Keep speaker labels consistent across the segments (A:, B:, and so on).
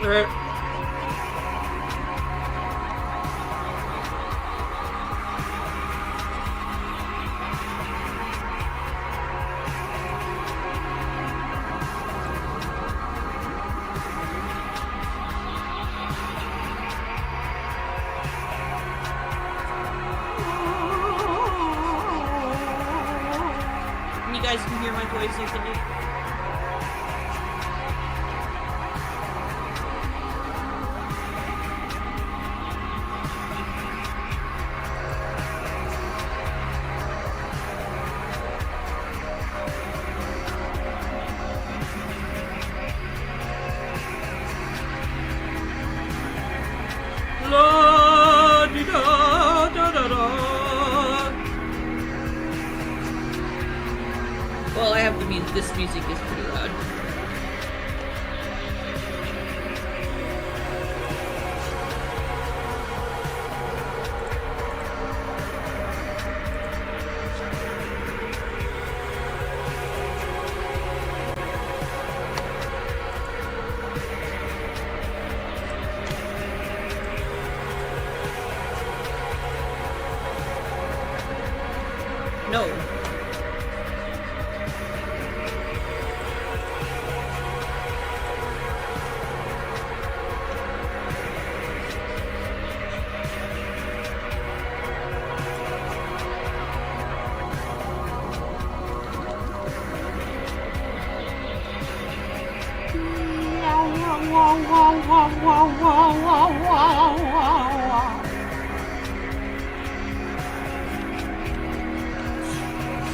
A: You guys can hear my voice, okay? Well, I have to mean this music is pretty loud. No.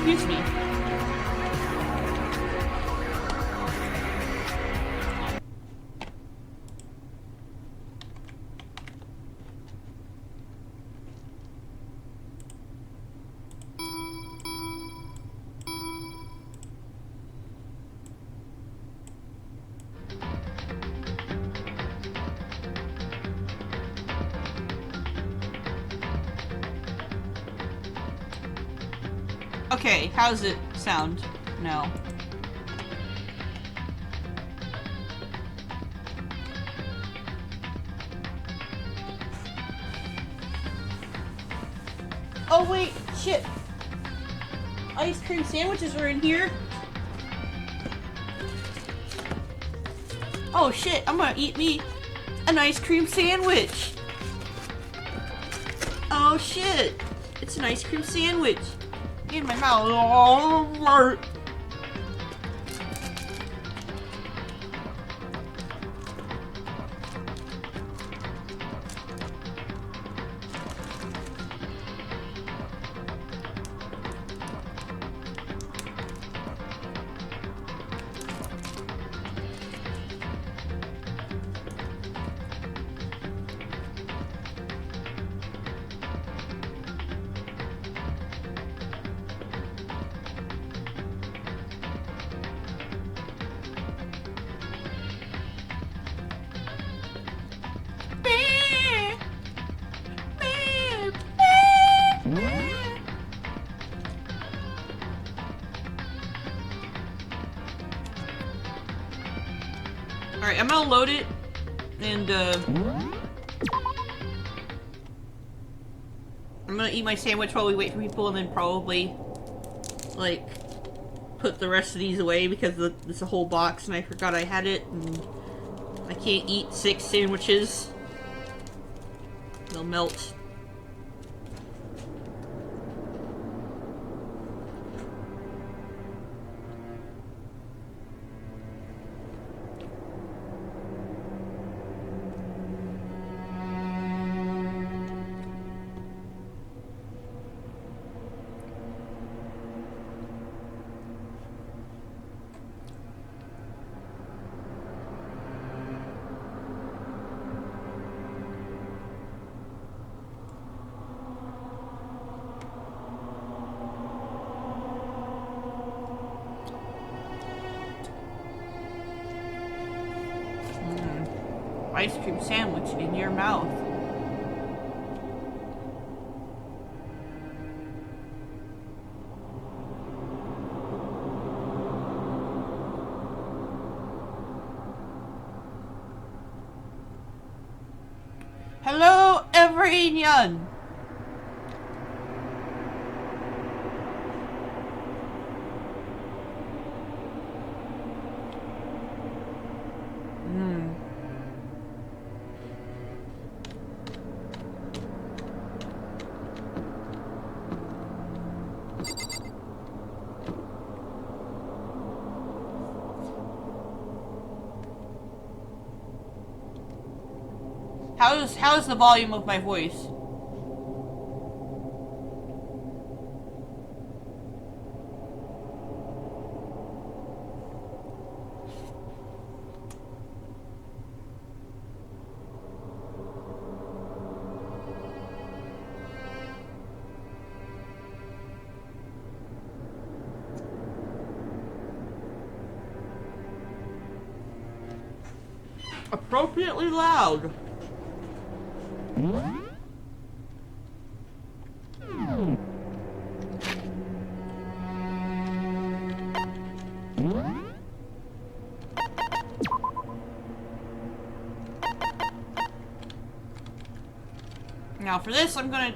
A: Excuse me. Okay, how's it sound now? Oh wait, shit! Ice cream sandwiches are in here? Oh shit, I'm gonna eat me an ice cream sandwich! Oh shit! It's an ice cream sandwich! In my mouth. Oh, Alright, I'm gonna load it, and, I'm gonna eat my sandwich while we wait for people, and then probably, like, put the rest of these away, because it's a whole box, and I forgot I had it, and I can't eat 6 sandwiches. They'll melt. Ice cream sandwich in your mouth. Hello, everyone! How's the volume of my voice? Appropriately loud. Now for this, I'm gonna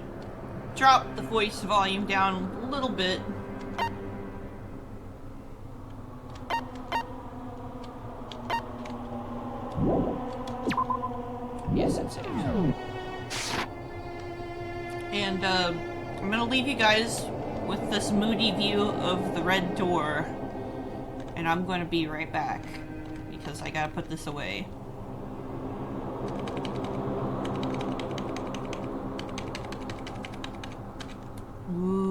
A: drop the voice volume down a little bit. Yes, it's safe. And I'm gonna leave you guys with this moody view of the red door. And I'm gonna be right back, because I gotta put this away. Ooh.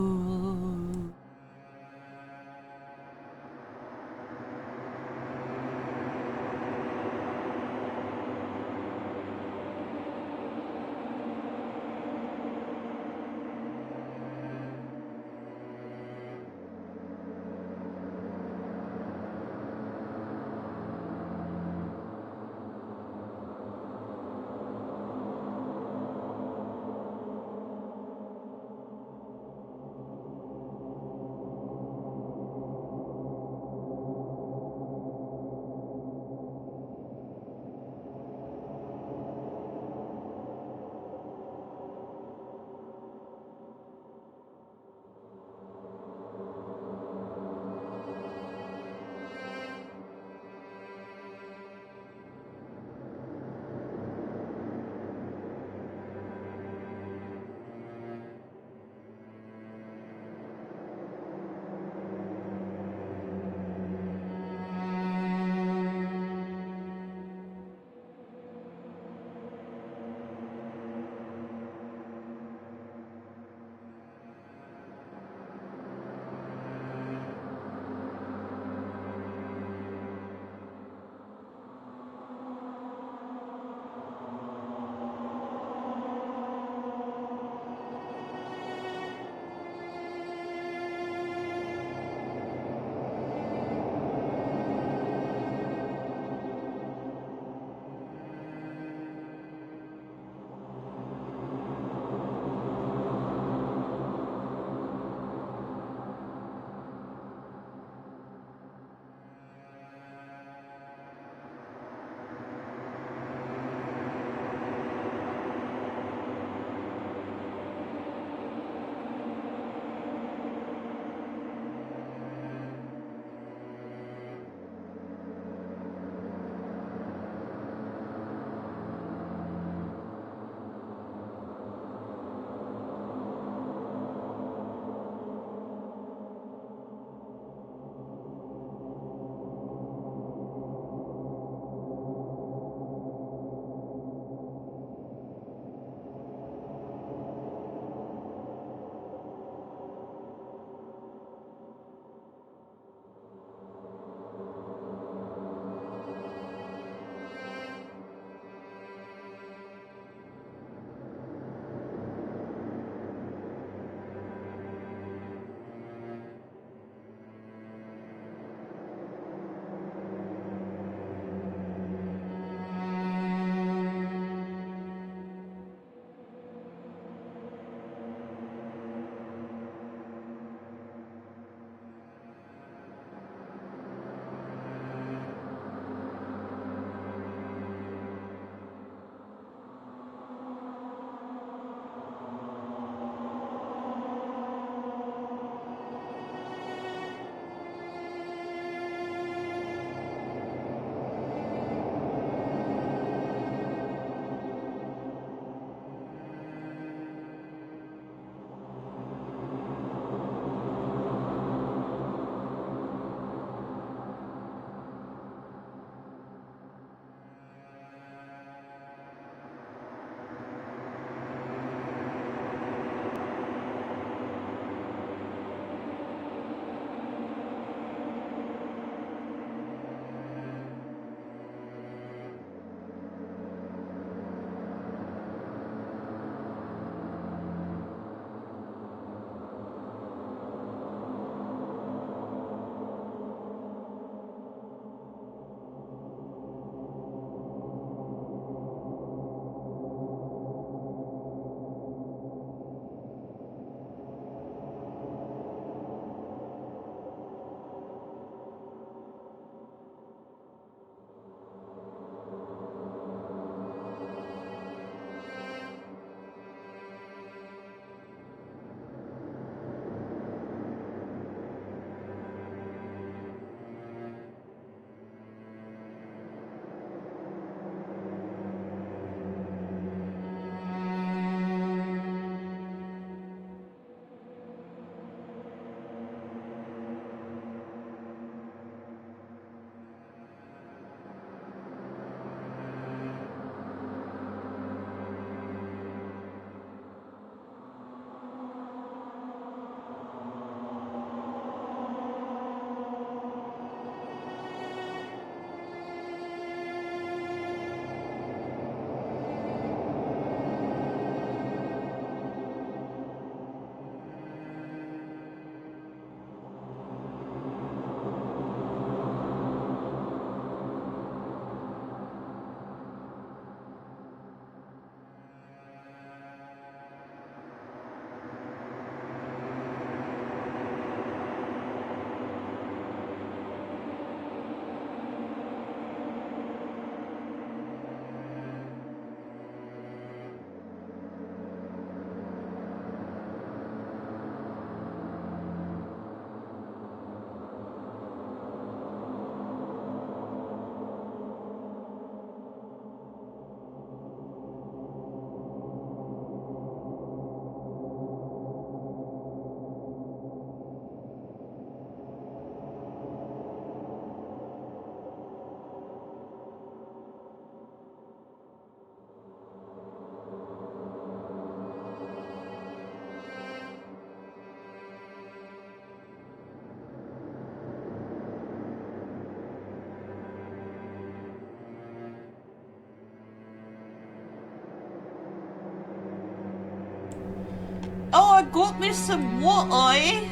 A: Oh, I got me some water, eh?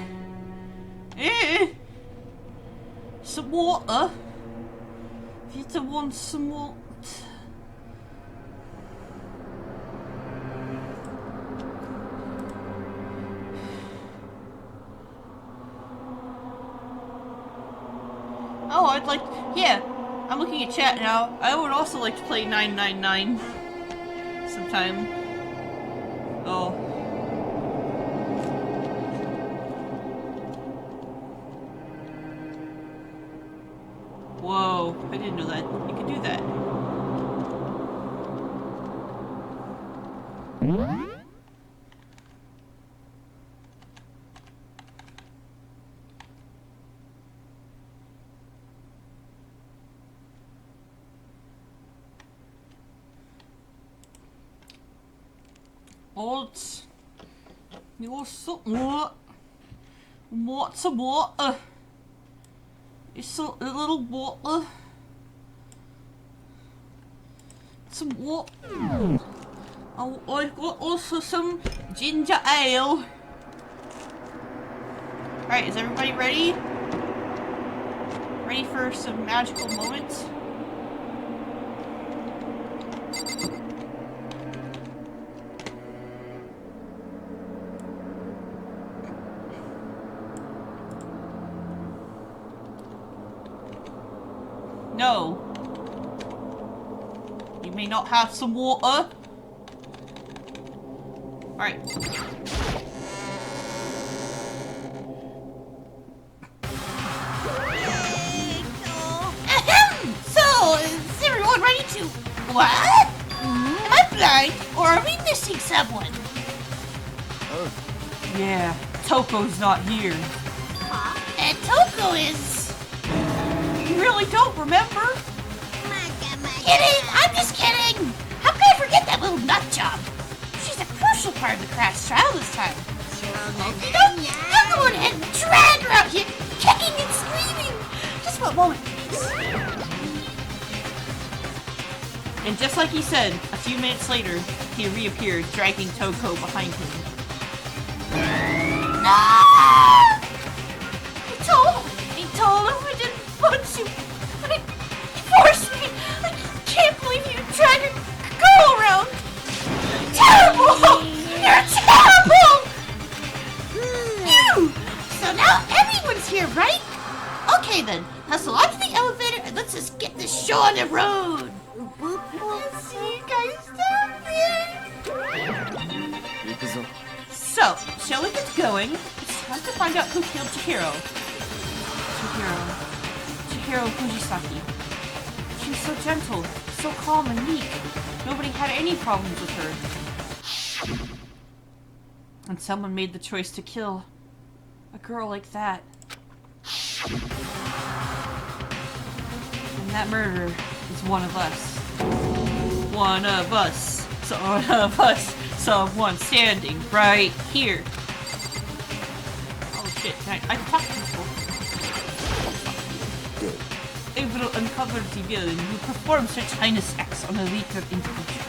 A: Eh? Some water? If you don't want some water... Oh, I'd like... Yeah, I'm looking at chat now. I would also like to play 999 sometime. Oh. Whoa, I didn't know that. You could do that. Odds. You're so what? What's a water? It's a little water. Some water. Oh, I've got also some ginger ale. Alright, is everybody ready? Ready for some magical moments? No. You may not have some water. Alright. Ahem! So, is everyone ready to... What? Am I blind? Or are we missing someone?
B: Oh.
A: Yeah, Toko's not here.
C: And Toko is...
A: You really don't remember?
C: Kidding! I'm just kidding! How could I forget that little nut job? She's a crucial part of the crash trial this time. I'm the one who had dragged her out here, kicking and screaming! Just one moment, please.
A: And just like he said, a few minutes later, he reappeared, dragging Toko behind him.
C: No! I told him I didn't want to, but he forced me. I can't believe you dragged a girl around. Terrible! You're terrible! Phew! So now everyone's here, right? Okay then, hustle onto the elevator and let's just get this show on the road. See you guys down there.
A: So, shall we get going? It's time to find out who killed Chihiro. Chihiro Fujisaki. She was so gentle, so calm and meek. Nobody had any problems with her. And someone made the choice to kill a girl like that. And that murderer is one of us. One of us. One of us. Someone standing right here. Oh shit, I talked to people. I will uncover the villain who performs such heinous acts on a weaker individual.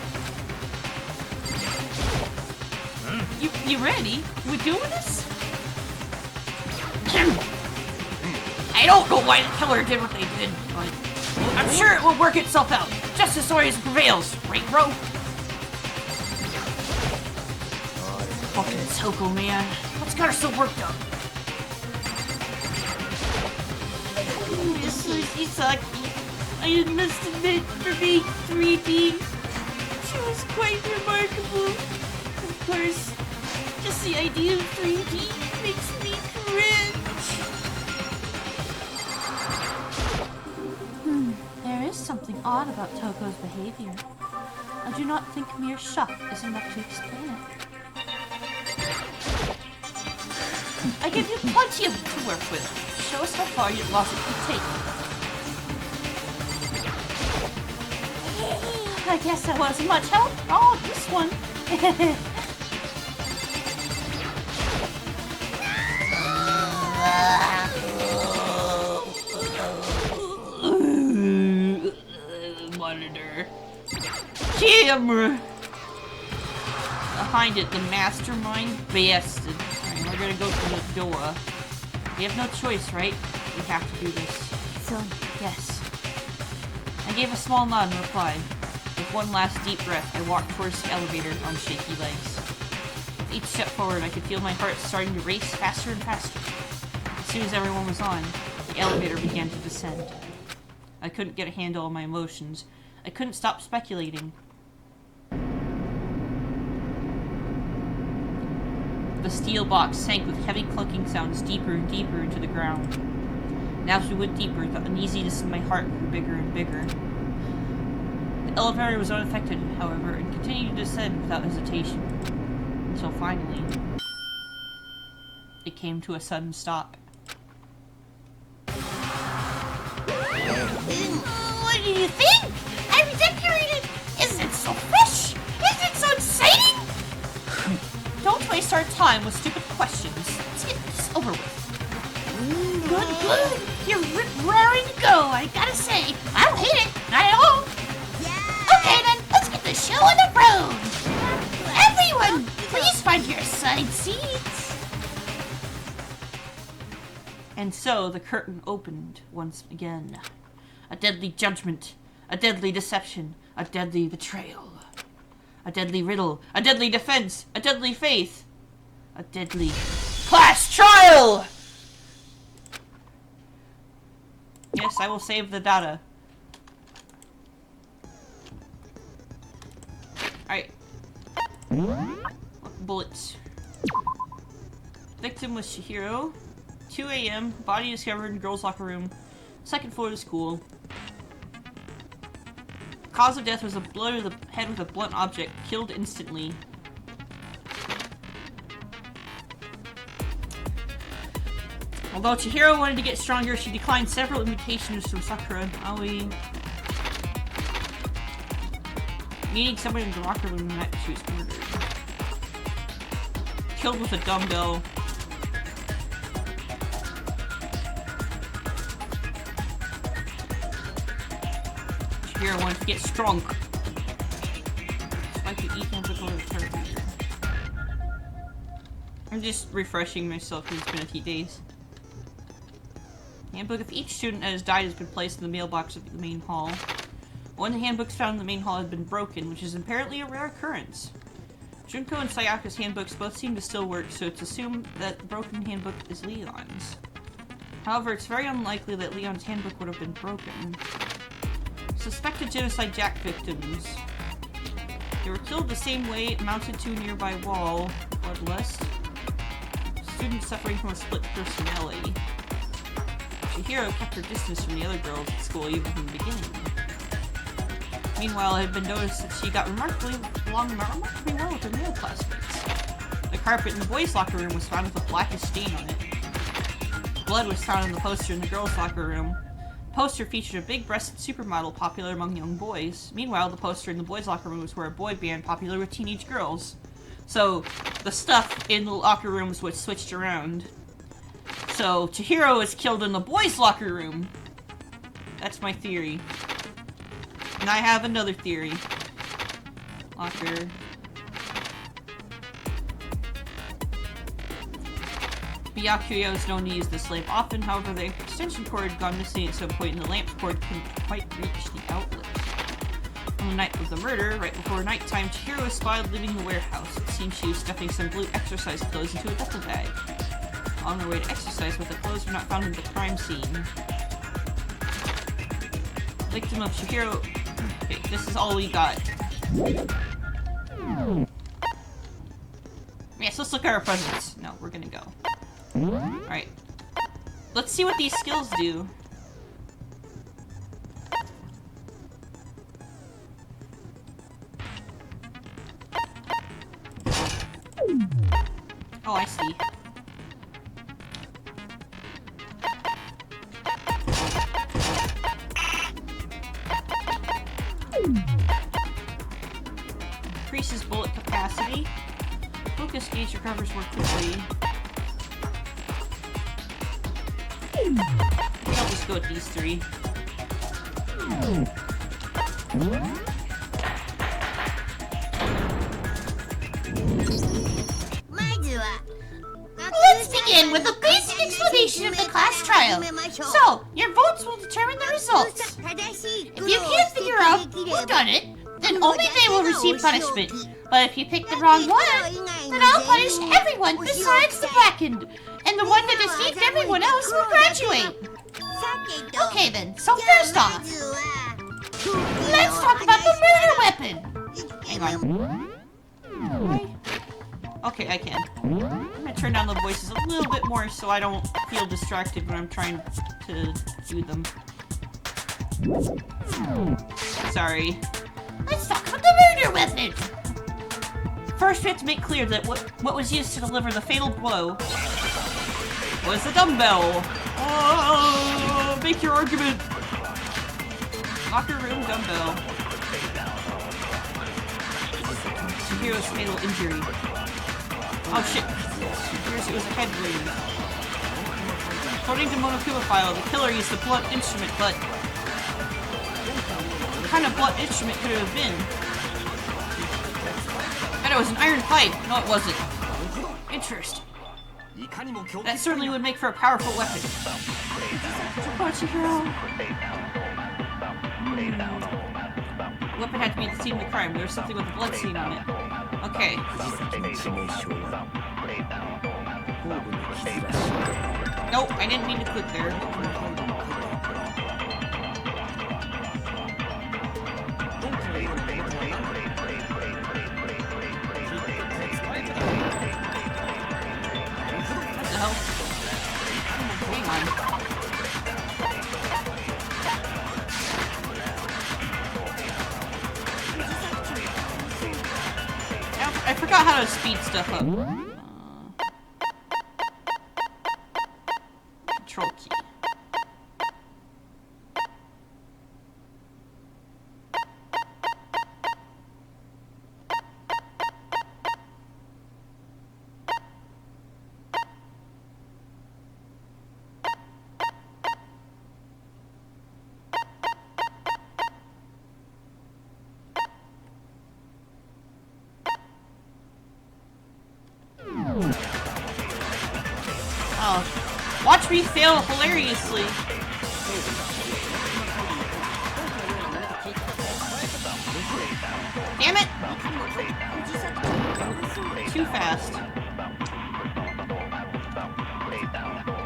A: You ready? We doing this? I don't know why the killer did what they did, but I'm sure it will work itself out. Justice always prevails, right, bro? Fucking Toko, man. What's got her so worked up? This is Isaki. I must admit, for being 3D, she was quite remarkable. Of course, just the idea of 3D makes me cringe. There is something odd about Toko's behavior. I do not think mere shock is enough to explain it. I give you plenty of to work with. Show us how far your logic can take. I guess that wasn't much help. Oh, this one. Monitor. Camera. behind it, the mastermind bastard. Alright, we're gonna go through the door. We have no choice, right? We have to do this.
C: So, yes.
A: I gave a small nod in reply. With one last deep breath, I walked towards the elevator on shaky legs. With each step forward, I could feel my heart starting to race faster and faster. As soon as everyone was on, the elevator began to descend. I couldn't get a handle on my emotions. I couldn't stop speculating. The steel box sank with heavy clunking sounds deeper and deeper into the ground. And as we went deeper, the uneasiness in my heart grew bigger and bigger. The elevator was unaffected, however, and continued to descend without hesitation. Until finally, it came to a sudden stop.
C: What do you think? I redecorated. Isn't it so fresh? Isn't it so exciting?
A: Don't waste our time with stupid questions. Let's get this over with.
C: Good. You're raring to go, I gotta say. I don't hate it. Not at all. Okay then, let's get the show on the road. Everyone, please find your assigned seats.
A: And so the curtain opened once again. A deadly judgment, a deadly deception, a deadly betrayal, a deadly riddle, a deadly defense, a deadly faith, a deadly class trial! Yes, I will save the data. Alright. Bullets. Victim was Chihiro. 2 a.m. Body discovered in girls' locker room. Second floor of the school. Cause of death was a blow to the head with a blunt object. Killed instantly. Although Chihiro wanted to get stronger, she declined several invitations from Sakura and Aoi. Meeting somebody in the locker room the night she was murdered. Killed with a dumbbell. Chihiro wanted to get strong. Like to eat hamburger or turkey. I'm just refreshing myself because it's been a few days. Handbook of each student that has died has been placed in the mailbox of the main hall. One of the handbooks found in the main hall had been broken, which is apparently a rare occurrence. Junko and Sayaka's handbooks both seem to still work, so it's assumed that the broken handbook is Leon's. However, it's very unlikely that Leon's handbook would have been broken. Suspected genocide Jack victims. They were killed the same way, mounted to a nearby wall. Bloodless. Students suffering from a split personality. Chihiro kept her distance from the other girls at school even from the beginning. Meanwhile, it had been noticed that she got remarkably well with her male classmates. The carpet in the boys' locker room was found with a blackish stain on it. Blood was found on the poster in the girls' locker room. The poster featured a big-breasted supermodel popular among young boys. Meanwhile, the poster in the boys' locker room was for a boy band popular with teenage girls. So, the stuff in the locker rooms was switched around. So, Chihiro was killed in the boys' locker room. That's my theory. And I have another theory. Locker. Byakuya is known to use this lamp often, however the extension cord had gone missing at some point and the lamp cord couldn't quite reach the outlet. On the night of the murder, right before nighttime, Chihiro was spotted leaving the warehouse. It seems she was stuffing some blue exercise clothes into a duffel bag. On her way to exercise, but the clothes were not found in the crime scene. Victim of Chihiro... Okay, this is all we got. Yes, let's look at our presents. No, we're gonna go. Alright. Let's see what these skills do. Oh, I see. Increases bullet capacity. Focus gauge recovers more quickly. I'll just go with these three.
C: Let's begin with a basic explanation of the class trial. So, your votes will determine the results. If you can't figure out who done it, then only they will receive punishment. But if you pick the wrong one, then I'll punish everyone besides the blackened. And the one that deceived everyone else will graduate. Okay then, so first off, let's talk about the murder weapon. Hang on.
A: Okay, I can. I'm gonna turn down the voices a little bit more so I don't feel distracted when I'm trying to do them. Sorry.
C: Let's talk about the murder weapon.
A: First, we have to make clear that what was used to deliver the fatal blow was the dumbbell. Oh, make your argument. Locker room dumbbell. Hero's fatal injury. Oh shit. Here's it was a head wound. According to Monokuma file, the killer used the blunt instrument, but what kind of blunt instrument could it have been? And it was an iron pipe. No, it wasn't. Interesting. That certainly would make for a powerful weapon. What's your hero? Weapon had to be at the scene of the crime. There was something with a blood stain on it. Okay. Nope, I didn't mean to click there. What the hell? Hang on. I forgot how to speed stuff up. Control key. Oh, watch me fail hilariously. Damn it! Too fast.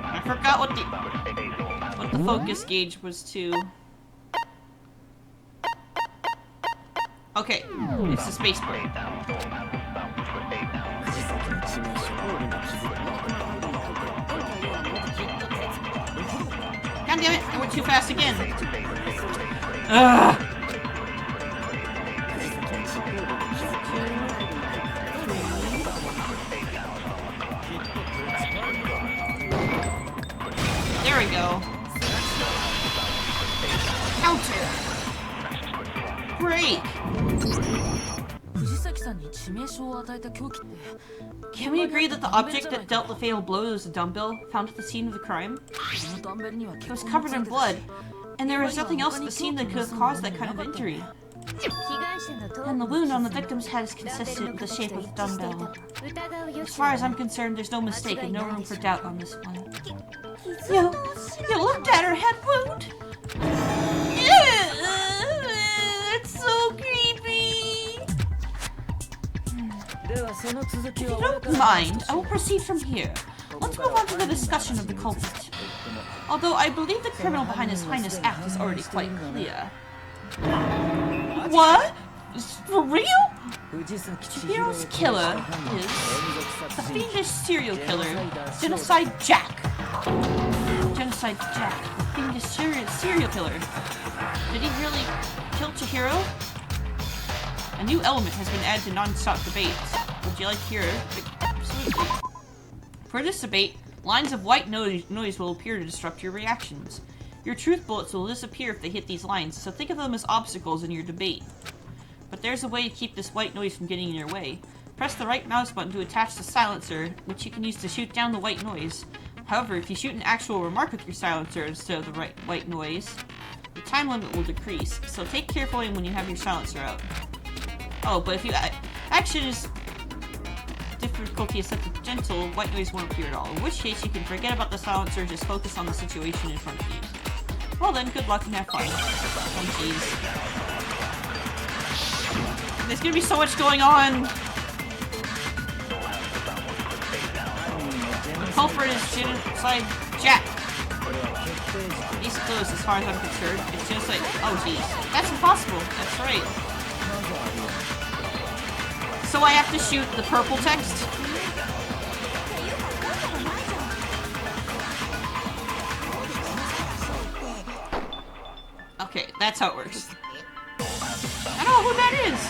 A: I forgot what the focus gauge was too. Okay, it's the space bar. God damn it, I went too fast again. Ugh. There we go. Counter. Break. Can we agree that the object that dealt the fatal blow was a dumbbell found at the scene of the crime? It was covered in blood, and there was nothing else at the scene that could have caused that kind of injury. And the wound on the victim's head is consistent with the shape of the dumbbell. As far as I'm concerned, there's no mistake and no room for doubt on this one. You looked at her head wound? It's so creepy! If you don't mind, I will proceed from here. Let's move on to the discussion of the culprit. Although I believe the criminal behind His Highness' act is already quite clear. What? For real? Chihiro's killer is the fiendish serial killer, Genocide Jack. Genocide Jack, the fiendish serial killer. Did he really kill Chihiro? A new element has been added to non-stop debates. Would you like to hear it? Absolutely. For this debate, lines of white noise will appear to disrupt your reactions. Your truth bullets will disappear if they hit these lines, so think of them as obstacles in your debate. But there's a way to keep this white noise from getting in your way. Press the right mouse button to attach the silencer, which you can use to shoot down the white noise. However, if you shoot an actual remark with your silencer instead of the white noise, the time limit will decrease, so take careful aim when you have your silencer out. Oh, but if you action is difficulty is set to gentle, white noise won't appear at all. In which case, you can forget about the silencer and just focus on the situation in front of you. Well then, good luck and have fun. Oh jeez. There's gonna be so much going on! The culprit is Genocide Jack. He's close as far as I'm concerned. It's just like, oh jeez. That's impossible. That's right. So I have to shoot the purple text? Okay, that's how it works. I don't know who that is!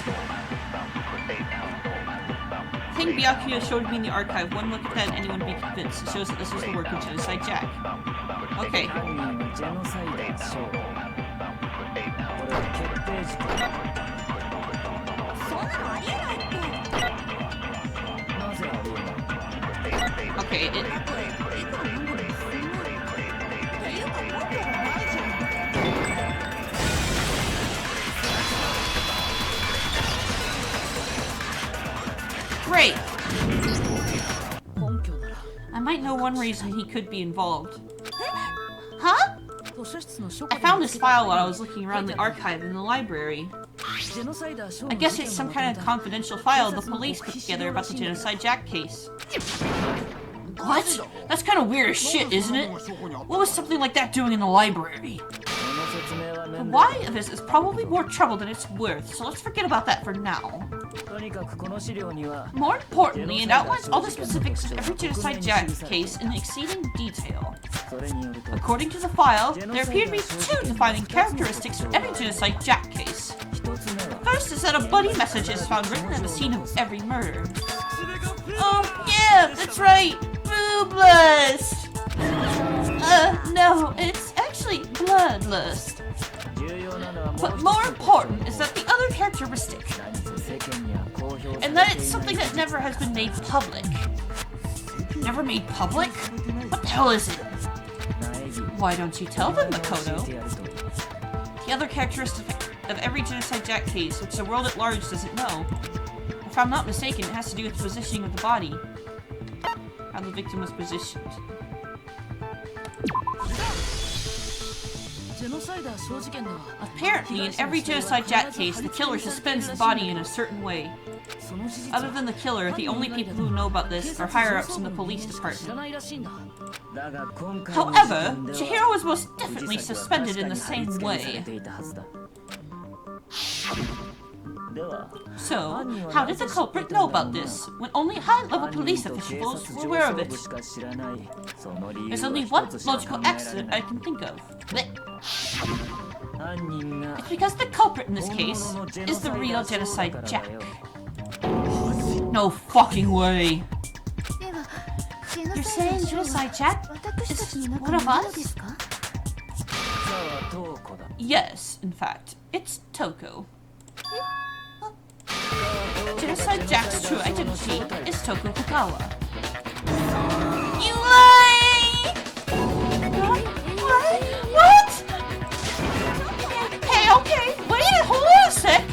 A: The thing Byakuya showed me in the archive, one look at that and anyone would be convinced. It shows that this was the work of Genocide Jack. Okay. Okay, Great! I might know one reason he could be involved. Huh? I found this file while I was looking around the archive in the library. I guess it's some kind of confidential file the police put together about the Genocide Jack case. What? That's kind of weird as shit, isn't it? What was something like that doing in the library? The why of this is probably more trouble than it's worth, so let's forget about that for now. More importantly, it outlines all the specifics of every Genocide Jack case in exceeding detail. According to the file, there appear to be two defining characteristics for every Genocide Jack case. First is that a bloody message is found written at the scene of every murder. Oh, yeah, that's right! Booblust! No, it's actually bloodlust. But more important is that the other characteristic, and that it's something that never has been made public. Never made public? What the hell is it? Why don't you tell them, Makoto? The other characteristic of every Genocide Jack case, which the world at large doesn't know. If I'm not mistaken, it has to do with the positioning of the body. How the victim was positioned. Apparently, in every Genocide Jack case, the killer suspends the body in a certain way. Other than the killer, the only people who know about this are higher-ups in the police department. However, Chihiro was most definitely suspended in the same way. So, how did the culprit know about this, when only high-level police officials were aware of it? There's only one logical accident I can think of. Blech. It's because the culprit in this case is the real Genocide Jack. No fucking way! You're saying Genocide Jack is one of us? Yes, in fact, it's Toko. Genocide Jack's true identity is Toko Kagawa. You lie! What? Hey, okay, wait, hold on a sec.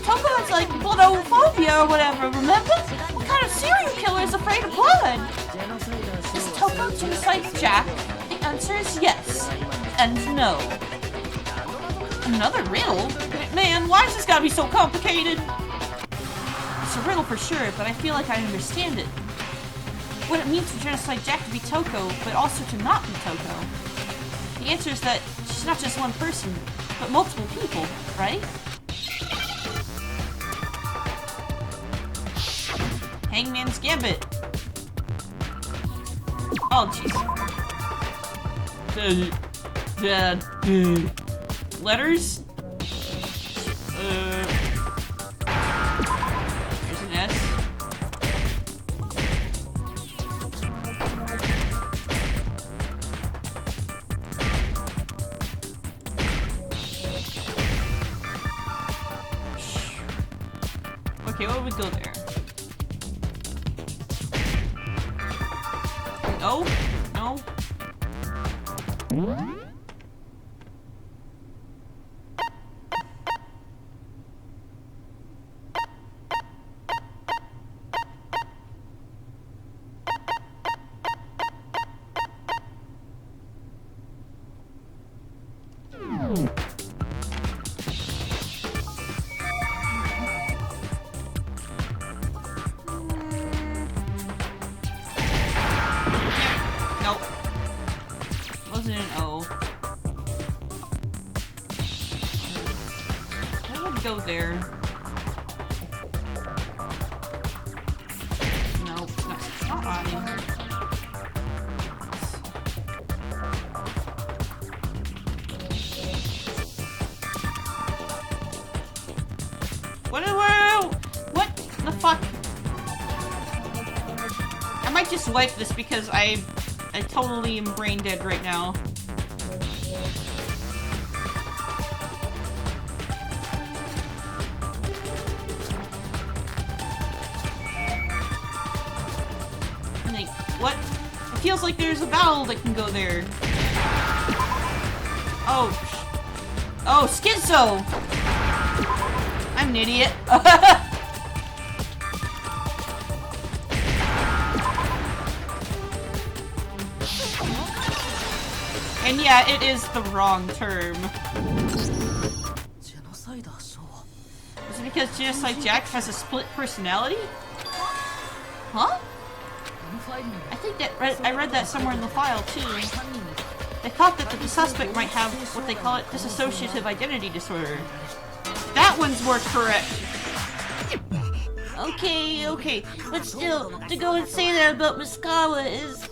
A: Toko has like bloodophobia or whatever, remember? What kind of serial killer is afraid of blood? Is Toko Genocide Jack? The answer is yes. And no. Another riddle? Man, why has this gotta be so complicated? It's a riddle for sure, but I feel like I understand it. What it means for Genocide Jack to be Toko, but also to not be Toko. The answer is that she's not just one person, but multiple people, right? Hangman's Gambit. Oh, jeez. Letters? There's an S. Okay, what would we go there? No? No? go there. No, it's not rotting. What the fuck? I might just wipe this because I totally am brain dead right now. Like, what? It feels like there's a valve that can go there. Oh, schizo! I'm an idiot. And yeah, it is the wrong term. Is it because Genocide Jack has a split personality? Huh? I think that I read that somewhere in the file too. They thought that the suspect might have what they call it dissociative identity disorder. That one's more correct. Okay. But still, to go and say that about Miskawa is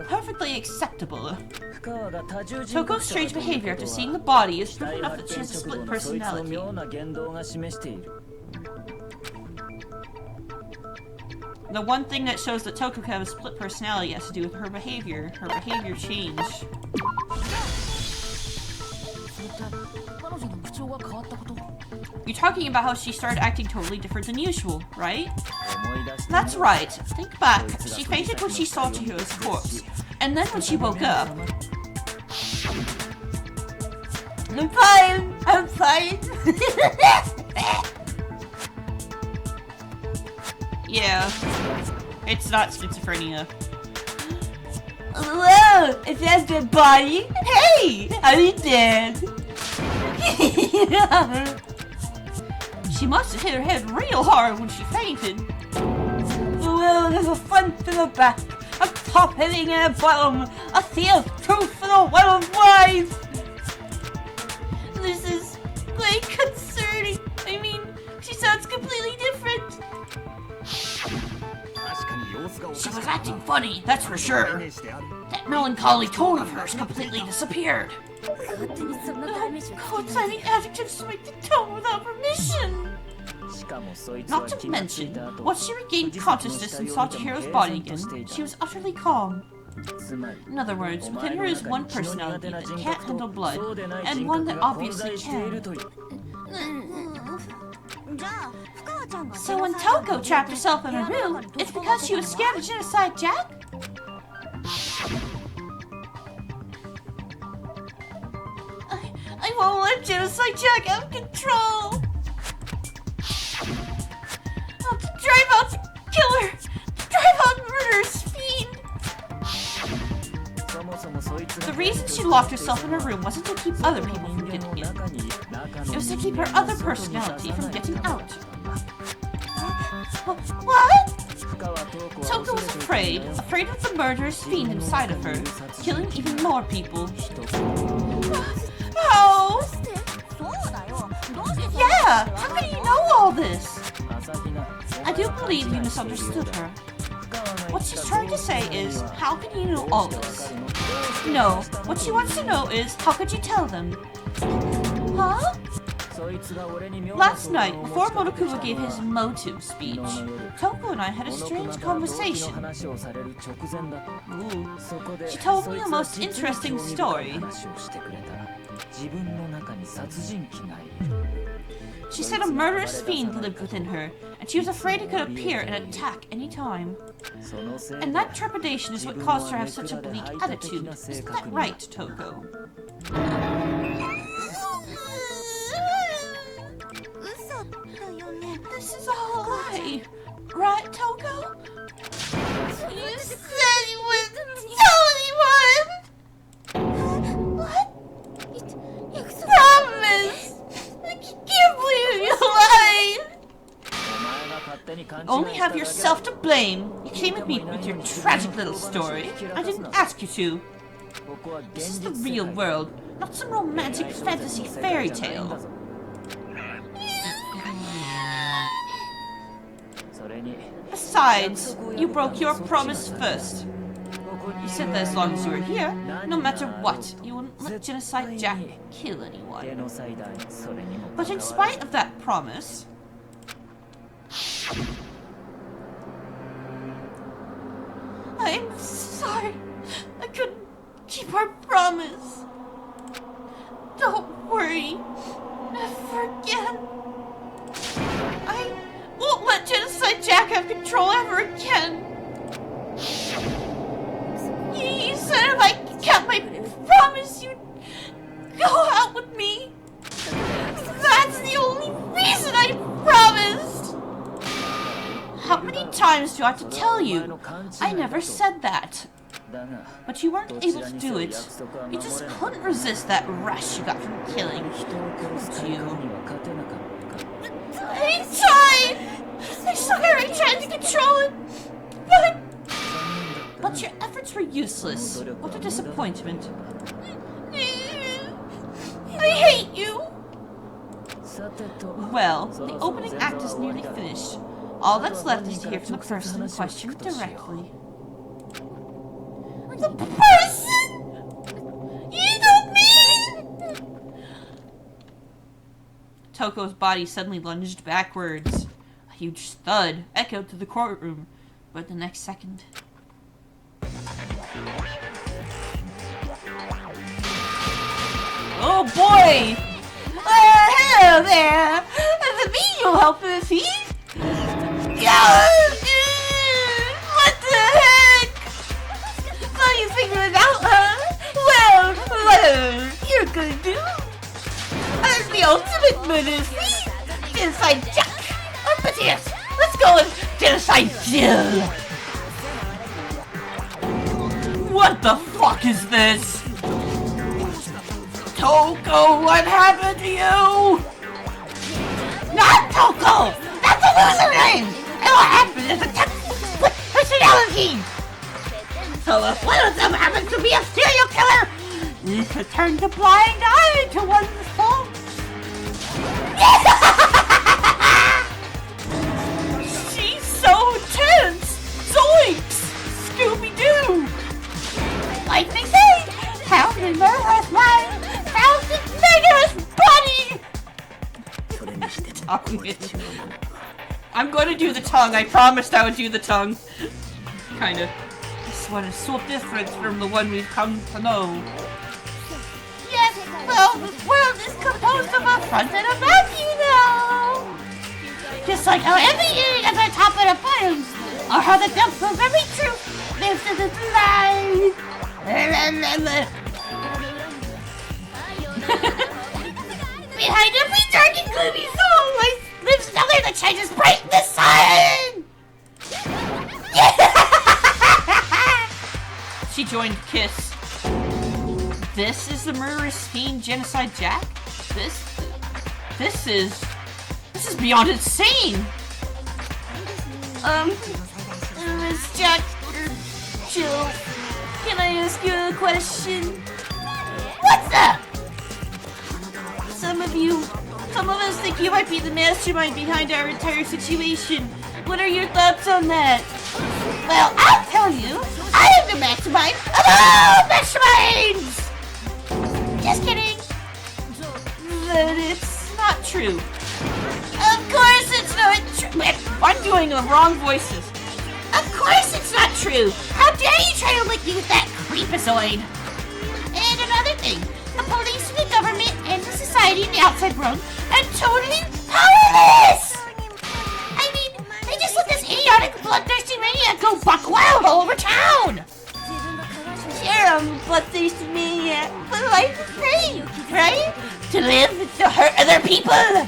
A: perfectly acceptable. Toko's strange behavior after seeing the body is proof enough that she has a split personality. The one thing that shows that Toko can have a split personality has to do with her behavior. Her behavior changed. You're talking about how she started acting totally different than usual, right? That's right. Think back. She fainted when she saw Chihiro's corpse. And then when she woke up... I'm fine. Yeah. It's not schizophrenia. Whoa! If that's the body... Hey! Are you dead? She must have hit her head real hard when she fainted. Well, there's a front to the back, a top hitting and a bottom, a thief truth for the well of wise. This is quite concerning. I mean, she sounds completely different. She was acting funny, that's for sure. That melancholy tone of hers completely disappeared. Co-signing adjectives to make the tone without permission. Not to mention, once she regained consciousness and saw Chihiro's body again, she was utterly calm. In other words, within her is one personality that can't handle blood, and one that obviously can. So when Toko trapped herself in a room, it's because she was scared of Genocide Jack? I won't let Genocide Jack out of control! I'll have to drive out the killer! Drive out murderous fiend! The reason she locked herself in her room wasn't to keep other people from getting in. It was to keep her other personality from getting out. What? Toko was afraid of the murderous fiend inside of her, killing even more people. How? Yeah! How can you know all this? I do believe you misunderstood her. What she's trying to say is, how can you know all this? No, what she wants to know is, how could you tell them? Huh? Last night, before Monokuma gave his motive speech, Toko and I had a strange conversation. Ooh. She told me a most interesting story. She said a murderous fiend lived within her, and she was afraid it could appear and attack any time. And that trepidation is what caused her to have such a bleak attitude. Isn't that right, Toko? This is a lie. Right, Toko? You said you wouldn't tell anyone! What? You promised! I can't believe you lied! Only have yourself to blame. You came at me with your tragic little story. I didn't ask you to. This is the real world, not some romantic fantasy fairy tale.
C: Besides, you broke your promise first. You said that as long as you were here, no matter what, you wouldn't let Genocide Jack kill anyone. But in spite of that promise... I'm sorry. I couldn't keep our promise. Don't worry. Never again. I won't let Genocide Jack have control ever again. You said if I kept my promise, you'd go out with me. That's the only reason I promised. How many times do I have to tell you? I never said that. But you weren't able to do it. You just couldn't resist that rush you got from killing, could you? I tried! I swear I tried to control it, but your efforts were useless. What a disappointment. I hate you! Well, the opening act is nearly finished. All that's left is to hear from the person in question directly. The person? You don't mean? Toko's body suddenly lunged backwards. A huge thud echoed through the courtroom, but the next second... Oh boy! Hello there! The me you'll help if he... What the heck? Thought you figured it out, huh? Well, you're gonna do. As the ultimate murder thief, Genocide Jack. But yes, let's go with Genocide Jill. What the fuck is this? Toko, what happened to you? Not Toko! That's a loser name! And what happened is a split personality! So if one of them happens to be a serial killer, you should turn a blind eye to one's faults. She's so tense! Zoinks! Scooby-Doo! Like they say, found in murderous mind, found in murderous body! I'm going to do the tongue. I promised I would do the tongue. Kinda. This one is so different from the one we've come to know. Yes, well, the world is composed of a front and a back, you know. Just like how every earring at the top and the bottom, or how the depth of every truth lives in its life. Behind every dark and gloomy soul lives another that shines as bright in the sun! She joined KISS. This is the murderous fiend Genocide Jack? This is beyond insane! Miss Jack, Jill, can I ask you a question? What's up? Some of us think you might be the mastermind behind our entire situation. What are your thoughts on that? Well, I'll tell you. I am the mastermind of all masterminds! Just kidding. But it's not true. Of course it's not true. I'm doing the wrong voices. Of course it's not true. How dare you try to link me with that creepazoid? And another thing. The police and the government and the society and the outside world are totally powerless! I mean, they just let this idiotic bloodthirsty maniac go buck wild all over town! Sure, I'm a bloodthirsty maniac, but life is great, right? To live is to hurt other people!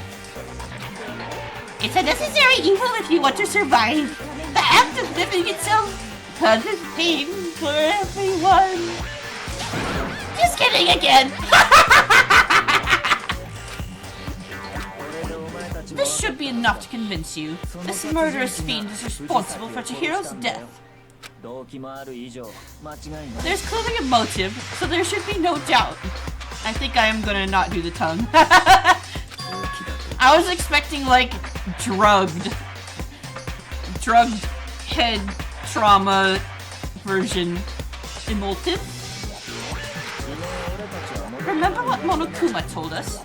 C: It's a necessary evil if you want to survive. The act of living itself causes pain for everyone. Just kidding again! This should be enough to convince you. This murderous fiend is responsible for Chihiro's death. There's clearly a motive, so there should be no doubt. I think I am gonna not do the tongue. I was expecting, like, drugged
A: head trauma version emotive. Remember what Monokuma told us?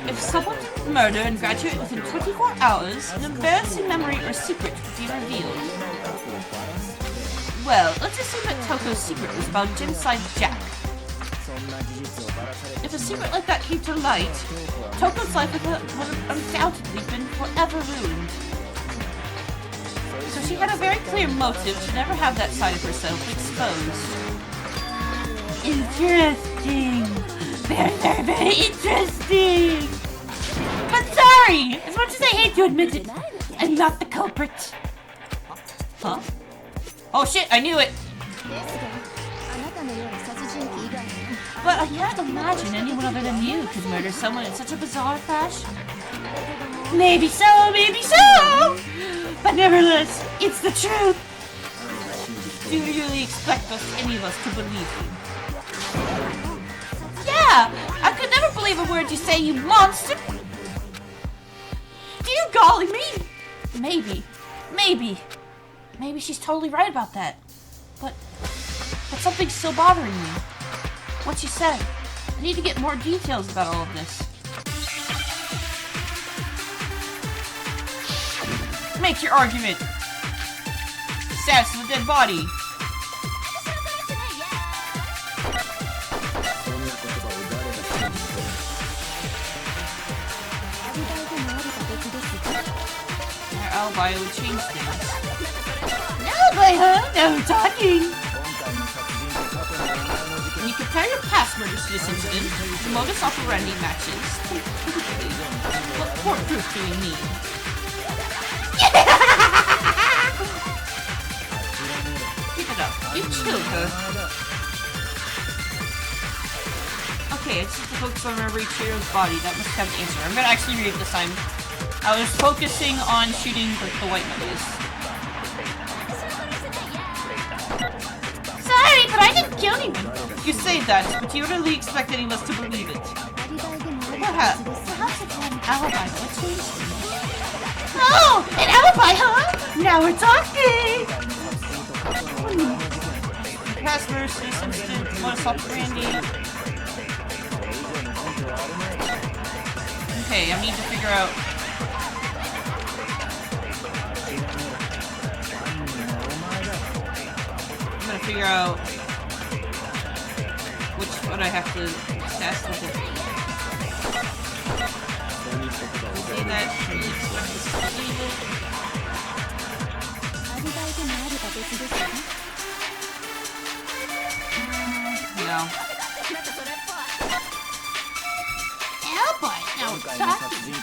A: If someone did murder and graduate within 24 hours, an embarrassing memory or secret would be revealed. Well, let's assume that Toko's secret was about Jinside Jack. If a secret like that came to light, Toko's life would have undoubtedly been forever ruined. So she had a very clear motive to never have that side of herself exposed. Interesting. Very, very, very interesting. But sorry, as much as I hate to admit it, I'm not the culprit. Huh? Oh shit, I knew it! But I can't imagine anyone other than you could murder someone in such a bizarre fashion. Maybe so, maybe so! But nevertheless, it's the truth! Do you really expect any of us to believe you? Yeah! I could never believe a word you say, you monster! Do you golly me? Maybe she's totally right about that. But something's still bothering me. What she said. I need to get more details about all of this. Make your argument! Status of the dead body! Their alibi would change things. Alibi, huh? Now we're talking! When you compare your past murders to this incident, the modus operandi matches. What more proof do we need? Keep it up. You chilled her. Okay, it's just the focus on remembering Chihiro's body. That must have an answer. I'm gonna actually read it this time. I was focusing on shooting the white noise. Sorry, but I didn't kill anyone. You say that, but do you really expect any of us to believe it? Perhaps it's an alibi. What changed things? Oh, an alibi, huh? Now we're talking! Past versus instant, modus operandi. Okay, I need to figure out... I'm gonna figure out... what I have to test with it. Say that she expects us to believe it. No. Alibi! Now it's talking.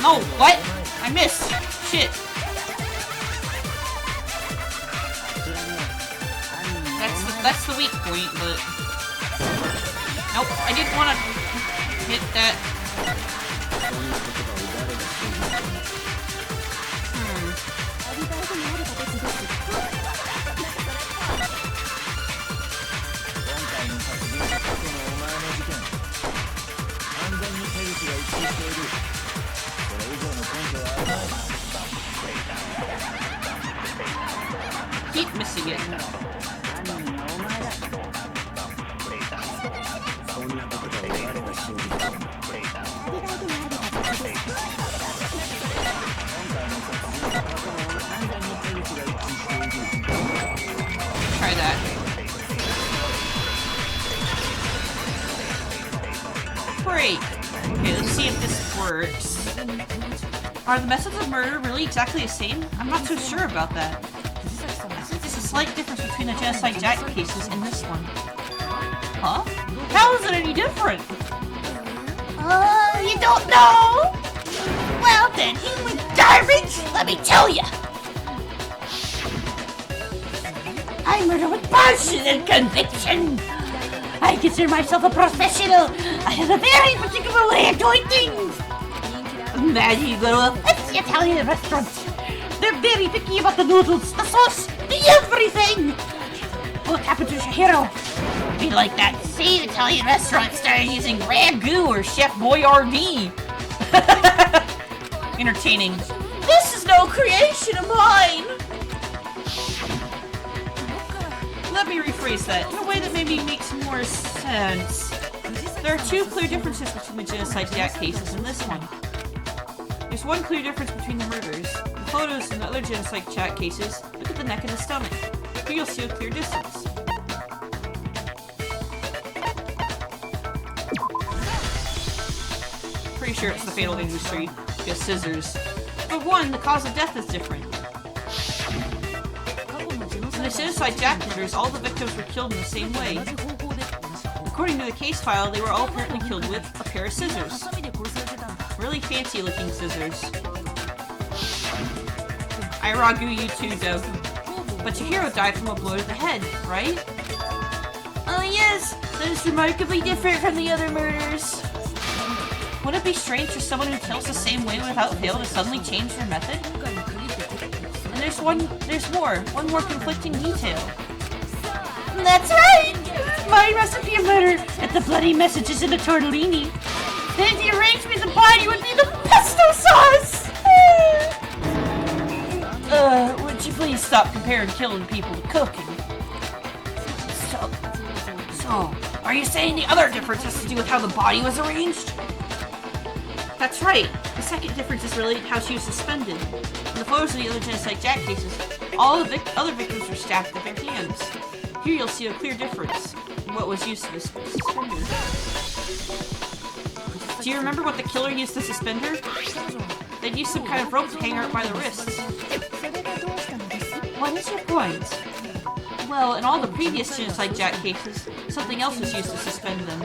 A: No! What? I missed! Shit! That's the weak point, but... Nope, I didn't want to hit that. Keep missing it. Try that. Great. Okay, let's see if this works. Are the methods of murder really exactly the same? I'm not so sure about that. I think there's a slight difference between the Genocide Jack cases and this one. Huh? How is it any different? You don't know? Well then, human garbage! Let me tell ya! I murder with passion and conviction! I consider myself a professional! I have a very particular way of doing things! Imagine you go to a fancy Italian restaurant. They're very picky about the noodles, the sauce, the everything! What happened to Chihiro?
C: be like that same Italian restaurant started using ragu or Chef Boyardee. Entertaining. This is no creation of mine! Let me rephrase that in a way that maybe makes more sense. There are two clear differences between the genocide Jack cases and this one. There's one clear difference between the murders. The photos in the other genocide Jack cases look at the neck and the stomach. Here you'll see a clear distance. Pretty sure it's the fatal industry, just scissors. But one, the cause of death is different. In the genocide Jack murders, all the victims were killed in the same way. According to the case file, they were all apparently killed with a pair of scissors. Really fancy looking scissors. I ragu you too, Doug. But Chihiro died from a blow to the head, right? Oh yes, that is remarkably different from the other murders. Would it be strange for someone who kills the same way without fail to suddenly change their method? And there's one more conflicting detail. That's right! My recipe of murder! Get the bloody messages in the tortellini. Then the arrangement of the body would be the pesto sauce! Would you please stop comparing killing people to cooking? So, are you saying the other difference has to do with how the body was arranged? That's right. The second difference is related to how she was suspended. In the photos of the other genocide Jack cases, all the other victims were stabbed with their hands. Here you'll see a clear difference in what was used to suspend her. Do you remember what the killer used to suspend her? They'd use some kind of rope to hang her up by the wrists. What is your point? Well, in all the previous genocide Jack cases, something else was used to suspend them.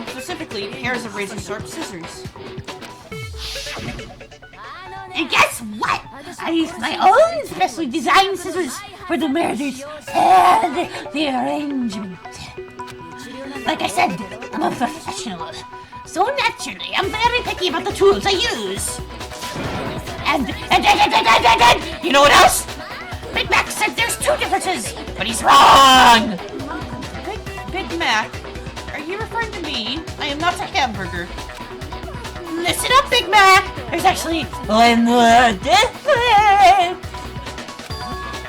C: Specifically, pairs of razor-sharp scissors. And guess what? I used my own specially designed scissors for the murders and the arrangement. Like I said, I'm a professional. So naturally, I'm very picky about the tools I use. And you know what else? Big Mac said there's two differences, but he's wrong! Big Mac? Are you referring to me? I am not a hamburger. Listen up, Big Mac! There's actually one more difference!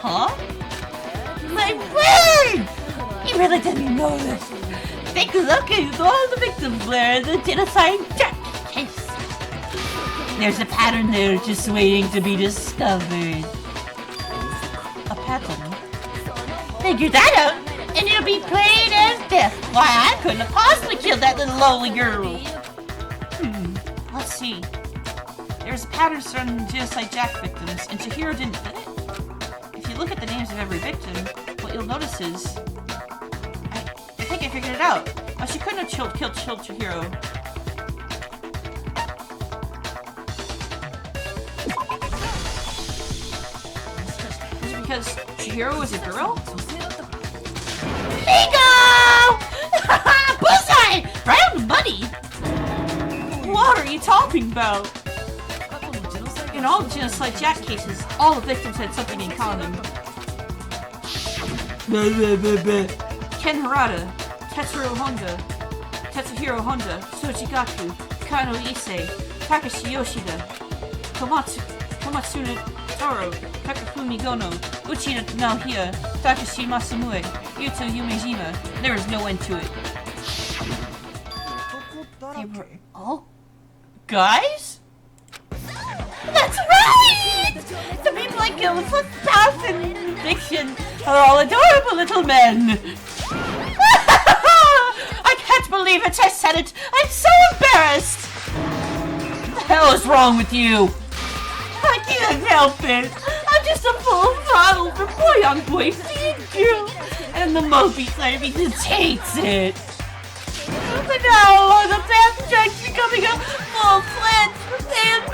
C: Huh? My word! You really didn't know this. Take a look at all the victims were in the genocide Jack case. There's a pattern there just waiting to be discovered. A pattern? Figure that out, and it'll be plain as death why I couldn't have possibly killed that little lonely girl. Let's see. There's a pattern surrounding genocide Jack victims, and Chihiro didn't fit it. If you look at the names of every victim, what you'll notice is... I think I figured it out. Oh, she couldn't have killed Chihiro. Was it because Chihiro was a girl? Bingo! Bullseye! Right on the money! What are you talking about? In all the genocide Jack cases, all the victims had something in common. Ken Harada, Tetsuhiro Honda, Sojigaku, Kano Issei, Takashi Yoshida, Komatsuna Taro, Takafumi Gono, Uchida Naohia, Takashi Masamue, Yuto Yumejima. There was no end to it. They were all guys? That's right! The people I killed with past in fiction are all adorable little men. I can't believe it! I said it! I'm so embarrassed! What the hell is wrong with you? I can't help it! I'm just a full throttle for boy-on-boy figure! And the Moby side of me just hates it! But now the path track's becoming a full-fledged fan.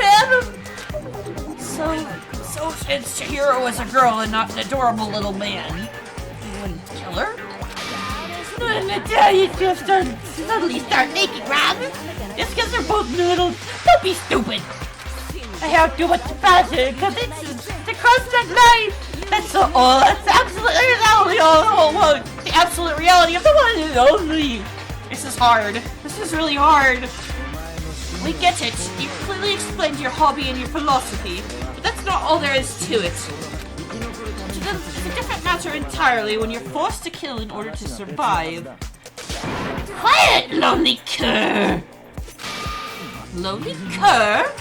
C: So since Chihiro was a girl and not an adorable little man, you wouldn't kill her? When Italians just suddenly start making ramen, just because they're both noodles, don't be stupid! I have too much passion because it's to cross that line. That's absolutely The absolute reality of the one and only. This is hard. This is really hard. We get it. You clearly explained your hobby and your philosophy, but that's not all there is to it. It's a different matter entirely when you're forced to kill in order to survive. Quiet, lonely cur! Lonely cur?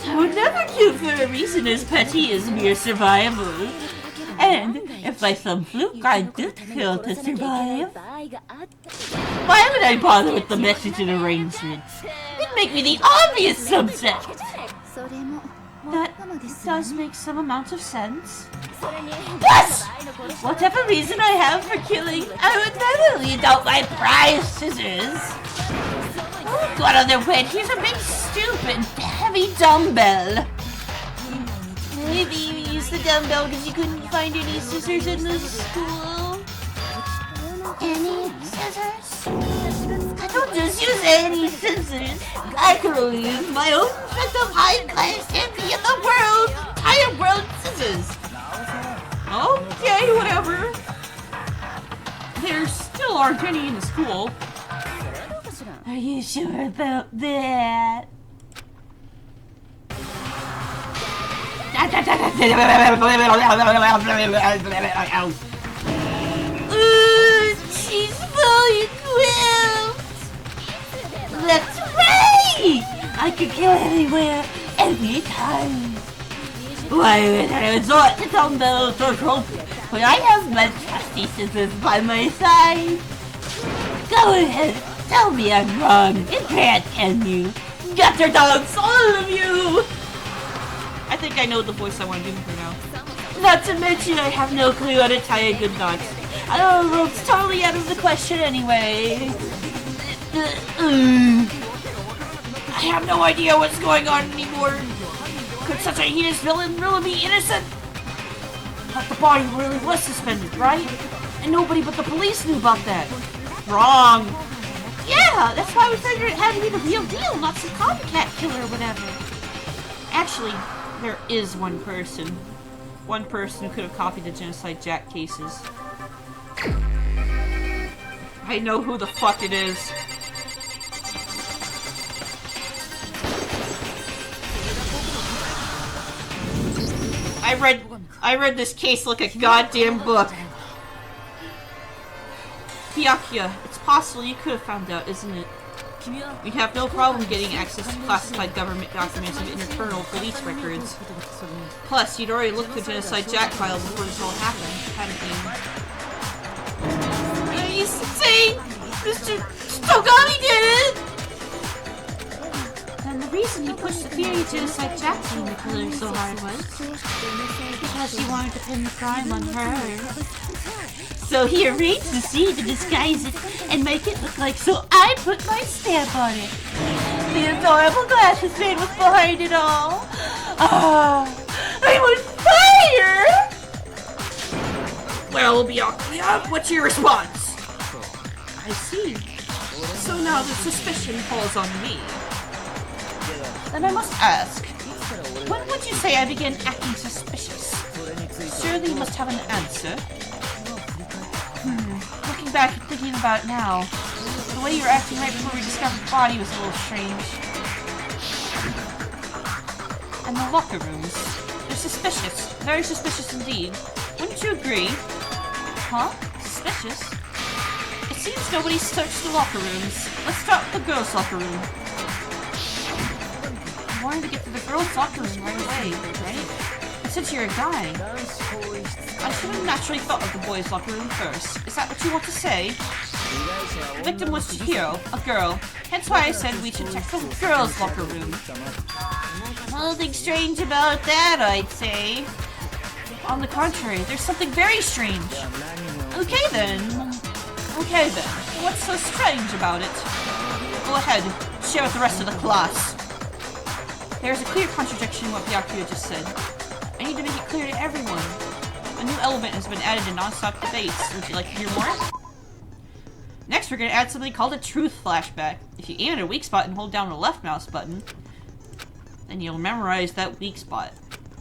C: I would never kill for a reason as petty as mere survival. And if by some fluke I did kill to survive, why would I bother with the message and arrangements? It'd make me the obvious subject. That does make some amount of sense. Plus, whatever reason I have for killing, I would never leave out my prized scissors. Oh, go out on their way. Here's a big, stupid, heavy dumbbell. Maybe you used the dumbbell because you couldn't find any scissors in the school. Any scissors? I don't just use any scissors. I can only use my own set of high-class champion in the world, entire world scissors. Okay, whatever. There still aren't any in the school. Are you sure about that? She's fully equipped! That's right! I could go anywhere, anytime. Why would I resort to dumbbells or rope when I have my trusty scissors by my side? Go ahead, tell me I'm wrong. You can't, can you? Get your dogs, all of you! I think I know the voice I want to do for now. Not to mention I have no clue how to tie a good knot. Rope's totally out of the question anyway. I have no idea what's going on anymore. Could such a heinous villain really be innocent? But the body really was suspended, right? And nobody but the police knew about that. Wrong. Yeah, that's why we figured it had to be the real deal, not some copycat killer or whatever. Actually, there is one person. One person who could have copied the Genocide Jack cases. I know who the fuck it is. I read this case like a goddamn book. Byakuya, it's possible you could have found out, isn't it? We'd have no problem getting access to classified government documents and internal police records. Plus, you'd already looked at the Genocide Jack file before this all happened, hadn't you? Are you saying Mr. Togami did it? And the reason he pushed the theory of Genocide Jack being the killer so hard was because he wanted to pin the crime on her. So he arranged the scene to disguise it and make it look like so I put my stamp on it. The adorable glasses man was behind it all. I was fired! Well, Byakuya, what's your response? I see. So now the suspicion falls on me. Then I must ask, when would you say I began acting suspicious? Surely you must have an answer. Looking back and thinking about it now, the way you were acting right before we discovered the body was a little strange. And the locker rooms. They're suspicious. Very suspicious indeed. Wouldn't you agree? Huh? Suspicious? It seems nobody searched the locker rooms. Let's start with the girls' locker room. I wanted to get to the girls' locker room right away, right? But since you're a guy, I should have naturally thought of the boys' locker room first. Is that what you want to say? The victim was Chihiro, a girl. Hence why I said we should check the girls' locker room. Nothing strange about that, I'd say. On the contrary, there's something very strange. Okay then. What's so strange about it? Go ahead, share with the rest of the class. There's a clear contradiction in what Byakuya just said. I need to make it clear to everyone. A new element has been added to non-stop debates. Would you like to hear more? Next, we're going to add something called a truth flashback. If you aim at a weak spot and hold down the left mouse button, then you'll memorize that weak spot.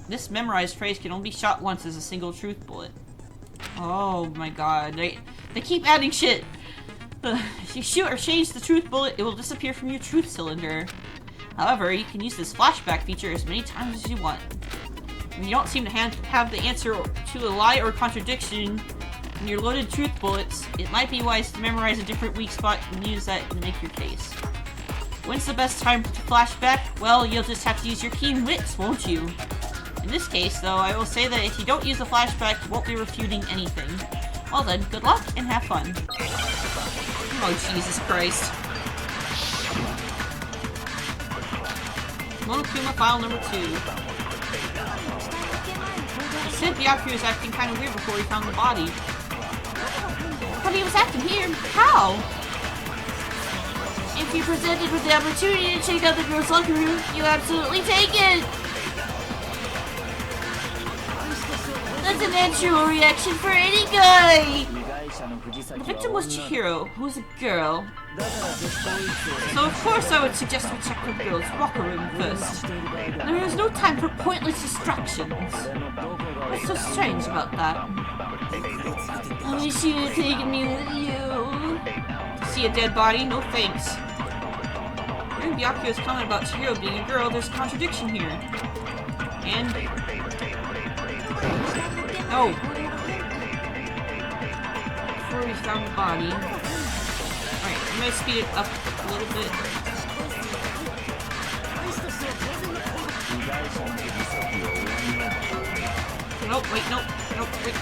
C: This memorized phrase can only be shot once as a single truth bullet.
A: Oh my god, they keep adding shit. If you shoot or change the truth bullet, it will disappear from your truth cylinder. However, you can use this flashback feature as many times as you want. When you don't seem to have the answer to a lie or contradiction in your loaded truth bullets, it might be wise to memorize a different weak spot and use that to make your case. When's the best time to flashback? Well, you'll just have to use your keen wits, won't you? In this case, though, I will say that if you don't use the flashback, you won't be refuting anything. Well then, good luck and have fun. Oh, Jesus Christ. Monokuma file number 2. I said Byakuya was acting kind of weird before he found the body. But he was acting weird? How?
C: If you're presented with the opportunity to check out the girls' locker room, you absolutely take it! That's a natural reaction for any guy!
A: The victim was Chihiro, who was a girl. So of course I would suggest we check the girls' locker room first. There is no time for pointless distractions. What's so strange about that?
C: I wish you had taken me with you.
A: See a dead body? No thanks. Hearing Byakuya's comment about Chihiro being a girl, there's a contradiction here. And... no! Before we found the body... Alright, I'm gonna speed it up a little bit. Nope, wait, nope, wait.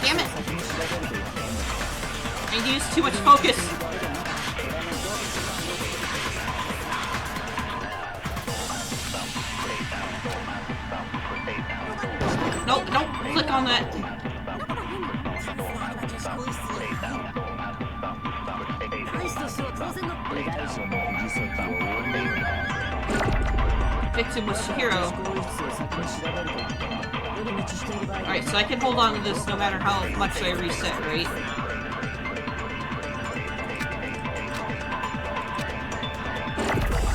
A: Damn it! I used too much focus. Nope, don't click on that. Victim was Chihiro. Alright, so I can hold on to this no matter how much I reset, right?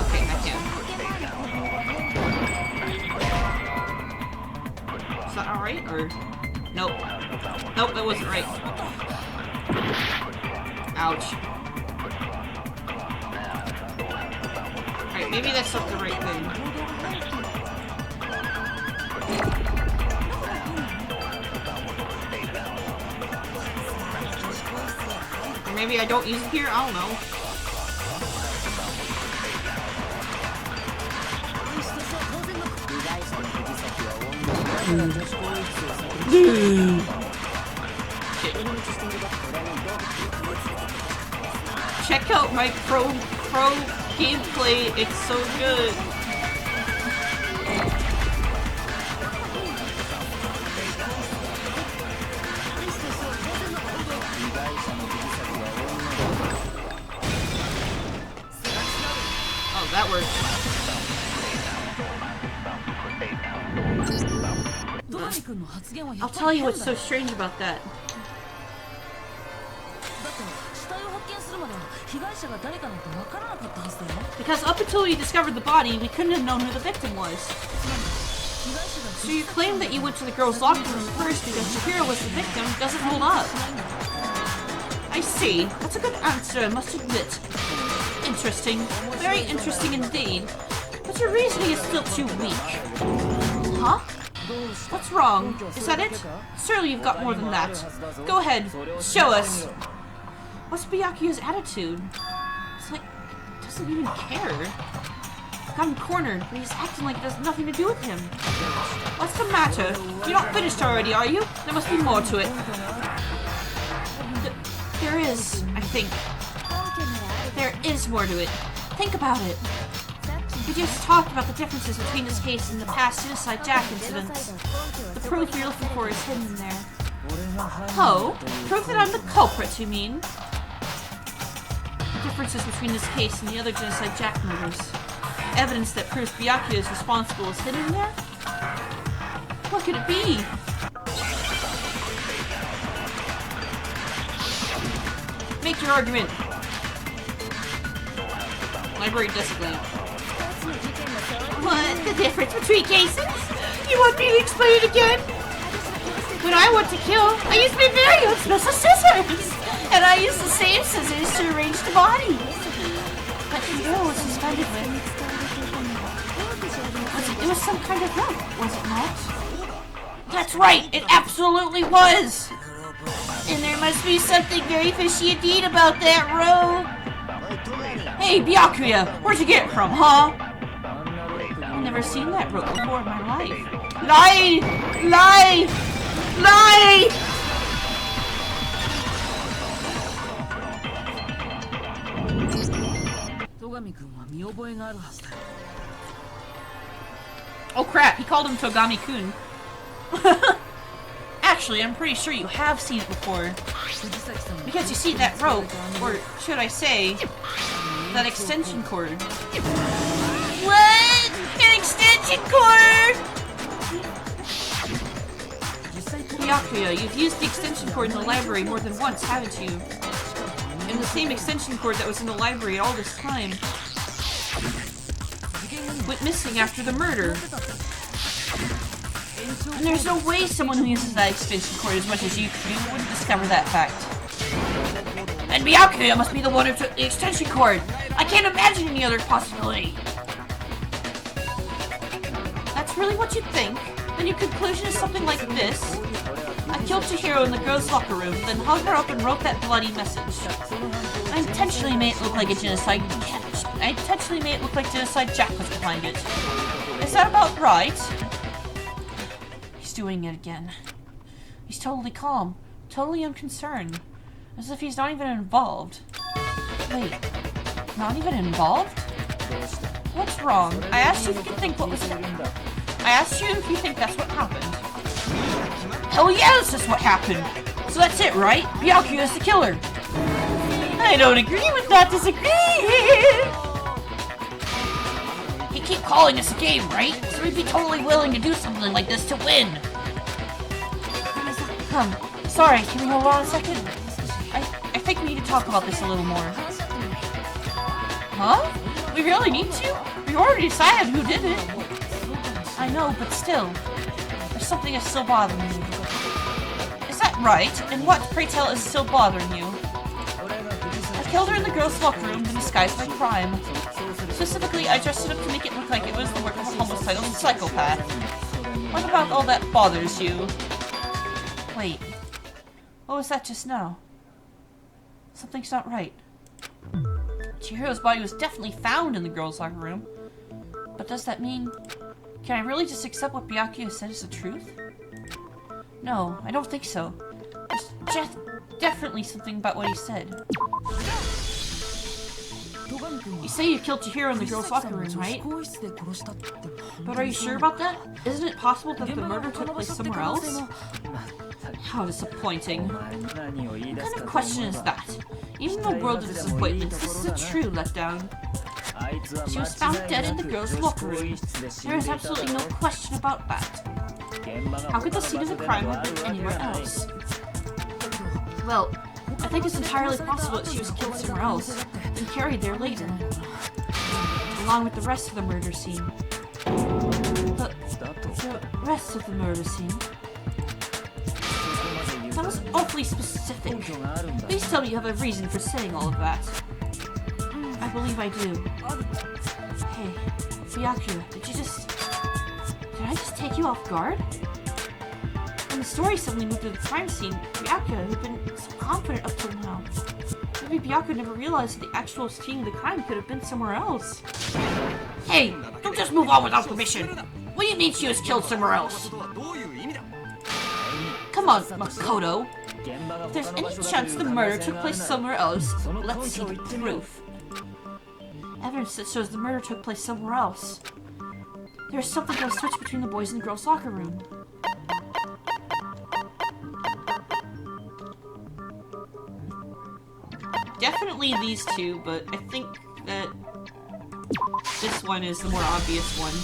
A: Okay, I can. Is that alright, or... nope. Nope, that wasn't right. Ouch. Alright, maybe that's not the right thing. Or maybe I don't use it here? I don't know. Check out my pro gameplay, it's so good. Oh, that works. I'll tell you what's so strange about that. Because up until we discovered the body, we couldn't have known who the victim was. So you claim that you went to the girl's locker room first because Chihiro was the victim doesn't hold up. I see. That's a good answer, I must admit. Interesting. Very interesting indeed. But your reasoning is still too weak. Huh? What's wrong? Is that it? Surely you've got more than that. Go ahead, show us. What's Byakuya's attitude? It's like, he doesn't even care. Got him cornered, but he's acting like it has nothing to do with him. What's the matter? You're not finished already, are you? There must be more to it. There is, I think. There is more to it. Think about it. We just talked about the differences between this case and the past Suicide Jack incidents. The proof you're looking for is hidden there. Oh? Proof that I'm the culprit, you mean? The differences between this case and the other Genocide Jack murders. Evidence that proves Byakuya is responsible is hidden there? What could it be? Make your argument. Library desk lamp. What? The difference between cases? You want me to explain it again?
C: When I want to kill, I use my very own special scissors! And I use the same scissors to arrange the body. But the girl was suspended with... It was some kind of rope, was it not? That's right, it absolutely was! And there must be something very fishy indeed about that rope. Hey, Byakuya, where'd you get it from, huh? I've never seen that rope before in my life. Lie! Lie! Lie! Oh crap, he called him Togami-kun. Actually, I'm pretty sure you have seen it before. Because you see that rope, or should I say, that extension cord. What? An extension cord? Byakuya, you've used the extension cord in the library more than once, haven't you? And the same extension cord that was in the library all this time went missing after the murder. And there's no way someone who uses that extension cord as much as you do wouldn't discover that fact. And Byakuya must be the one who took the extension cord! I can't imagine any other possibility! That's really what you think? Then your conclusion is something like this. I killed Chihiro in the girls' locker room, then hung her up and wrote that bloody message. I intentionally made it look like a genocide. Jack was behind it. Is that about right? He's doing it again. He's totally calm, totally unconcerned, as if he's not even involved. Wait, not even involved? What's wrong? I asked you if you could think what was happening. I asked you if you think that's what happened. Hell yeah, this is what happened! So that's it, right? Byakuya is the killer! I don't agree with that disagreement! You keep calling this a game, right? So we'd be totally willing to do something like this to win! Sorry, can we hold on a second? I think we need to talk about this a little more. Huh? We really need to? We already decided who did it! I know, but still. There's something that's still bothering me. Is that right? And what, pray tell, is still bothering you? I killed her in the girls' locker room in disguise my crime. Specifically, I dressed it up to make it look like it was the work of a homicidal psychopath. What about all that bothers you? Wait. What was that just now? Something's not right. Chihiro's body was definitely found in the girls' locker room. But does that mean... Can I really just accept what Byakuya said is the truth? No, I don't think so. There's definitely something about what he said. You say you killed Chihiro in the girls' locker room, right? But are you sure about that? Isn't it possible that the murder took place somewhere else? How disappointing. What kind of question is that? Even in the world of disappointments, this is a true letdown. She was found dead in the girls' locker room. There is absolutely no question about that. How could the scene of the crime have been anywhere else? Well, I think it's entirely possible that she was killed somewhere else, then carried there later. Along with the rest of the murder scene. The rest of the murder scene? That was awfully specific. Please tell me you have a reason for saying all of that. I believe I do. Hey, Byakuya, did I just take you off guard? When the story suddenly moved to the crime scene, Byakuya, who'd been so confident up till now, maybe Byakuya never realized that the actual scene of the crime could have been somewhere else. Hey, don't just move on without permission! What do you mean she was killed somewhere else? Come on, Makoto. If there's any chance the murder took place somewhere else, let's see the proof. Evidence that shows the murder took place somewhere else. There's something that was switched between the boys in the girls' locker room. Definitely these two, but I think that this one is the more obvious one.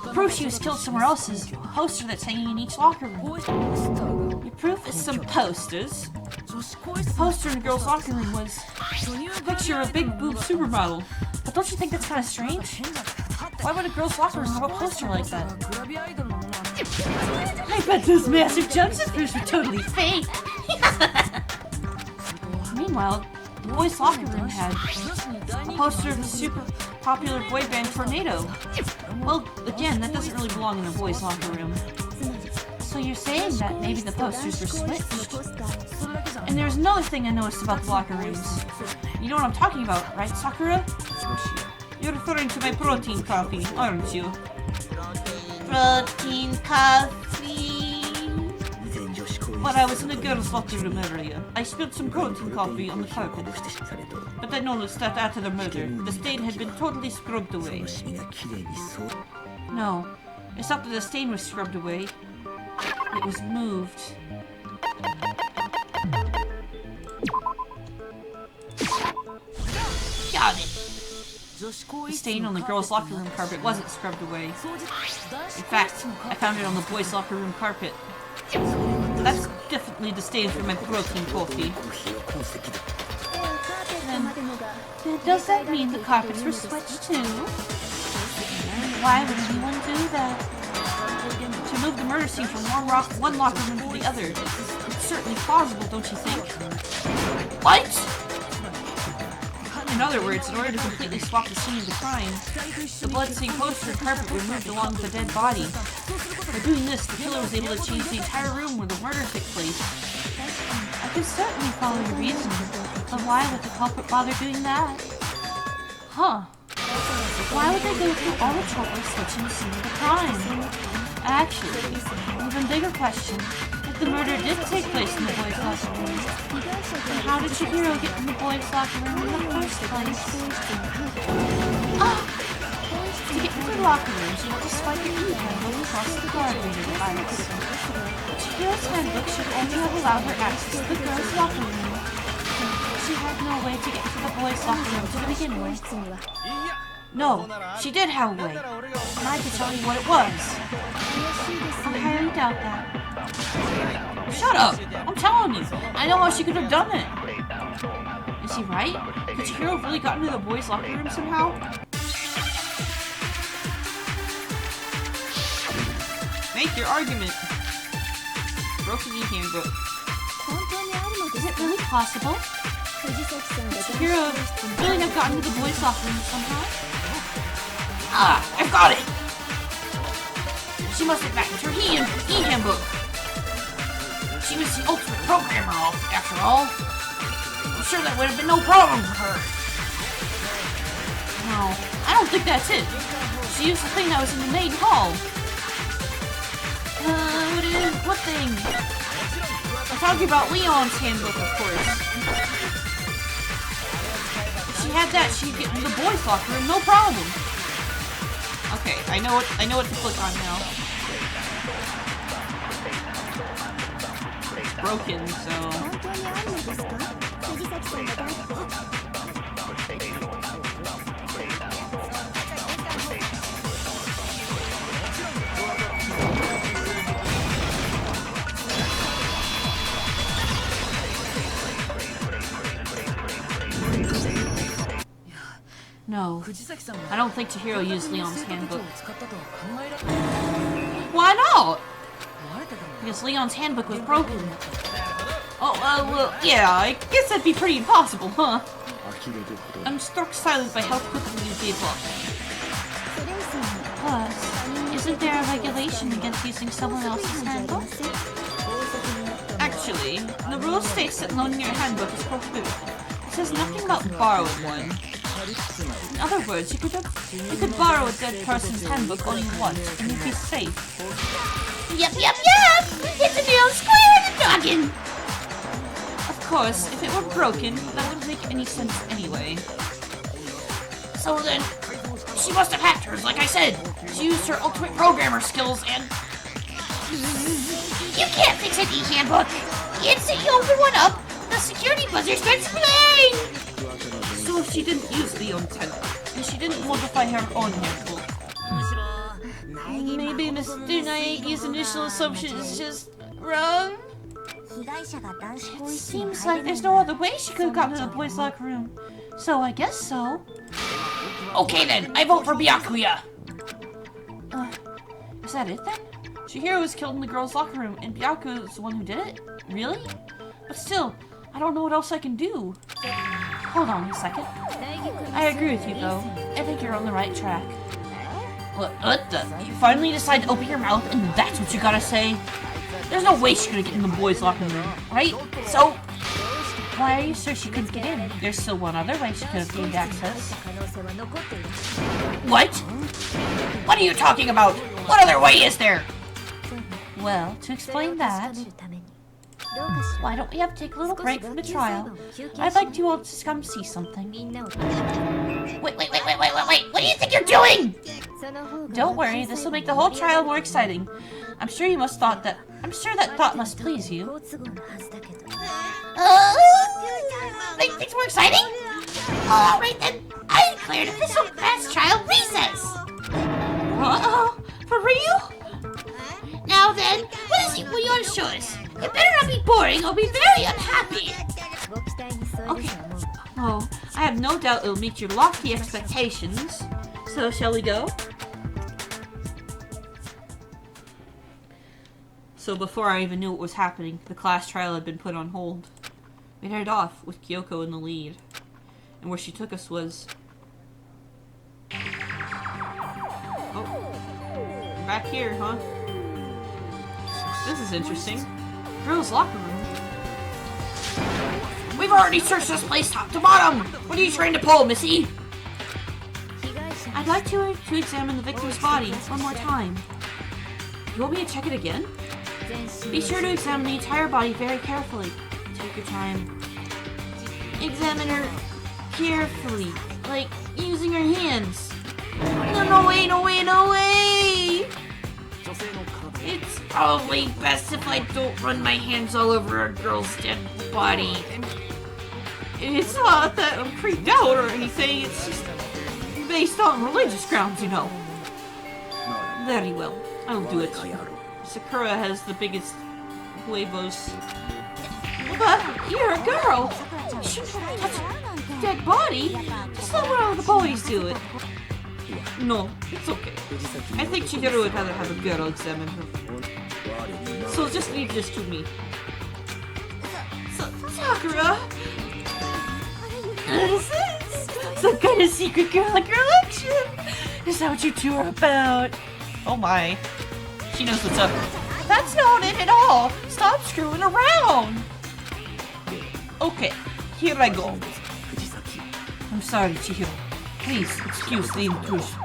C: The proof she was killed somewhere else is a poster that's hanging in each locker room. Your proof is some posters. The poster in the girls' locker room was a picture of a big boob supermodel. But don't you think that's kind of strange? Why would a girl's locker room have a poster like that? I bet those massive jumpsuits were totally fake. Meanwhile, the boys' locker room had a poster of the super popular boy band Tornado. Well, again, that doesn't really belong in a boys' locker room. So you're saying that maybe the posters were switched? And there's another thing I noticed about the locker rooms. You know what I'm talking about, right, Sakura? You're referring to my protein coffee, aren't you? Protein coffee. But I was in the girls' locker room earlier. I spilled some protein coffee on the carpet. But I noticed that after the murder, the stain had been totally scrubbed away. No, it's not that the stain was scrubbed away. It was moved. Got it. The stain on the girls' locker room carpet wasn't scrubbed away. In fact, I found it on the boys' locker room carpet. That's definitely the stain from my protein coffee. Then does that mean the carpets were switched too? Why would anyone do that? To move the murder scene from one locker room to the other. It's certainly plausible, don't you think? What? In other words, in order to completely swap the scene of the crime, the blood-stained poster and carpet were moved along with the dead body. By doing this, the killer was able to change the entire room where the murder took place. I could certainly follow your reason, but why would the culprit bother doing that? Huh. Why would they go through all the trouble of switching the scene of the crime? Actually, an even bigger question. If the murder did take place in the boys' locker room, then how did Chihiro get in the boys' locker room in the first place? To get into the locker rooms, you have to swipe your e-handbook across the guard reader device. Chihiro's handbook should only have allowed her access to the girls' locker room. She had no way to get into the boys' locker room to begin with. No, she did have a way, and I could tell you what it was. I highly doubt that. Shut up! I'm telling you, I know how she could have done it. Is he right? Could Chihiro really got into the boys' locker room somehow?
A: Make your argument. Broken e-handbook.
C: Is it really possible? Could Chihiro really have gotten into the boys' locker room somehow?
A: Ah, I've got it!
C: She must have backed her e-handbook. She was the ultimate programmer, after all. I'm sure that would have been no problem for her. No, I don't think that's it. She used the thing that was in the main hall. What thing? I'm talking about Leon's handbook, of course. If she had that, she'd get in the boys' locker room, no problem.
A: Okay, I know what to click on now. It's broken, so
C: no, I don't think Chihiro used Leon's handbook. Why not? Because Leon's handbook was broken. Oh, well, yeah, I guess that'd be pretty impossible, huh? I'm struck silent by how quickly you gave up. Plus, isn't there a regulation against using someone else's handbook?
A: actually, the rule states that loaning your handbook is prohibited. It says nothing about borrowing one. In other words, you could borrow a dead person's handbook only once, and you'd be safe.
C: Yep! It's a nail square in the noggin!
A: Of course, if it were broken, that wouldn't make any sense anyway.
C: So then, she must have hacked hers, like I said. She used her ultimate programmer skills and... You can't fix an e-handbook! The instant you open one up, the security buzzer starts playing!
A: So if she didn't use Leon's handbook, and she didn't modify her own handbook, maybe Mr. Naegi's initial assumption is just wrong?
C: It seems like there's no other way she could have gotten to the boys' locker room. So I guess so. Okay then, I vote for Byakuya!
A: Is that it then?
C: Chihiro was killed in the girls' locker room, and Byaku is the one who did it? Really? But still, I don't know what else I can do. Hold on a second. I agree with you, though. I think you're on the right track. What the? You finally decide to open your mouth, and that's what you gotta say? There's no way she's gonna get in the boys' locker room, right? So, why are you sure she couldn't get in? There's still one other way she could have gained access. What? What are you talking about? What other way is there? Well, to explain that, why don't we take a little break from the trial? I'd like you all to come see something. Wait! What do you think you're doing? Don't worry, this will make the whole trial more exciting. I'm sure that thought must please you. Make things more exciting? Alright then, I declare an official class trial recess! Uh-oh, for real? Now then, what is it you want to show us? It better not be boring, I'll be very unhappy! Okay. Oh, I have no doubt it'll meet your lofty expectations. So, shall we go? So before I even knew what was happening, the class trial had been put on hold. We headed off, with Kyoko in the lead. And where she took us was... Oh. Back here, huh? This is interesting. Girls' locker room. We've already searched this place top to bottom! What are you trying to pull, Missy? I'd like to examine the victim's body one more time. You want me to check it again? Be sure to examine the entire body very carefully. Take your time. Examine her carefully, like using her hands. No way! It's probably best if I don't run my hands all over a girl's dead body. It's not that I'm creeped out or anything, it's just based on religious grounds, you know. Very well, I'll do it. Sakura has the biggest huevos. But you're a girl! You shouldn't touch a dead body! Just let one of the boys do it. No, it's okay. I think Chihiro would rather have a girl examine her. So just leave this to me. Sakura! What is this? Some kind of secret girl collection? Is that what you two are about? Oh my. She knows what's up. That's not it at all! Stop screwing around! Okay, here I go. I'm sorry, Chihiro. Please, excuse the intrusion.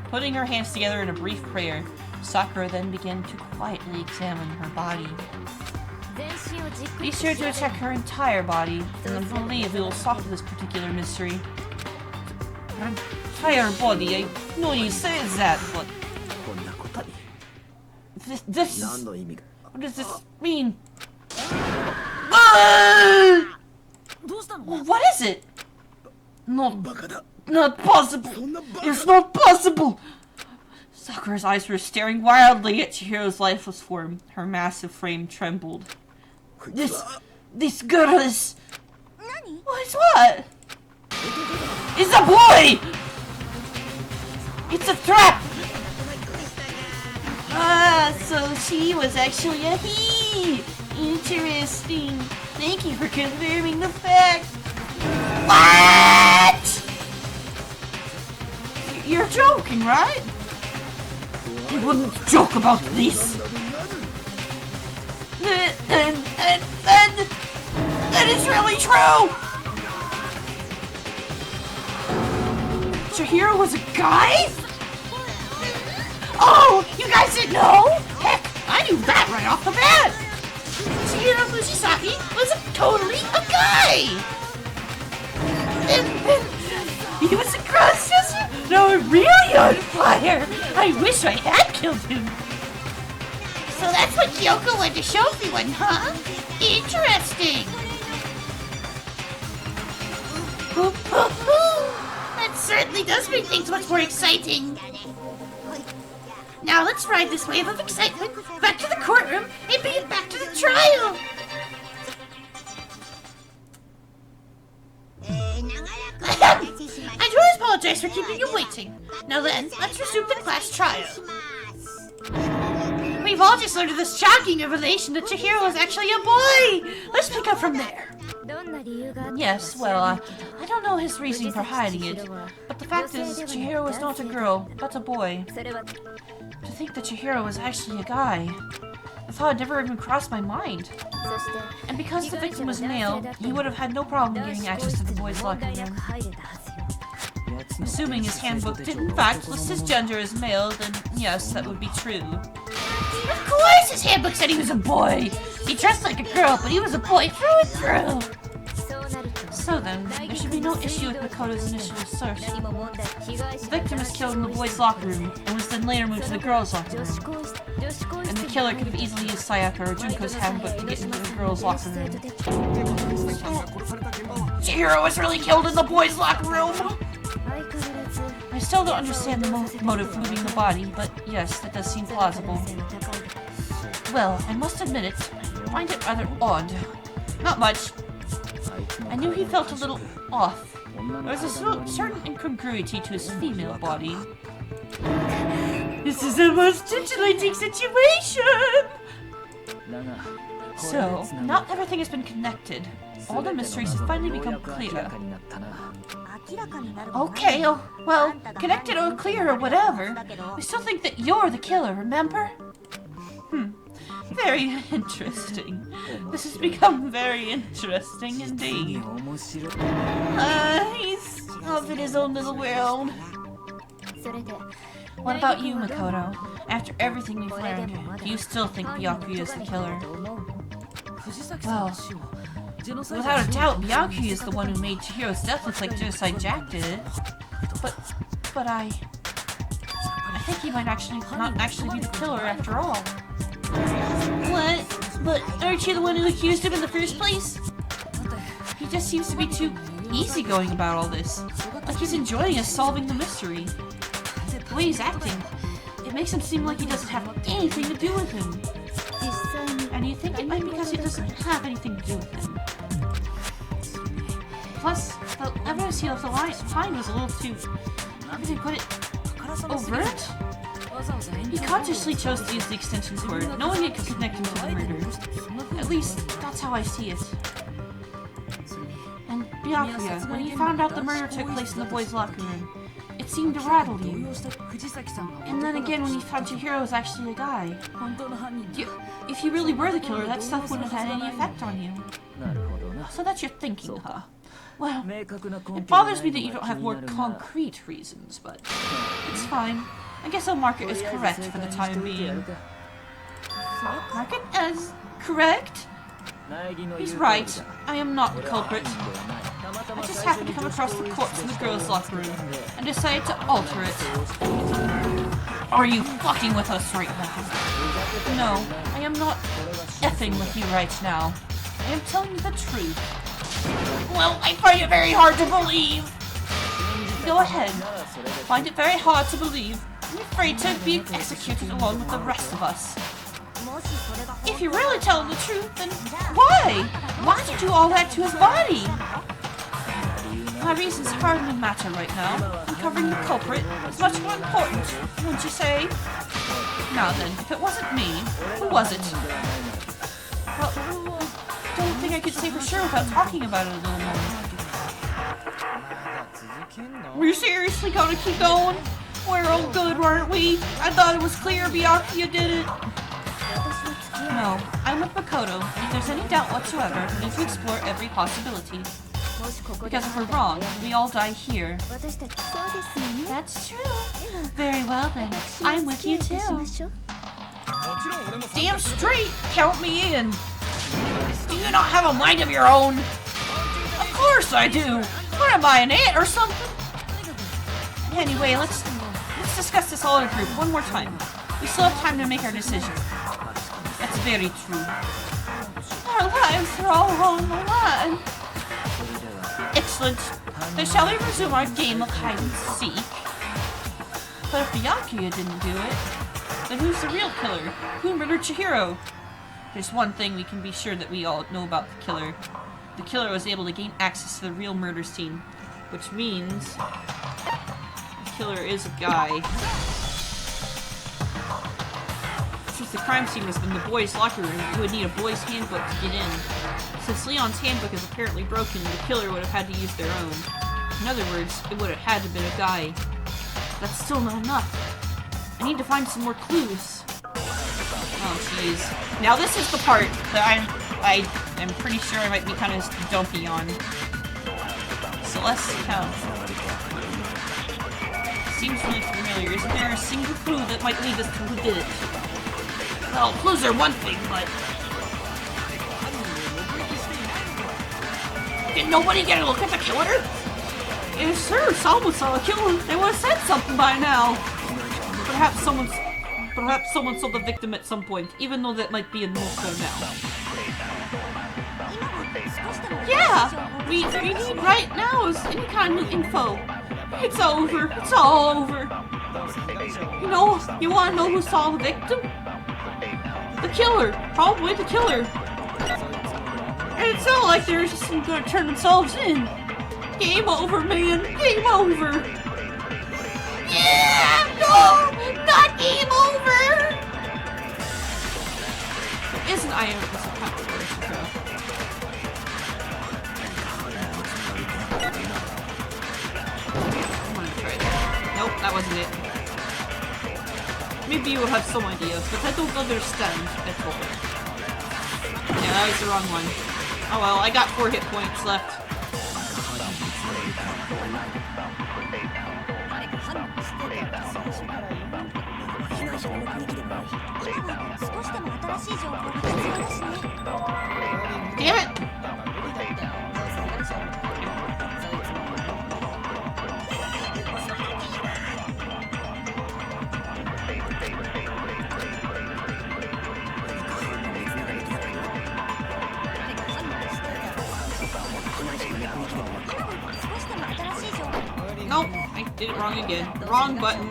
C: Putting her hands together in a brief prayer, Sakura then began to quietly examine her body. Be sure to check her entire body, and I believe we will solve this particular mystery. Her entire body, I know you said that, but... This... What does this mean? What is it? Not possible! It's not possible! Sakura's eyes were staring wildly at Chihiro's lifeless form. Her massive frame trembled. This girl is... What? It's a boy! It's a trap! So she was actually a he! Interesting. Thank you for confirming the fact. What? You're joking, right? You wouldn't joke about this. Then that is really true. Chihiro was a guy? Oh, you guys didn't know? Heck, I knew that right off the bat. Chihiro Fujisaki was totally a guy. He was a cross-dresser? No, really on fire. I wish I had killed him. So that's what Kyoko wanted to show everyone, huh? Interesting. That certainly does make things much more exciting. Now let's ride this wave of excitement back to the courtroom and begin back to the trial. I do apologize for keeping you waiting. Now then, let's resume the class trial. we've all just learned of this shocking revelation that Chihiro is actually a boy! Let's pick up from there. Yes, well, I don't know his reasoning for hiding it, but the fact is, Chihiro is not a girl, but a boy. To think that Chihiro was actually a guy, the thought never even crossed my mind. And because the victim was male, he would have had no problem getting access to the boys' locker room. Assuming his handbook did in fact list his gender as male, then yes, that would be true. Of course his handbook said he was a boy! He dressed like a girl, but he was a boy through and through! So then, there should be no issue with Makoto's initial assertion. The victim was killed in the boys' locker room, and was then later moved to the girls' locker room. And the killer could have easily used Sayaka or Junko's handbook to get into the girls' locker room. Chihiro was really killed in the boys' locker room! I still don't understand the motive for moving the body, but yes, that does seem plausible. Well, I must admit it, I find it rather odd. Not much. I knew he felt a little off. There was a certain incongruity to his female body. This is a most titillating situation! So, not everything has been connected. All the mysteries have finally become clear. Okay, oh, well, connected or clear or whatever, we still think that you're the killer, remember? Very interesting. This has become very interesting indeed. He's off in his own little world. What about you, Makoto? After everything we've learned, do you still think Byakuya is the killer? Well, without a doubt, Byakuya is the one who made Chihiro's death look like Genocide Jack did it. But I think he might not actually be the killer after all. What? But aren't you the one who accused him in the first place? He just seems to be too easygoing about all this. Like he's enjoying us solving the mystery. The way he's acting, it makes him seem like he doesn't have anything to do with him. And you think it might be because he doesn't have anything to do with him. Plus, the evidence he left behind was a little too, how could I put it, overt? He consciously chose to use the extensions word, knowing it could connect him to the murder. At least, that's how I see it. And Byakuya, when he found out the murder took place in the boys' locker room, it seemed to rattle you. And then again, when he found Chihiro was actually a guy. If you really were the killer, that stuff wouldn't have had any effect on you. So that's your thinking, huh? Well, it bothers me that you don't have more concrete reasons, but it's fine. I guess I'll mark it as correct for the time being. Mark it as correct? He's right. I am not the culprit. I just happened to come across the corpse in the girls' locker room and decided to alter it. Are you fucking with us right now? No, I am not effing with you right now. I am telling you the truth. Well, I find it very hard to believe. Go ahead. Find it very hard to believe. I'm afraid to be executed along with the rest of us. If you're really telling the truth, then why? Why'd you do all that to his body? My reasons hardly matter right now. Uncovering the culprit is much more important, wouldn't you say? Now then, if it wasn't me, who was it? Well, I don't think I could say for sure without talking about it a little more. We're seriously gonna keep going? We're all good, weren't we? I thought it was clear Byakuya did it. No, I'm with Makoto. If there's any doubt whatsoever, we need to explore every possibility. Because if we're wrong, we all die here. That's true. Very well then. I'm with you too. Damn straight! Count me in! Do you not have a mind of your own? Of course I do! What am I, an ant or something? Anyway, let's discuss this all in a group one more time. We still have time to make our decision. That's very true. Our lives are all on the line. Excellent. Then shall we resume our game of hide and seek? But if Byakuya didn't do it, then who's the real killer? Who murdered Chihiro? There's one thing we can be sure that we all know about the killer. The killer was able to gain access to the real murder scene, which means the killer is a guy.
A: Since the crime scene was in the boys' locker room, you would need a boys' handbook to get in. Since Leon's handbook is apparently broken, the killer would have had to use their own. In other words, it would have had to have been a guy. That's still not enough. I need to find some more clues. Oh, jeez. Now this is the part that I'm pretty sure I might be kind of dumpy on. Celeste's house. Seems really familiar. Isn't there a single clue that might lead us to who did it? Well, clues are one thing, but... Did nobody get a look at the killer? Yes, sir. Someone saw a killer. They would have said something by now. Perhaps someone saw the victim at some point, even though that might be in Moscow now. Yeah! We need right now is any kind of info. It's over. It's all over. You wanna know who saw the victim? The killer. Probably the killer. And it's not like they're just gonna turn themselves in. Game over, man. Game over. Yeah! No! Not game over! Isn't Iron a kind of I'm gonna try that. Nope, that wasn't it. Maybe you will have some idea, but I don't understand at all. Yeah, that was the wrong one. Oh well, I got 4 hit points left. Damn it! Nope, I did it wrong again. Wrong button.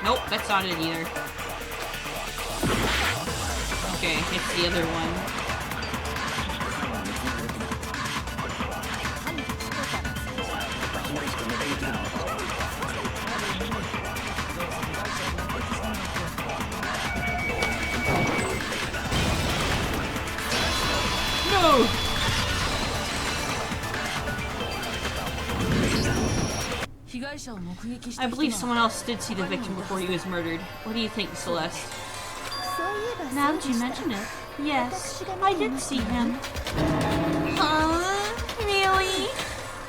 A: Nope, that's not it either. Okay, it's the other one. No! I believe someone else did see the victim before he was murdered. What do you think, Celeste? Now that you mention it, yes, I did see him. Really?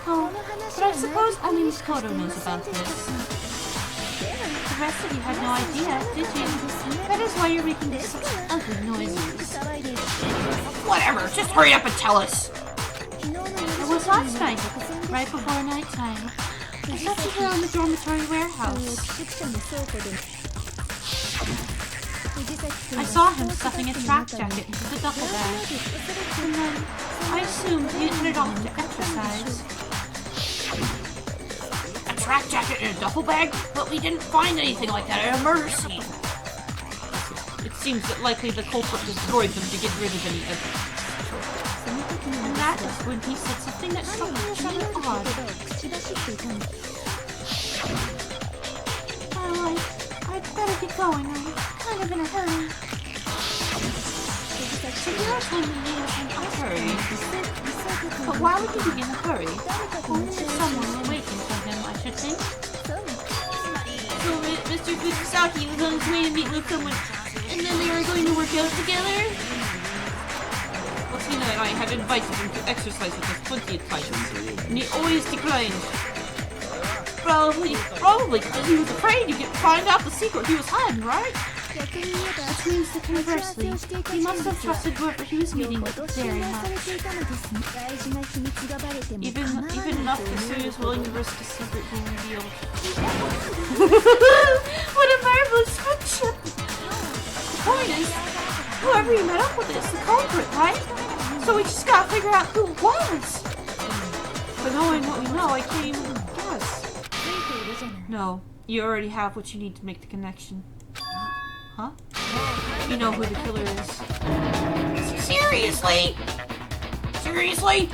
A: Oh, but I suppose only Makoto knows about this. The rest of you had no idea, did you? That is why you're making such ugly noises. Whatever, just hurry up and tell us! It was last night, right before nighttime. I slept with her in the dormitory warehouse. I saw him stuffing a track jacket into the duffel bag. And then, I assumed he had put it off to exercise. A track jacket in a duffel bag? But we didn't find anything like that at a murder scene. It seems that likely the culprit destroyed them to get rid of any evidence. And that is when he said something that struck me as rather odd. I'd better get going. I'm kind of in a hurry. So you're telling me you were in a hurry? But why would you be in a hurry? Only if someone were waiting for him, I should think. So Mr. Fujisaki was on his way to meet with someone, and then they were going to work out together? Latina and I have invited him to exercise with us plenty of times, and he always declined. Probably because he was afraid you could find out the secret he was hiding, right? Which means that conversely, he must have trusted whoever he was meeting with very much. Even enough that he was willing to risk a secret being revealed. What a marvelous friendship! The point is, whoever you met up with is the culprit, right? So we just gotta figure out who it was! But knowing what we know, I can't even guess. No, You already have what you need to make the connection. Huh? You know who the killer is.
C: Seriously? Seriously?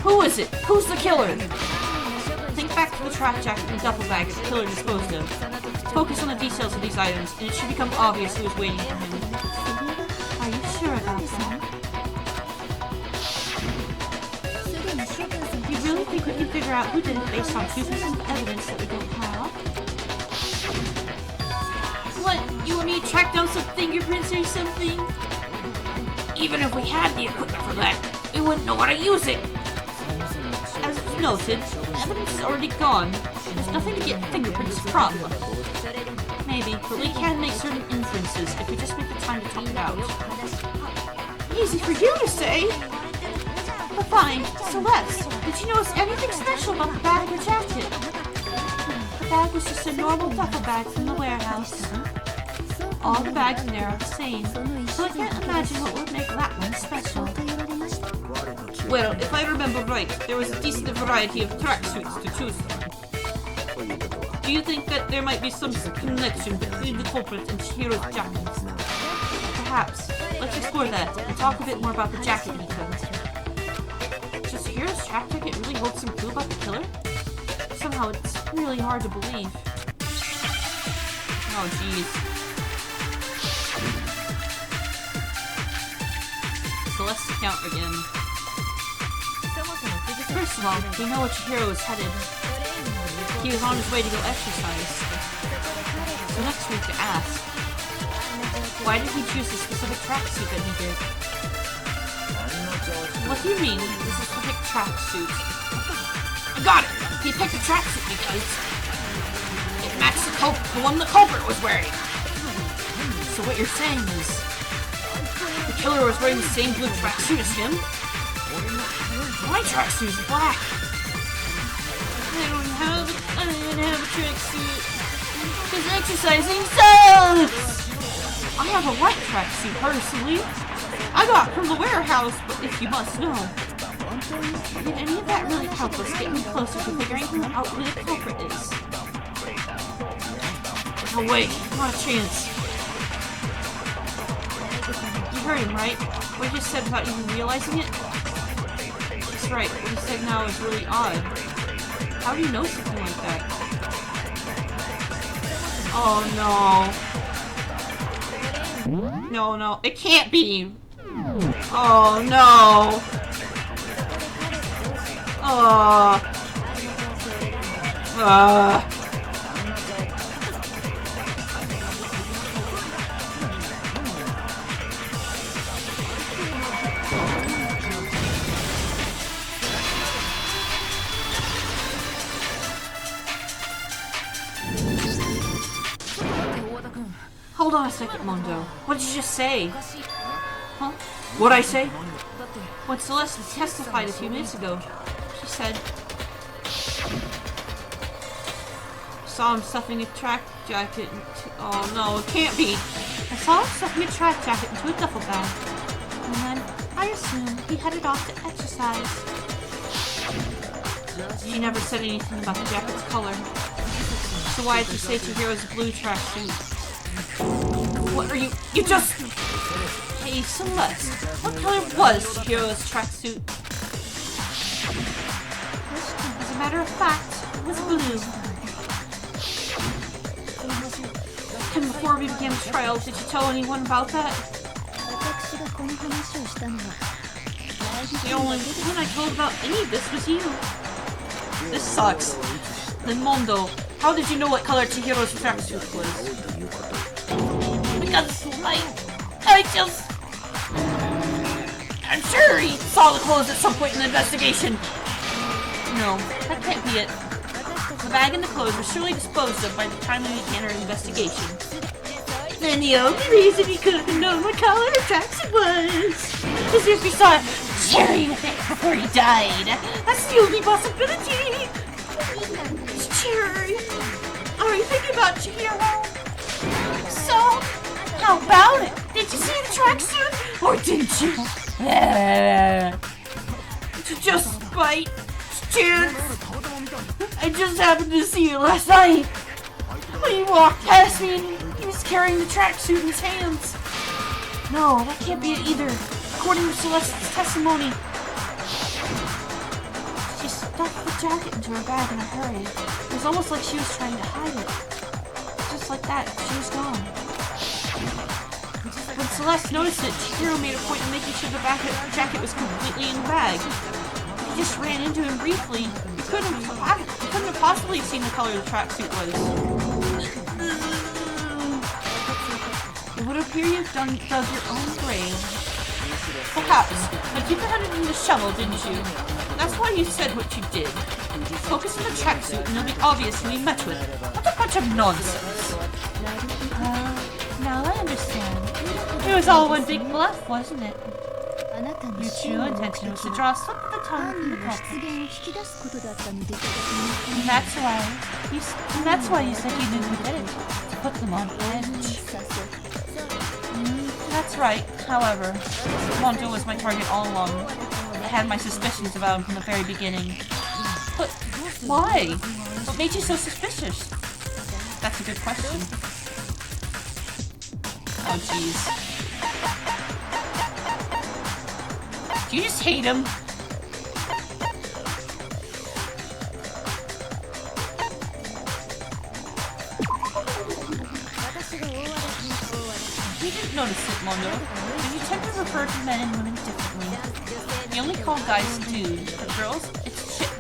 C: Who is it? Who's the killer?
A: Think back to the track jacket and duffel bag that the killer disposed of. Focus on the details of these items, and it should become obvious who is waiting for him. Are you sure about that? You really think we can figure out who did it based on pieces of evidence that we don't have? What? You want me to track down some fingerprints or something?
C: Even if we had the equipment for that, we wouldn't know how to use it.
A: As noted, evidence is already gone. There's nothing to get fingerprints from. Maybe, but we can make certain inferences if we just make the time to talk it out. Easy for you to say! But fine, Celeste, did you notice anything special about the bag or jacket? The bag was just a normal duffel bag from the warehouse. All the bags in there are the same, so I can't imagine what would make that one special. Well, if I remember right, there was a decent variety of tracksuits to choose from. Do you think that there might be some connection between the culprit and Chihiro's jacket? Perhaps. Let's explore that and talk a bit more about the jacket he took. Does Chihiro's track jacket really hold some clue about the killer? Somehow it's really hard to believe. Oh jeez. Celeste's account again. First of all, we know where Chihiro is headed. He was on his way to go exercise. So next we have to ask, why did he choose the specific tracksuit that he did? What do you mean, the specific tracksuit?
C: I got it! He picked the tracksuit because it matched the one the culprit was wearing.
A: So what you're saying is,
C: the killer was wearing the same blue tracksuit as him? My tracksuit is black.
A: I don't have a tracksuit. Because exercising sucks! I have a white tracksuit, personally. I got it from the warehouse, but if you must know. Did any of that really help us get me closer to figuring out who the culprit is?
C: No way, not a chance.
A: You heard him, right? What he just said without even realizing it? That's right, what he said now is really odd. How do you know something like that? Oh no. No, it can't be! Oh no! Hold on a second, Mondo. What did you just say? Huh?
C: What'd I say?
A: When Celeste testified a few minutes ago, she said... saw him stuffing a track jacket into... Oh no, it can't be! I saw him stuffing a track jacket into a duffel bag. And then, I assumed he headed off to exercise. She never said anything about the jacket's color. So why did you say Chihiro's blue tracksuit?
C: What are you just...
A: Hey, Celeste, what color was Chihiro's tracksuit? As a matter of fact, it was blue. And before we began the trial, did you tell anyone about that? The only one I told about any of this was you. This sucks. Then Mondo, how did you know what color Chihiro's tracksuit was?
C: Because I'm sure he saw the clothes at some point in the investigation.
A: No, that can't be it. The bag and the clothes were surely disposed of by the time we began our investigation. And the only reason he could have known what color the tracksuit was is if he saw it cherry with it before he died. That's the only possibility. It's cherry. Are you thinking about Chihiro? So, how about it? Did you see the tracksuit? Or didn't you? Did you just bite chance? I just happened to see it last night.
C: When he walked past me and he was carrying the tracksuit in his hands. No, that can't be it either. According to Celeste's testimony, she stuffed the jacket into her bag in a hurry. It was almost like she was trying to hide it. Just like that, she was gone. When Celeste noticed it, Chihiro made a point of making sure the jacket was completely in the bag. He just ran into him briefly. He couldn't have possibly seen the color the tracksuit was. It would appear you've dug your own grave. Perhaps, but you got it in the shovel, didn't you? That's why you said what you did. Focus on the tracksuit and it'll be obvious who we met with. What a bunch of nonsense. Now I understand. It was all one big bluff, wasn't it? Your true intention was to draw a slip of the tongue from the culprit. And that's why you said you knew who did it. To put them on edge. That's right. However, Mondo was my target all along. I had my suspicions about him from the very beginning. But why? What made you so suspicious? That's a good question. Oh jeez. Do you just hate him? You didn't notice it, Mondo. You tend to refer to men and women differently. You only call guys dude. For girls, it's chick.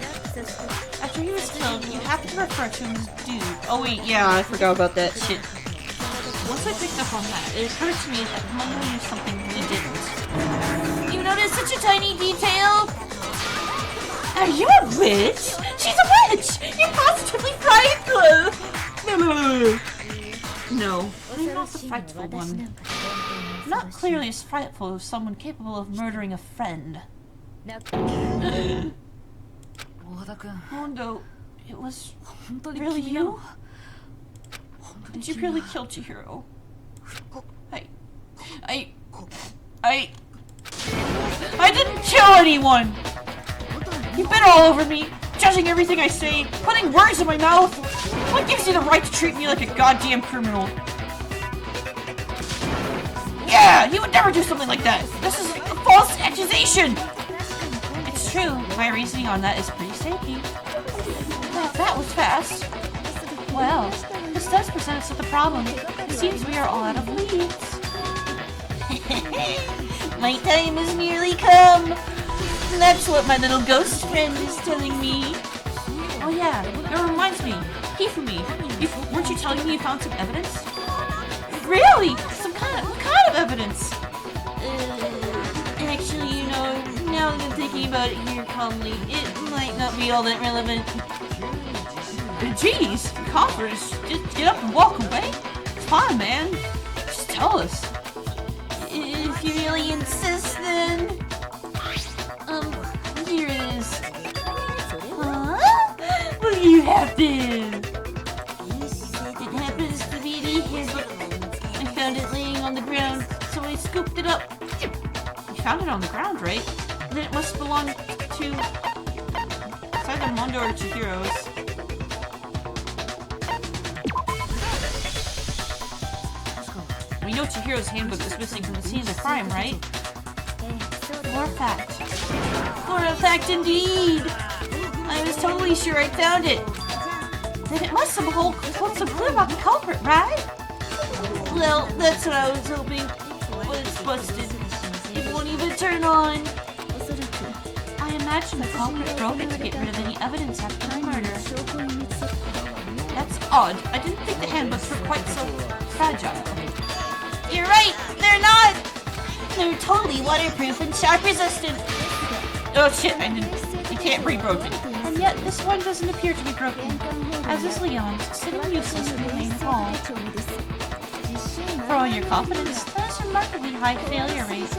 C: After he was killed, you have to refer to him as dude. Oh wait, yeah, I forgot about that shit. Once I picked up on that, it occurred to me that Mondo knew something he didn't. You noticed such a tiny detail? Are you a witch? She's a witch! You're positively frightful! No, I'm not the frightful one. Not clearly as frightful as someone capable of murdering a friend. Mondo, it was really you? Did you really kill Chihiro? I didn't kill anyone! You've been all over me, judging everything I say, putting words in my mouth. What gives you the right to treat me like a goddamn criminal? Yeah, you would never do something like that. This is a false accusation. It's true. My reasoning on that is pretty shaky. That was fast. Well, this does present us with a problem. It seems we are all out of leads. My time has nearly come. That's what my little ghost friend is telling me. Oh yeah, that reminds me. Hifumi, weren't you telling me you found some evidence? Really? What kind of evidence? Actually, you know, now that I'm thinking about it here calmly, it might not be all that relevant. Jeez, coffers, just get up and walk away. It's fine, man. Just tell us. If you really insist, then... here it is. Huh? What do you have there? It happens to be the handbook. I found it laying on the ground, so I scooped it up. You found it on the ground, right? Then it must belong to... it's either Mondo or Chihiro's. We know Chihiro's handbook is missing from the scene of the crime, right? For a fact. For a fact indeed! I was totally sure I found it. Then it must have hold some clue about the culprit, right? Well, that's what I was hoping. But it's busted. It won't even turn on. I imagine the culprit broke it to get rid of any evidence after the murder. That's odd. I didn't think the handbooks were quite so fragile. You're right, they're not! They're totally waterproof and shock resistant. Oh shit, it can't be broken. And yet, this one doesn't appear to be broken, as is Leon's, sitting useless in the main hall. For all your confidence, that is a remarkably high failure rate.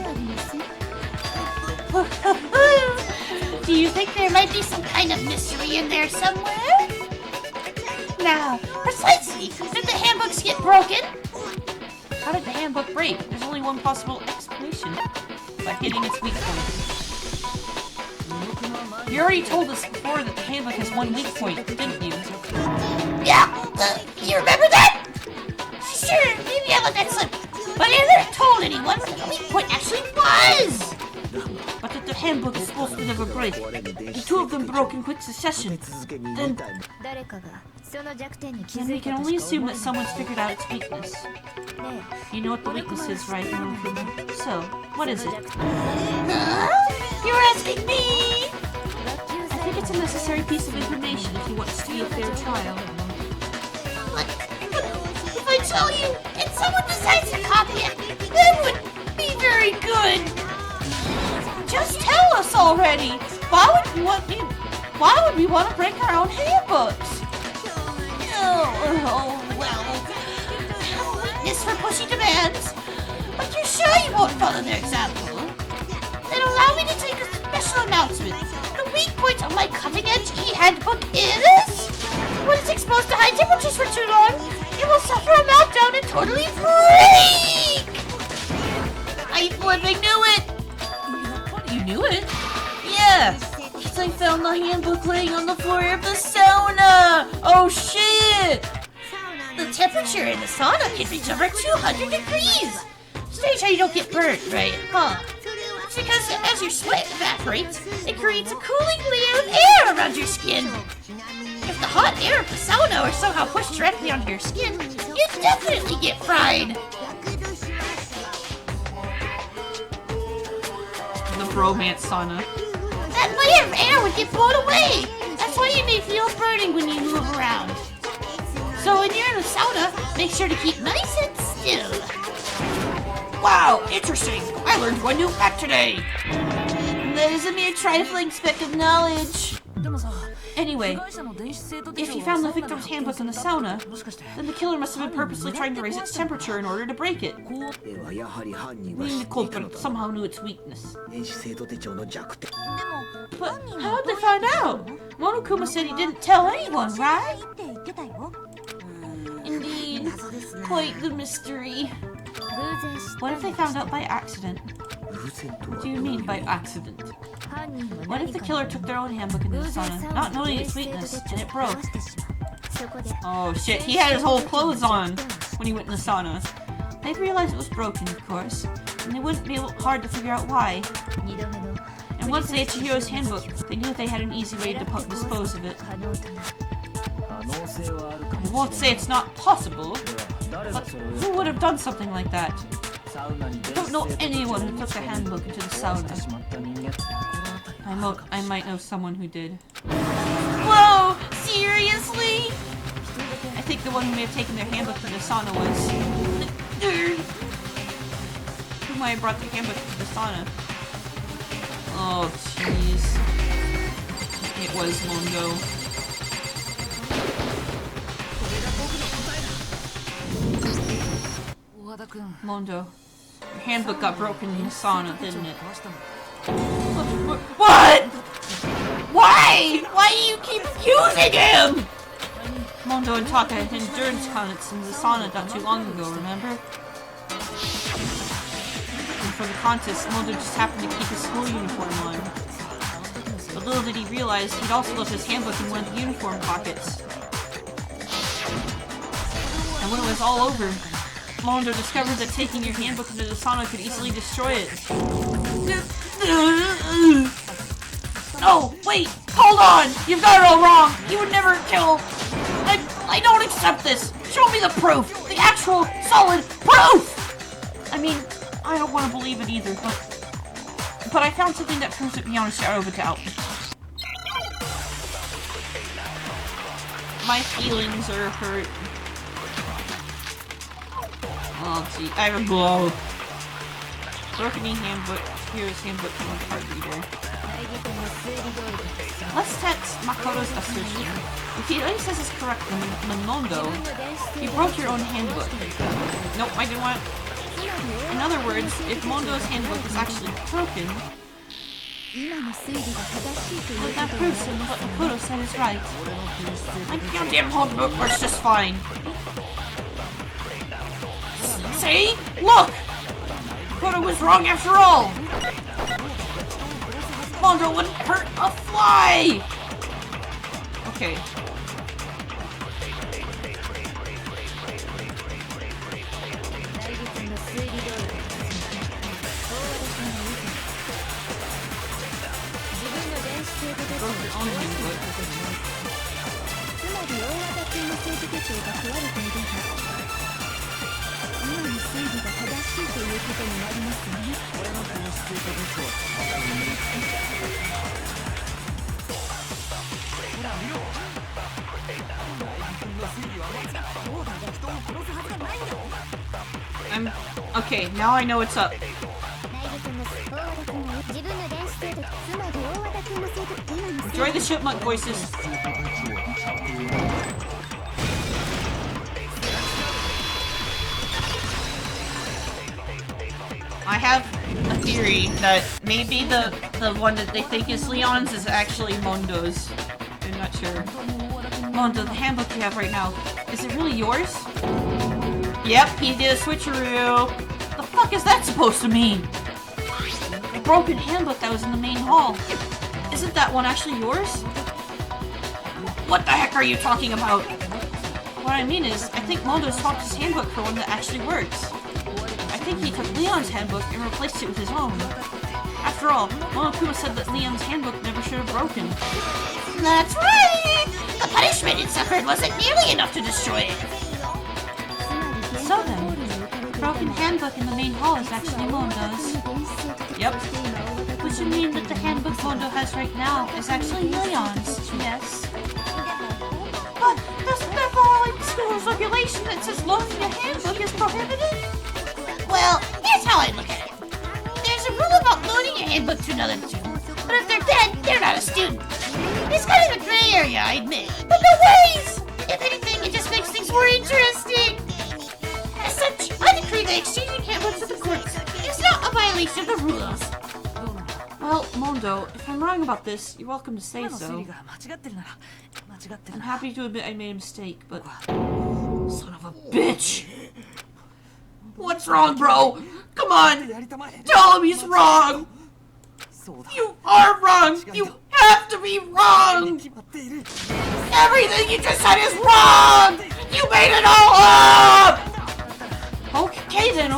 C: Do you think there might be some kind of mystery in there somewhere? Now, precisely! Did the handbooks get broken? How did the handbook break? There's only one possible explanation. By hitting its weak point. You already told us before that the handbook has one weak point, didn't you? Yeah, You remember that? Sure, maybe I let that slip. But I never told anyone what the weak point actually was.
A: But if the handbook is supposed to never break, the two of them broke in quick succession. Then we can only assume that someone's figured out its weakness. You know what the weakness is, right, Ronpa? So, what is it?
C: You're asking me?
A: I think it's a necessary piece of information if you want this to be a fair trial.
C: But if I tell you and someone decides to copy it, that would be very good. Just tell us already. Why would we want to break our own handbooks? Oh, well, weakness for pushy demands. But you're sure you won't follow their example? Then allow me to take a special announcement. The weak point of my cutting-edge e-handbook is... when it's exposed to high temperatures for too long, it will suffer a meltdown and totally break! I flipping knew it!
A: You knew it?
C: Yeah! Because I found the handbook laying on the floor of the sauna! Oh shit! The temperature in the sauna can reach over 200 degrees! Strange how you don't get burnt, right? Huh? It's because as your sweat evaporates, it creates a cooling layer of air around your skin. If the hot air of the sauna were somehow pushed directly onto your skin, you'd definitely get fried.
A: The bromance sauna.
C: That layer of air would get blown away. That's why you may feel burning when you move around. So when you're in the sauna, make sure to keep nice and still.
A: Wow, interesting. I learned one new fact today.
C: That is a mere trifling speck of knowledge.
A: Anyway, if you found the victim's handbook in the sauna, then the killer must have been purposely trying to raise its temperature in order to break it. Meaning the culprit somehow knew its weakness. But how did they find out? Monokuma said he didn't tell anyone, right?
C: Indeed, quite the mystery.
A: What if they found out by accident? What do you mean by accident? What if the killer took their own handbook into the sauna, not knowing its weakness, and it broke? Oh shit, he had his whole clothes on when he went in the sauna. They'd realize it was broken, of course, and it wouldn't be hard to figure out why. And once they had Chihiro's handbook, they knew they had an easy way to dispose of it. I won't say it's not possible, but who would have done something like that? I don't know anyone who took the handbook into the sauna. I might know someone who did.
C: Whoa! Seriously?
A: I think the one who may have taken their handbook to the sauna was... who might have brought the handbook to the sauna. Oh, jeez. It was Mondo. Mondo, your handbook got broken in the sauna, didn't it?
C: What? Why? Why do you keep using him?
A: Mondo and Taka had endurance contests in the sauna not too long ago, remember? And for the contest, Mondo just happened to keep his school uniform on. But little did he realize he'd also left his handbook in one of the uniform pockets. And when it was all over, Mondo discovered that taking your handbook into the sauna could easily destroy it.
C: No, wait, hold on! You've got it all wrong! You would never kill... I don't accept this! Show me the proof! The actual, solid proof!
A: I mean, I don't want to believe it either, but I found something that proves it beyond a shadow of a doubt. My feelings are hurt. Oh, gee, I have a blow. Broken handbook. Here's handbook from a card reader. Let's test Makoto's assertion. If he only says it's correct, then Mondo, you broke your own handbook. Nope, I didn't want. In other words, if Mondo's handbook is actually broken, well, that proves that what Makoto said is right. My goddamn handbook works just fine. See? Look! Makoto was wrong after all! Mondo wouldn't hurt a fly! Okay. Okay, now I know what's up. Enjoy the chipmunk voices. I have a theory that maybe the one that they think is Leon's is actually Mondo's. I'm not sure. Mondo, the handbook you have right now, is it really yours? Yep, he did a switcheroo. The fuck is that supposed to mean? The broken handbook that was in the main hall. Isn't that one actually yours? What the heck are you talking about? What I mean is, I think Mondo swapped his handbook for one that actually works. I think he took Leon's handbook and replaced it with his own. After all, Monokuma said that Leon's handbook never should have broken.
C: That's right! The punishment it suffered wasn't nearly enough to destroy it.
A: So then, the broken handbook in the main hall is actually Mondo's. Yep. Which would mean that the handbook Mondo has right now is actually Leon's. Yes. But doesn't there fall in school's regulation that says loaning a handbook is prohibited?
C: Well, here's how I look at it. There's a rule about loaning a handbook to another student, but if they're dead, they're not a student. It's kind of a gray area, I admit. But no worries! If anything, it just makes things more interesting. As such, I decree that exchanging handbooks with the courts is not a violation of the rules.
A: Well, Mondo, if I'm wrong about this, you're welcome to say so. I'm happy to admit I made a mistake, but... Son of a bitch! What's wrong, bro? Come on! Tell him he's wrong! You are wrong! You have to be wrong! Everything you just said is wrong! You made it all up! Okay then.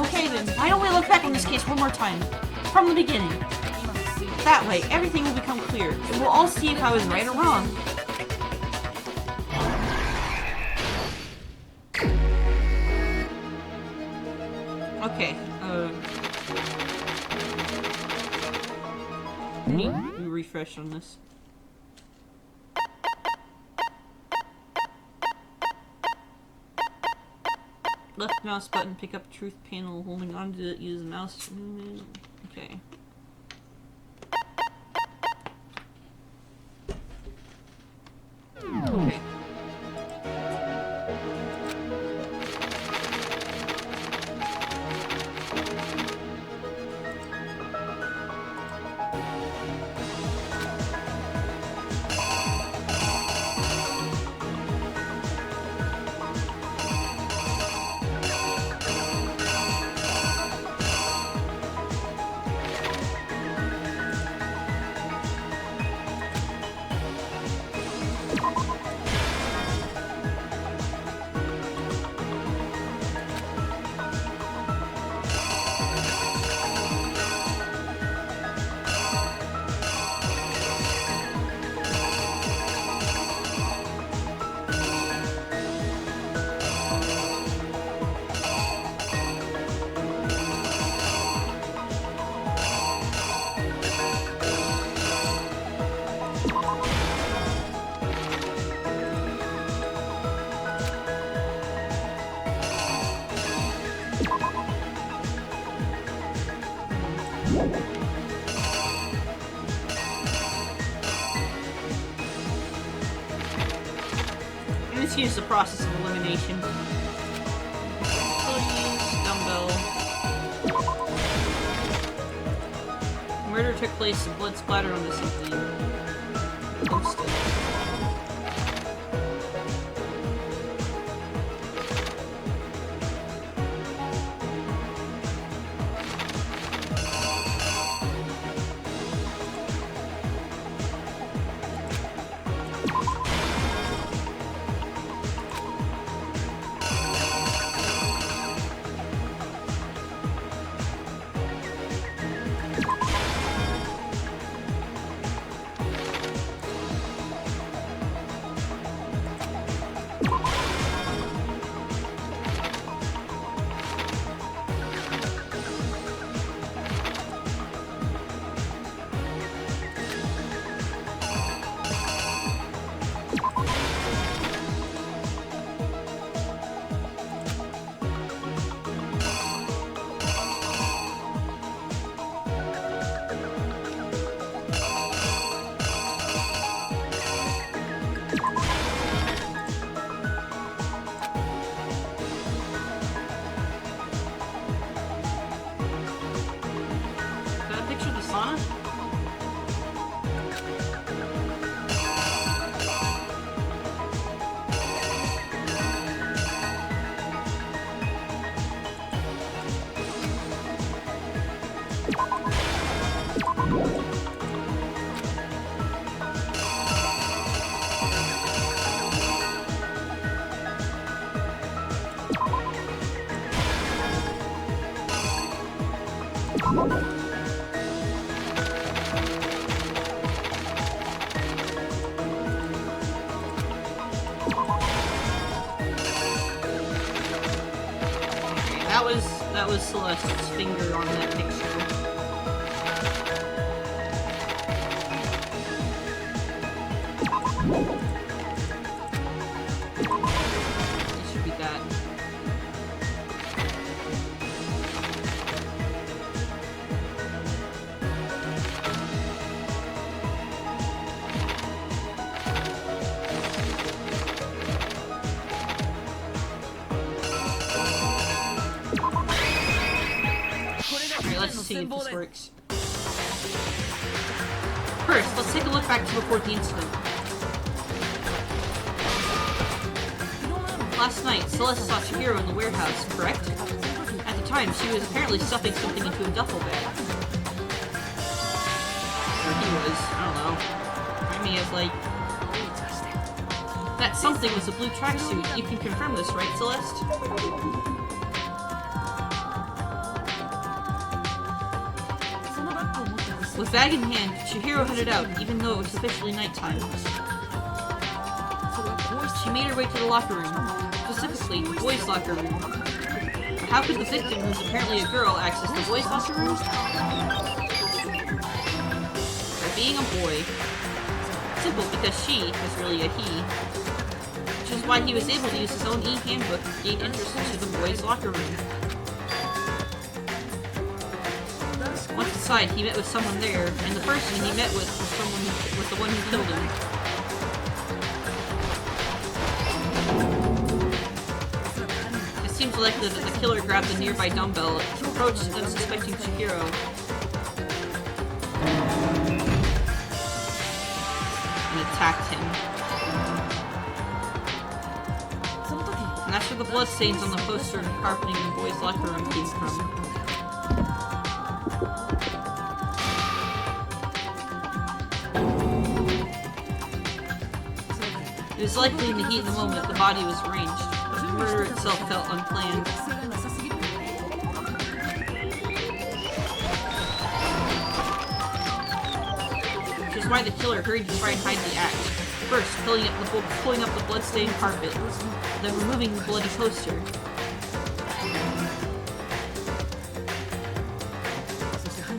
A: Why don't we look back on this case one more time? From the beginning. That way, everything will become clear, and we'll all see if I was right or wrong. Okay, need to refresh on this. Left mouse button, pick up truth panel, holding on to it, use the mouse. Okay. Okay. Let's use the process of elimination. Please, dumbbell. Murder took place, and blood splattered on the ceiling. Posted. That was Celeste's finger on that picture. It should be that. Let's see if this works. First, let's take a look back to before the incident. Last night, Celeste saw Chihiro in the warehouse, correct? At the time, she was apparently stuffing something into a duffel bag. Or he was, I don't know. I mean, it's like... That something was a blue tracksuit. You can confirm this, right, Celeste? With bag in hand, Chihiro headed out, even though it was officially nighttime. She made her way to the locker room, specifically the boys' locker room. But how could the victim, who's apparently a girl, access the boys' locker room? By being a boy. Simple, because she was really a he. Which is why he was able to use his own e-handbook to gain entrance into the boys' locker room. Once inside, he met with someone there, and the person he met with was the one who killed him. It seems likely that the killer grabbed a nearby dumbbell, approached unsuspecting Chihiro, and attacked him. And that's where the bloodstains on the poster and carpeting in the boys' locker room came from. It was likely in the heat of the moment the body was arranged, but the murder itself felt unplanned. Which is why the killer hurried to try and hide the act. First, pulling up the blood-stained carpet, then removing the bloody poster.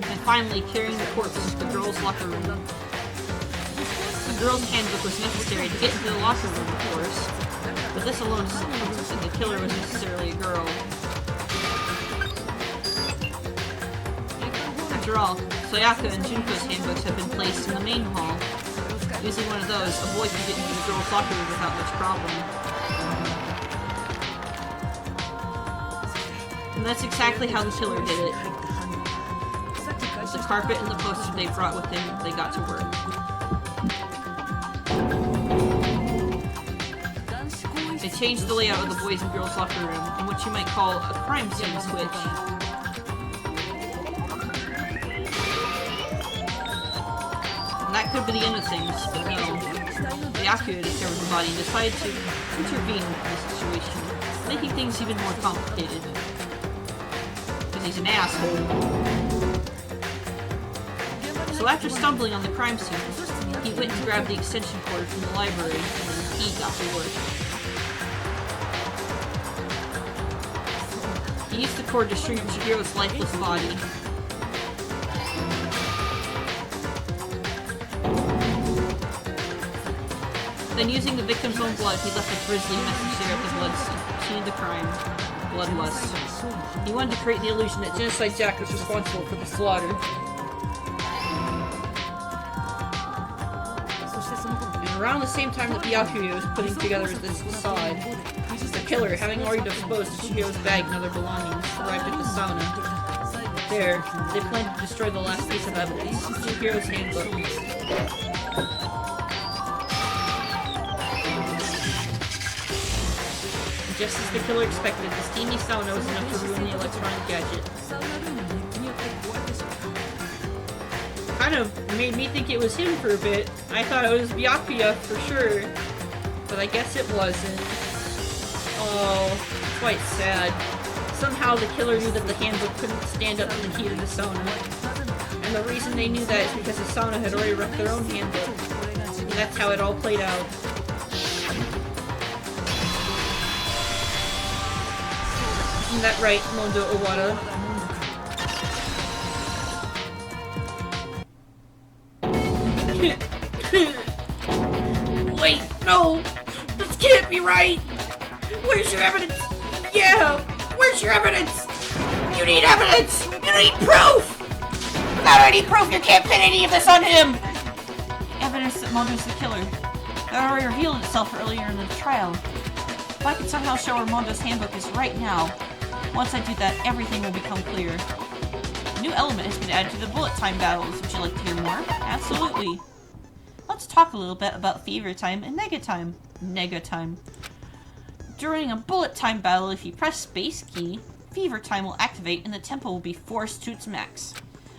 A: And finally carrying the corpse into the girls' locker room. The girl's handbook was necessary to get into the locker room, of course, but this alone doesn't prove that the killer was necessarily a girl. After all, Sayaka and Junko's handbooks have been placed in the main hall. Using one of those, a boy can get into the girl's locker room without much problem. And that's exactly how the killer did it. With the carpet and the poster they brought with them, they got to work. They changed the layout of the boys' and girls' locker room in what you might call a crime scene switch. And that could be the end of things, but no. Yakuya discovered the body and decided to intervene in the situation, making things even more complicated. Because he's an asshole. So after stumbling on the crime scene, he went to grab the extension cord from the library, and he got to work. He used the cord to string Chihiro's lifeless body. Then using the victim's own blood, he left a grisly message there at the blood scene of the crime. Bloodlust. He wanted to create the illusion that Genocide Jack was responsible for the slaughter. And around the same time that the Yakuya was putting together this facade, the killer, having already disposed of Chihiro's bag and other belongings, arrived at the sauna. There, they planned to destroy the last piece of evidence, Chihiro's handbook. And just as the killer expected, the steamy sauna was enough to ruin the electronic gadget. Kind of made me think it was him for a bit. I thought it was Byakuya for sure, but I guess it wasn't. Oh, quite sad. Somehow the killer knew that the handbook couldn't stand up to the heat of the sauna. And the reason they knew that is because the sauna had already wrecked their own handbook. And that's how it all played out. Isn't that right, Mondo Owada? Wait, no! This can't be right! Where's your evidence? Yeah! Where's your evidence? You need evidence! You need proof! Without any proof, you can't pin any of this on him!
C: Evidence that Mondo's the killer. That already revealed itself earlier in the trial. If I could somehow show where Mondo's handbook is right now, once I do that, everything will become clear. A new element has been added to the bullet time battles. Would you like to hear more? Absolutely. Let's talk a little bit about fever time and nega time. Nega time. During a bullet time battle, if you press space key, fever time will activate and the tempo will be forced to its max.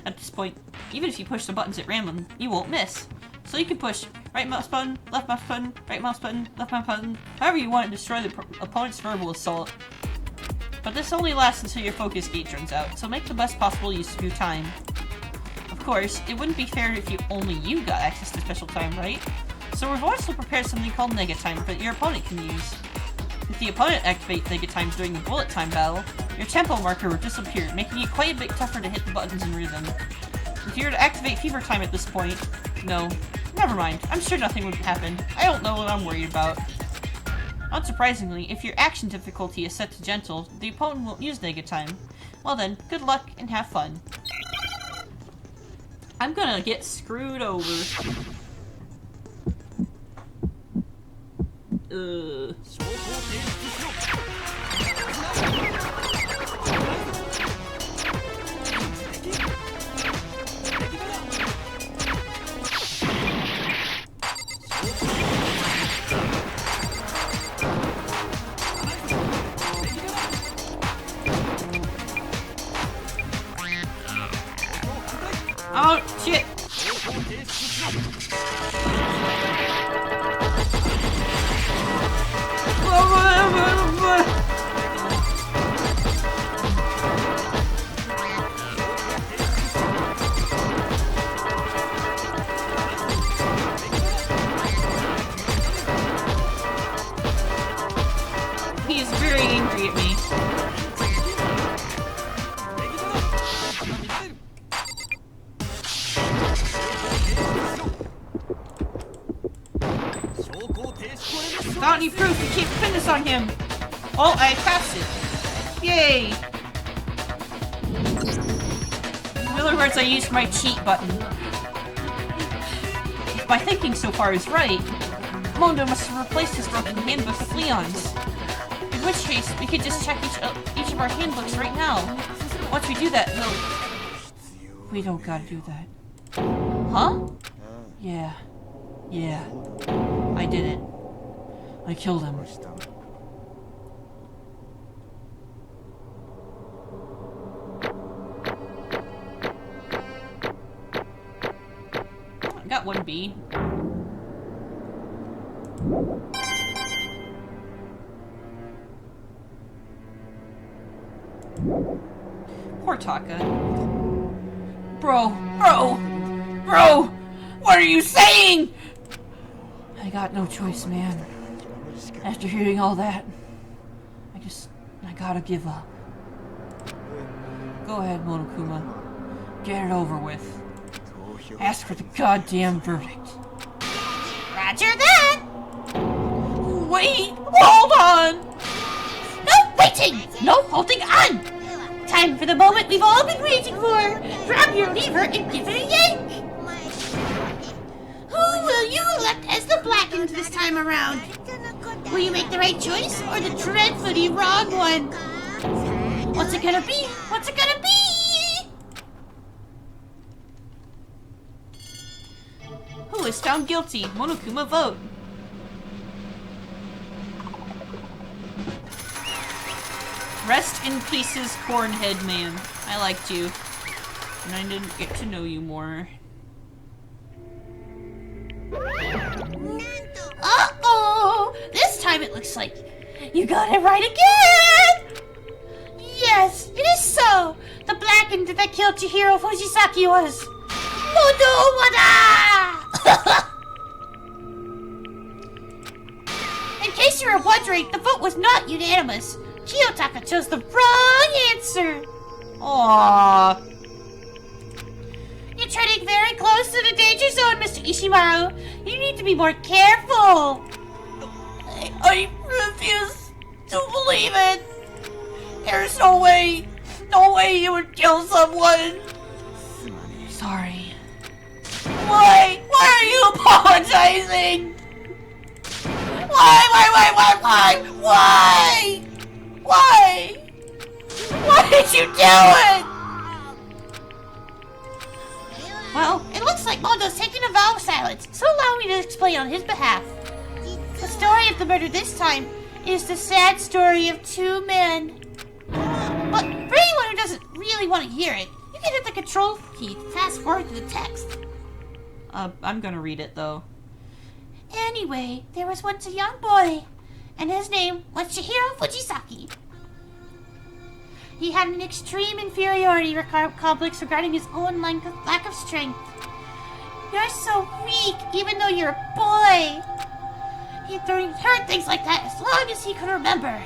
C: At this point, even if you push the buttons at random, you won't miss. So you can push right mouse button, left mouse button, right mouse button, left mouse button, however you want to destroy the opponent's verbal assault. But this only lasts until your focus gauge runs out, so make the best possible use of your time. Of course, it wouldn't be fair if only you got access to special time, right? So we've also prepared something called nega time that your opponent can use. If the opponent activates nega time during the bullet time battle, your tempo marker will disappear, making it quite a bit tougher to hit the buttons in rhythm. If you were to activate fever time at this point, no, never mind, I'm sure nothing would happen. I don't know what I'm worried about. Unsurprisingly, if your action difficulty is set to gentle, the opponent won't use nega time. Well then, good luck and have fun.
A: I'm gonna get screwed over. Oh, shit! He is very angry at me. Without any proof, you can't pin this on him! Oh, I passed it! Yay! In other words, I used my cheat button. If my thinking so far is right, Mondo must have replaced his broken handbook with Leon's. In which case, we could just check each of our handbooks right now. Once we do that, we don't gotta do that. Huh? Yeah. I did it. I killed him. I got one B. Poor Taka. Bro! What are you saying? I got no choice, man. After hearing all that, I gotta give up. Go ahead, Monokuma. Get it over with. Ask for the goddamn verdict.
C: Roger that!
A: Wait! Hold on!
C: No waiting! No holding on! Time for the moment we've all been waiting for! Grab your lever and give it a yank! Who will you elect as the Blackened this time around? Will you make the right choice or the dreadfully wrong one? What's it gonna be? What's it gonna be?
A: Who is found guilty? Monokuma, vote. Rest in pieces, Cornhead Man. I liked you. And I didn't get to know you more.
C: Uh-oh! This time it looks like you got it right again! Yes, it is so! The blackened that killed Chihiro Fujisaki was... Moto Wada! In case you were wondering, the vote was not unanimous. Kiyotaka chose the wrong answer.
A: Aww.
C: You're treading very close to the danger zone, Mr. Ishimaru. You need to be more careful. I refuse to believe it. There's no way you would kill someone.
A: Sorry.
C: Why? Why are you apologizing? Why? Why did you do it? Well, it looks like Mondo's taking a vow of silence, so allow me to explain on his behalf. The story of the murder this time is the sad story of two men. But for anyone who doesn't really want to hear it, you can hit the control key to fast forward to the text.
A: I'm gonna read it though.
C: Anyway, there was once a young boy, and his name was Chihiro Fujisaki. He had an extreme inferiority complex regarding his own lack of strength. You're so weak, even though you're a boy. He heard things like that as long as he could remember,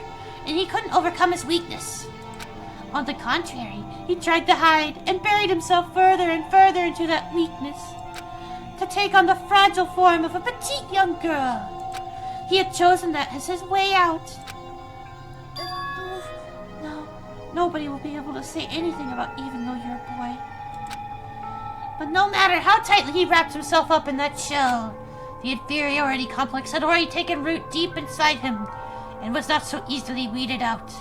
C: and he couldn't overcome his weakness. On the contrary, he tried to hide and buried himself further and further into that weakness, to take on the fragile form of a petite young girl. He had chosen that as his way out. No, nobody will be able to say anything about even though you're a boy. But no matter how tightly he wrapped himself up in that shell, the inferiority complex had already taken root deep inside him and was not so easily weeded out.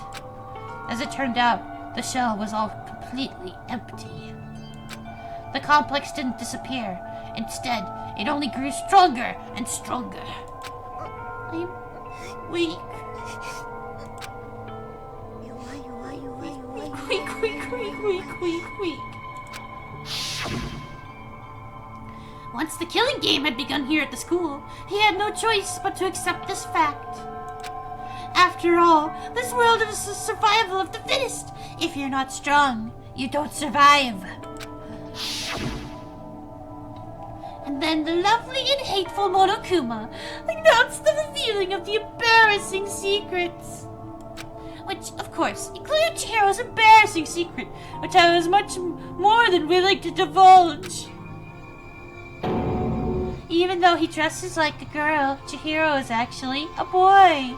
C: As it turned out, the shell was all completely empty. The complex didn't disappear. Instead, it only grew stronger and stronger. I'm weak. Weak. Once the killing game had begun here at the school, he had no choice but to accept this fact. After all, this world is the survival of the fittest. If you're not strong, you don't survive. And then the lovely and hateful Monokuma announced the revealing of the embarrassing secrets. Which, of course, included Chihiro's embarrassing secret, which I was much more than willing to divulge. Even though he dresses like a girl, Chihiro is actually a boy.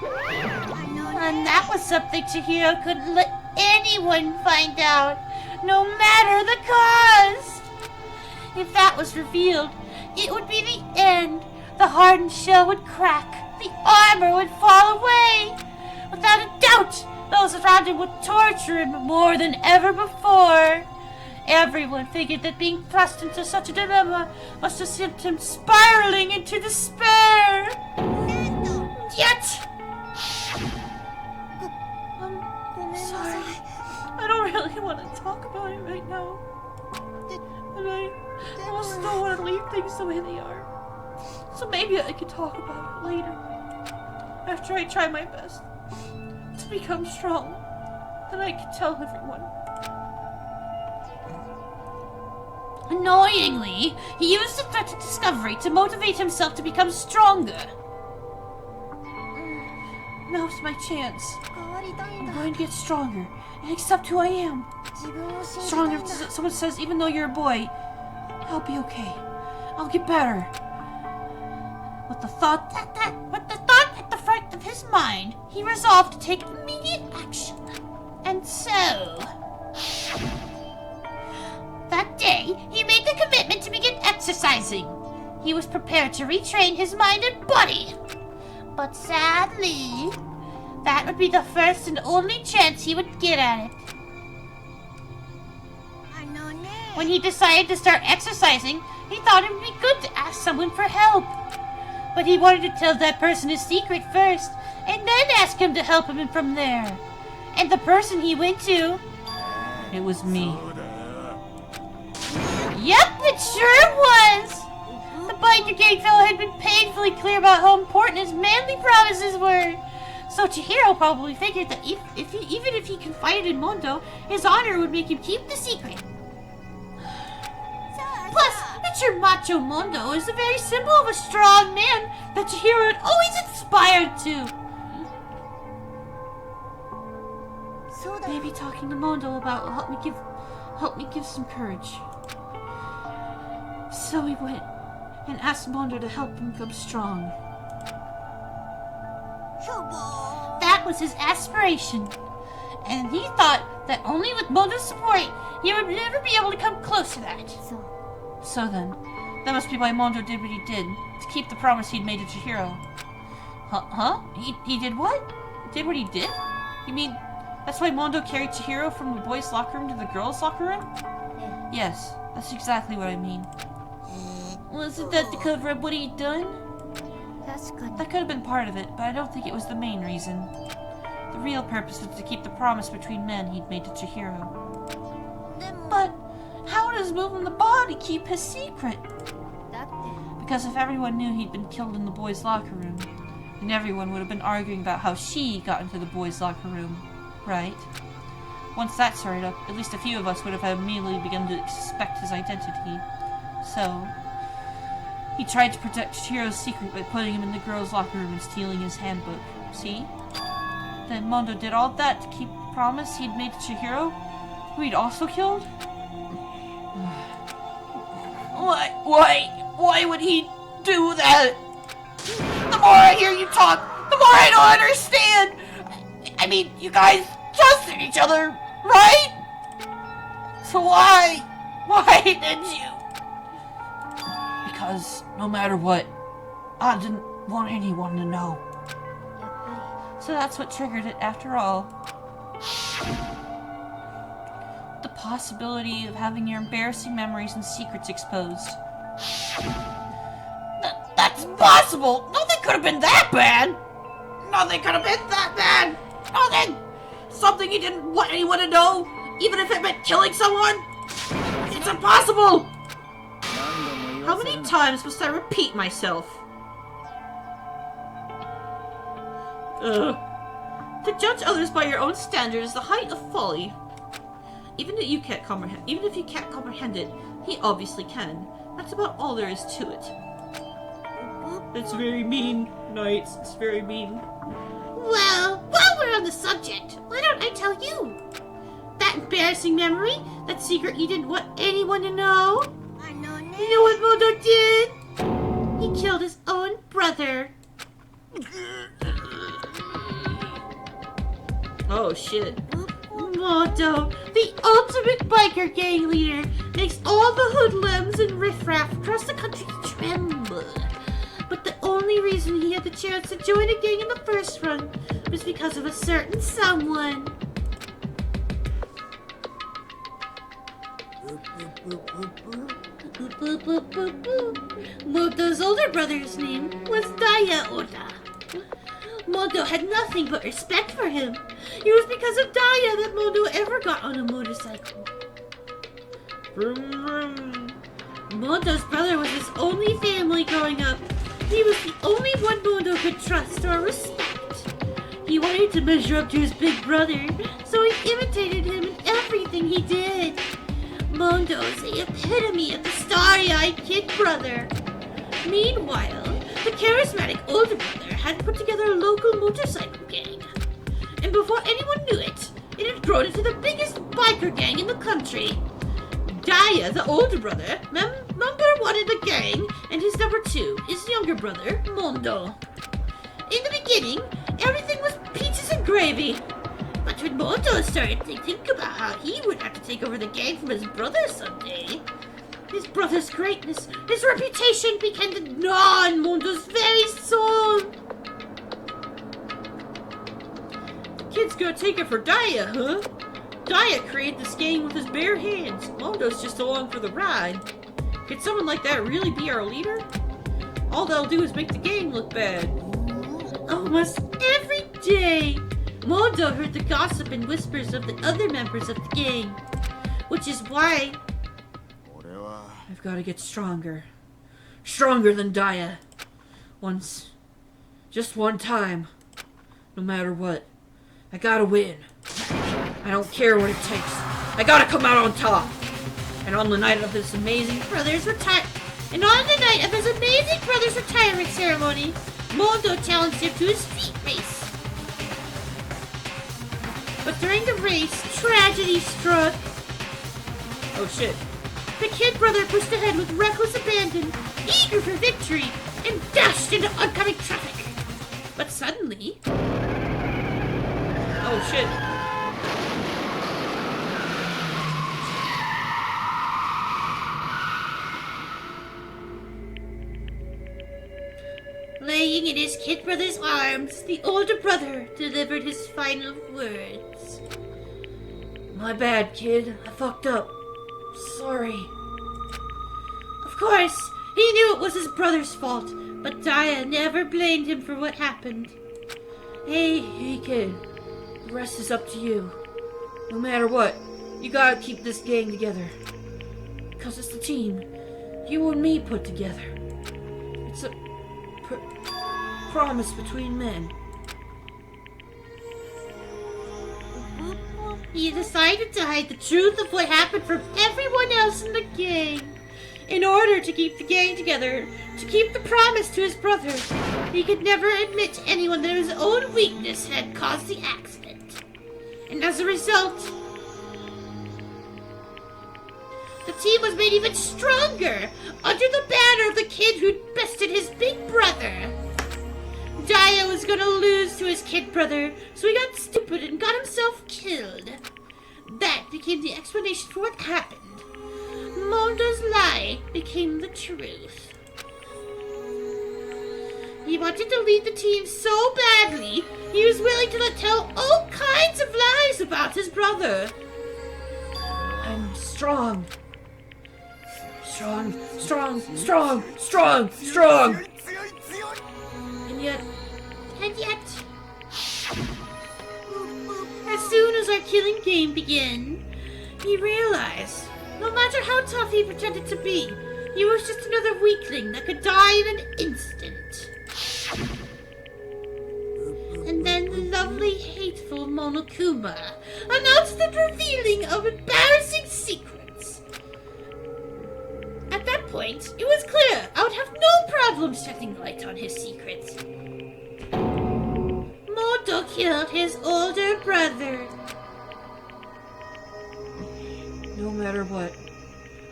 C: And that was something Chihiro couldn't let anyone find out, no matter the cost. If that was revealed, it would be the end. The hardened shell would crack. The armor would fall away. Without a doubt, those around him would torture him more than ever before. Everyone figured that being thrust into such a dilemma must have sent him spiraling into despair. Yet... I'm sorry. I don't really want to talk about it right now. And I also don't want to leave things the way they are. So maybe I could talk about it later. After I try my best to become strong, then I can tell everyone. Annoyingly, he used the threat of discovery to motivate himself to become stronger. Now's my chance. I'm going to get stronger and accept who I am. Stronger if someone says, even though you're a boy, I'll be okay. I'll get better. With the thought at the front of his mind, he resolved to take immediate action. And so... that day, he made the commitment to begin exercising. He was prepared to retrain his mind and body. But sadly, that would be the first and only chance he would get at it. When he decided to start exercising, he thought it would be good to ask someone for help. But he wanted to tell that person his secret first, and then ask him to help him from there. And the person he went to... it was me. Yep, it sure was! The biker gang fellow had been painfully clear about how important his manly promises were. So Chihiro probably figured that even if he confided in Mondo, his honor would make him keep the secret. Plus, Mr. Macho Mondo is the very symbol of a strong man that Chihiro had always inspired to. Maybe talking to Mondo about will help me give some courage. So he went and asked Mondo to help him become strong. That was his aspiration. And he thought that only with Mondo's support, he would never be able to come close to that. So then, that must be why Mondo did what he did, to keep the promise he'd made to Chihiro. Huh? He did what? Did what he did? You mean, that's why Mondo carried Chihiro from the boys' locker room to the girls' locker room? Yes, that's exactly what I mean. Wasn't that to cover up what he'd done? That could have been part of it, but I don't think it was the main reason. The real purpose was to keep the promise between men he'd made to Chihiro. But how does moving the body keep his secret? Because if everyone knew he'd been killed in the boys' locker room, then everyone would have been arguing about how she got into the boys' locker room, right? Once that started up, at least a few of us would have immediately begun to suspect his identity. So he tried to protect Chihiro's secret by putting him in the girls' locker room and stealing his handbook. See? Then Mondo did all that to keep the promise he'd made to Chihiro, who he'd also killed? Why would he do that? The more I hear you talk, the more I don't understand! I mean, you guys trusted each other, right? So why? Why did you? Because no matter what, I didn't want anyone to know. So that's what triggered it after all. The possibility of having your embarrassing memories and secrets exposed. That's impossible! Nothing could have been that bad! Nothing could have been that bad! Nothing! Something he didn't want anyone to know, even if it meant killing someone? It's impossible!
A: How many times must I repeat myself? To judge others by your own standard is the height of folly. Even if you can't comprehend it, he obviously can. That's about all there is to it. It's very mean, Knights. It's very mean.
C: Well, while we're on the subject, why don't I tell you? That embarrassing memory, that secret you didn't want anyone to know. You know what Mondo did? He killed his own brother.
A: Oh shit.
C: Mondo, the ultimate biker gang leader, makes all the hoodlums and riffraff across the country tremble. But the only reason he had the chance to join a gang in the first run was because of a certain someone. Mondo's older brother's name was Daya Oda. Mondo had nothing but respect for him. It was because of Daya that Mondo ever got on a motorcycle.
A: Vroom, vroom.
C: Mondo's brother was his only family growing up. He was the only one Mondo could trust or respect. He wanted to measure up to his big brother, so he imitated him in everything he did. Mondo's the epitome of the starry-eyed kid brother. Meanwhile, the charismatic older brother had put together a local motorcycle gang. And before anyone knew it, it had grown into the biggest biker gang in the country. Daya, the older brother, number one in the gang, and his number two, his younger brother, Mondo. In the beginning, everything was peaches and gravy. But when Mondo started to think about how he would have to take over the gang from his brother someday, his brother's greatness, his reputation began to gnaw on Mondo's very soul.
A: The kid's gonna take it for Daya, huh? Daya created this gang with his bare hands. Mondo's just along for the ride. Could someone like that really be our leader? All they'll do is make the gang look bad.
C: Almost every day, Mondo heard the gossip and whispers of the other members of the gang, which is why
A: I've got to get stronger. Stronger than Daya. Just one time. No matter what. I gotta win. I don't care what it takes. I gotta come out on top. And on the night of his amazing brother's retirement ceremony, Mondo challenged him to his feet race. But during the race, tragedy struck. Oh shit. The kid brother pushed ahead with reckless abandon, eager for victory, and dashed into oncoming traffic. But suddenly... Oh shit. Laying in his kid brother's arms, the older brother delivered his final words. My bad, kid. I fucked up. Sorry. Of course, he knew it was his brother's fault, but Daya never blamed him for what happened. Hey, kid. The rest is up to you. No matter what, you gotta keep this gang together. Because it's the team you and me put together. It's a promise between men. He decided to hide the truth of what happened from everyone else in the gang. In order to keep the gang together, to keep the promise to his brother, he could never admit to anyone that his own weakness had caused the accident. And as a result, the team was made even stronger under the banner of the kid who'd bested his big brother. Daya was gonna lose to his kid brother, so he got stupid and got himself killed. That became the explanation for what happened. Mondo's lie became the truth. He wanted to lead the team so badly, he was willing to tell all kinds of lies about his brother. I'm strong. Strong. And yet, as soon as our killing game began, he realized, no matter how tough he pretended to be, he was just another weakling that could die in an instant. And then the lovely, hateful Monokuma announced the revealing of embarrassing secrets. At that point, it was clear I would have no problem shedding light on his secrets. Mondo killed his older brother. No matter what,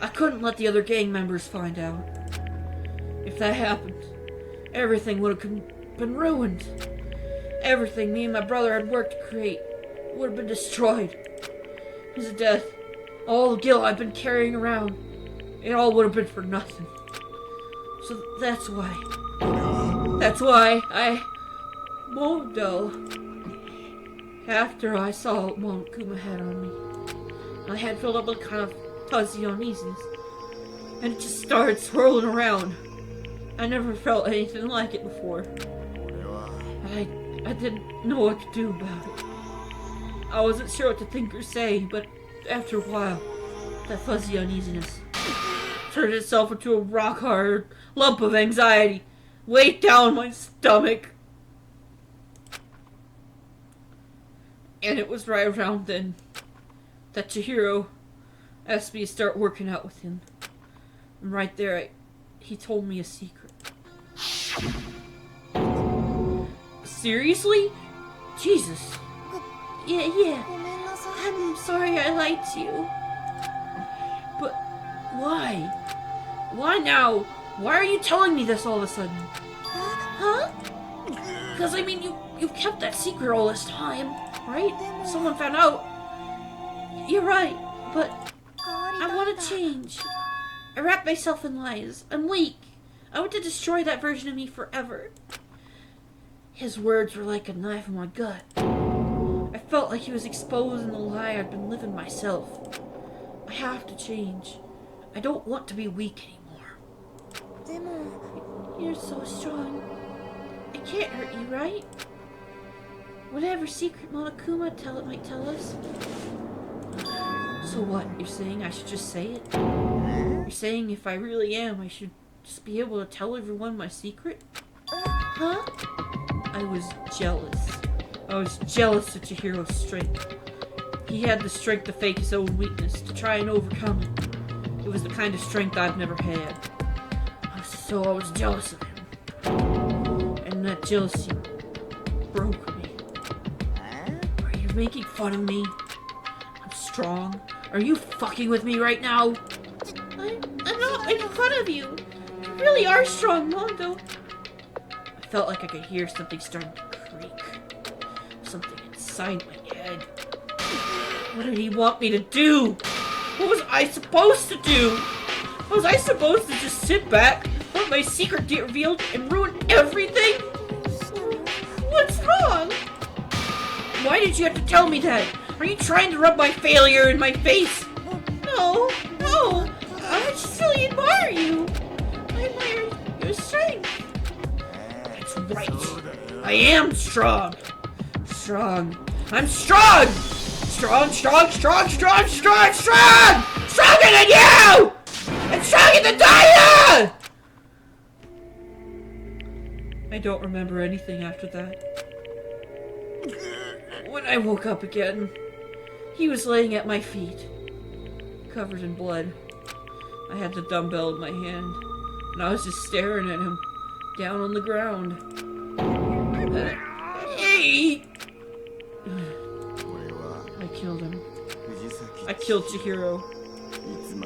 A: I couldn't let the other gang members find out. If that happened, everything would have been ruined. Everything me and my brother had worked to create would have been destroyed. His death, all the guilt I've been carrying around, it all would have been for nothing. So that's why Mondo, after I saw what Monokuma had on me, my head filled up with kind of fuzzy uneasiness, and it just started swirling around. I never felt anything like it before. I didn't know what to do about it. I wasn't sure what to think or say, but after a while, that fuzzy uneasiness turned itself into a rock-hard lump of anxiety, weighed down my stomach. And it was right around then that Chihiro asked me to start working out with him. And right there, he told me a secret. Seriously? Jesus. Yeah. I'm sorry I lied to you. But why? Why now? Why are you telling me this all of a sudden? Huh? Because, I mean, you've kept that secret all this time, right? Someone found out. You're right, but I want to change. I wrap myself in lies. I'm weak. I want to destroy that version of me forever. His words were like a knife in my gut. I felt like he was exposing the lie I'd been living myself. I have to change. I don't want to be weak anymore. You're so strong. It can't hurt you, right? Whatever secret Monokuma might tell us. So what? You're saying I should just say it? You're saying if I really am, I should just be able to tell everyone my secret? Huh? I was jealous. I was jealous of Chihiro's strength. He had the strength to fake his own weakness, to try and overcome it. It was the kind of strength I've never had. So I was jealous of him. And that jealousy broke me. Are you making fun of me? I'm strong. Are you fucking with me right now? I'm not making fun of you. You really are strong, Mondo. I felt like I could hear something starting to creak. Something inside my head. What did he want me to do? What was I supposed to do? Was I supposed to just sit back, let my secret get revealed, and ruin everything? What's wrong? Why did you have to tell me that? Are you trying to rub my failure in my face? No, no. I just really admire you. I admire your strength. That's right. I am strong. Strong. I'm strong! Strong, strong, strong, strong, strong, strong! Stronger than you! And stronger than Dinah! I don't remember anything after that. When I woke up again, he was laying at my feet, covered in blood. I had the dumbbell in my hand, and I was just staring at him, down on the ground. Hey! I killed him. I killed Chihiro.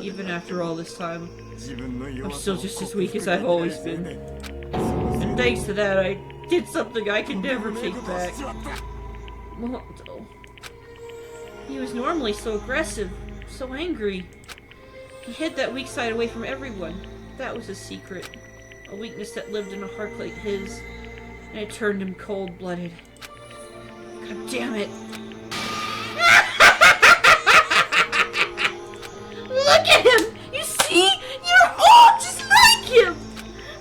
A: Even after all this time, I'm still just as weak as I've always been. And thanks to that, I did something I can never take back. Mondo. He was normally so aggressive, so angry. He hid that weak side away from everyone. That was his secret. A weakness that lived in a heart like his. And it turned him cold-blooded. God damn it. Look at him! You see? You're all just like him!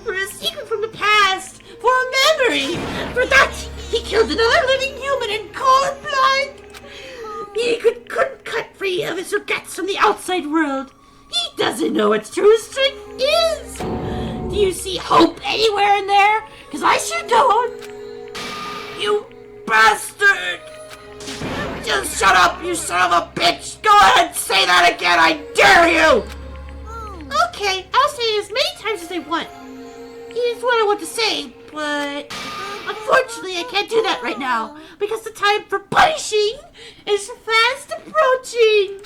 A: For a secret from the past! For a memory! For that, he killed another living human in cold blood! He couldn't cut free of his regrets from the outside world. He doesn't know what true strength is! Do you see hope anywhere in there? Because I sure don't! You bastard! Just shut up, you son of a bitch! Go ahead and say that again, I dare you! Okay, I'll say it as many times as I want. Here's what I want to say, but unfortunately I can't do that right now, because the time for punishing is fast approaching.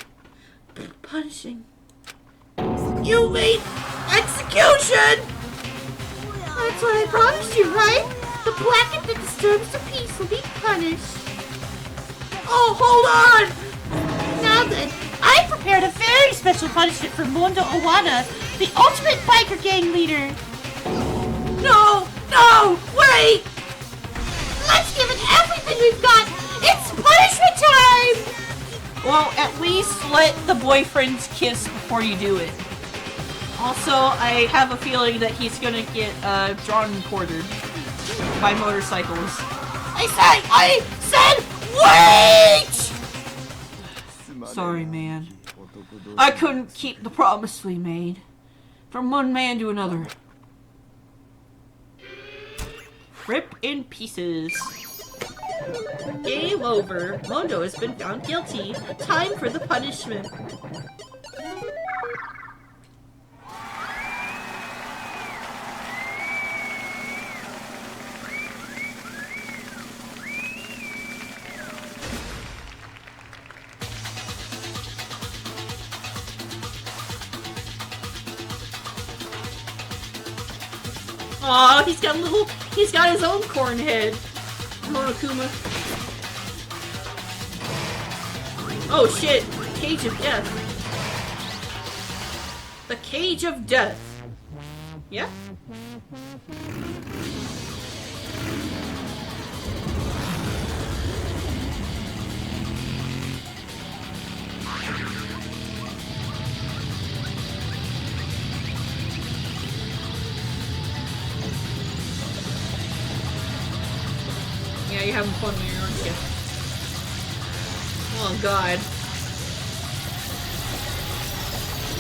A: Punishing. You mean execution! That's what I promised you, right? The planet that disturbs the peace will be punished. Oh, hold on! Now then, I prepared a very special punishment for Mondo Owana, the ultimate biker gang leader. No! No! Wait! Let's give it everything we've got! It's punishment time! Well, at least let the boyfriends kiss before you do it. Also, I have a feeling that he's gonna get drawn and quartered by motorcycles. I said wait! Sorry, man. I couldn't keep the promise we made. From one man to another. Rip in pieces. Game over. Mondo has been found guilty. Time for the punishment. Aw, he's got his own corn head. Monokuma. Oh shit, Cage of Death. The Cage of Death. Yeah? Yeah, you're having fun there, aren't you? Oh god.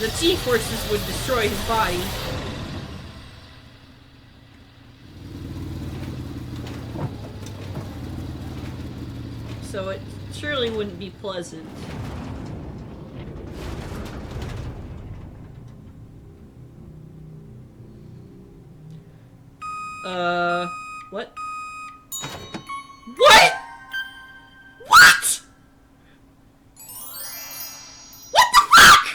A: The T-forces would destroy his body. so it surely wouldn't be pleasant. What? What? What? What the fuck?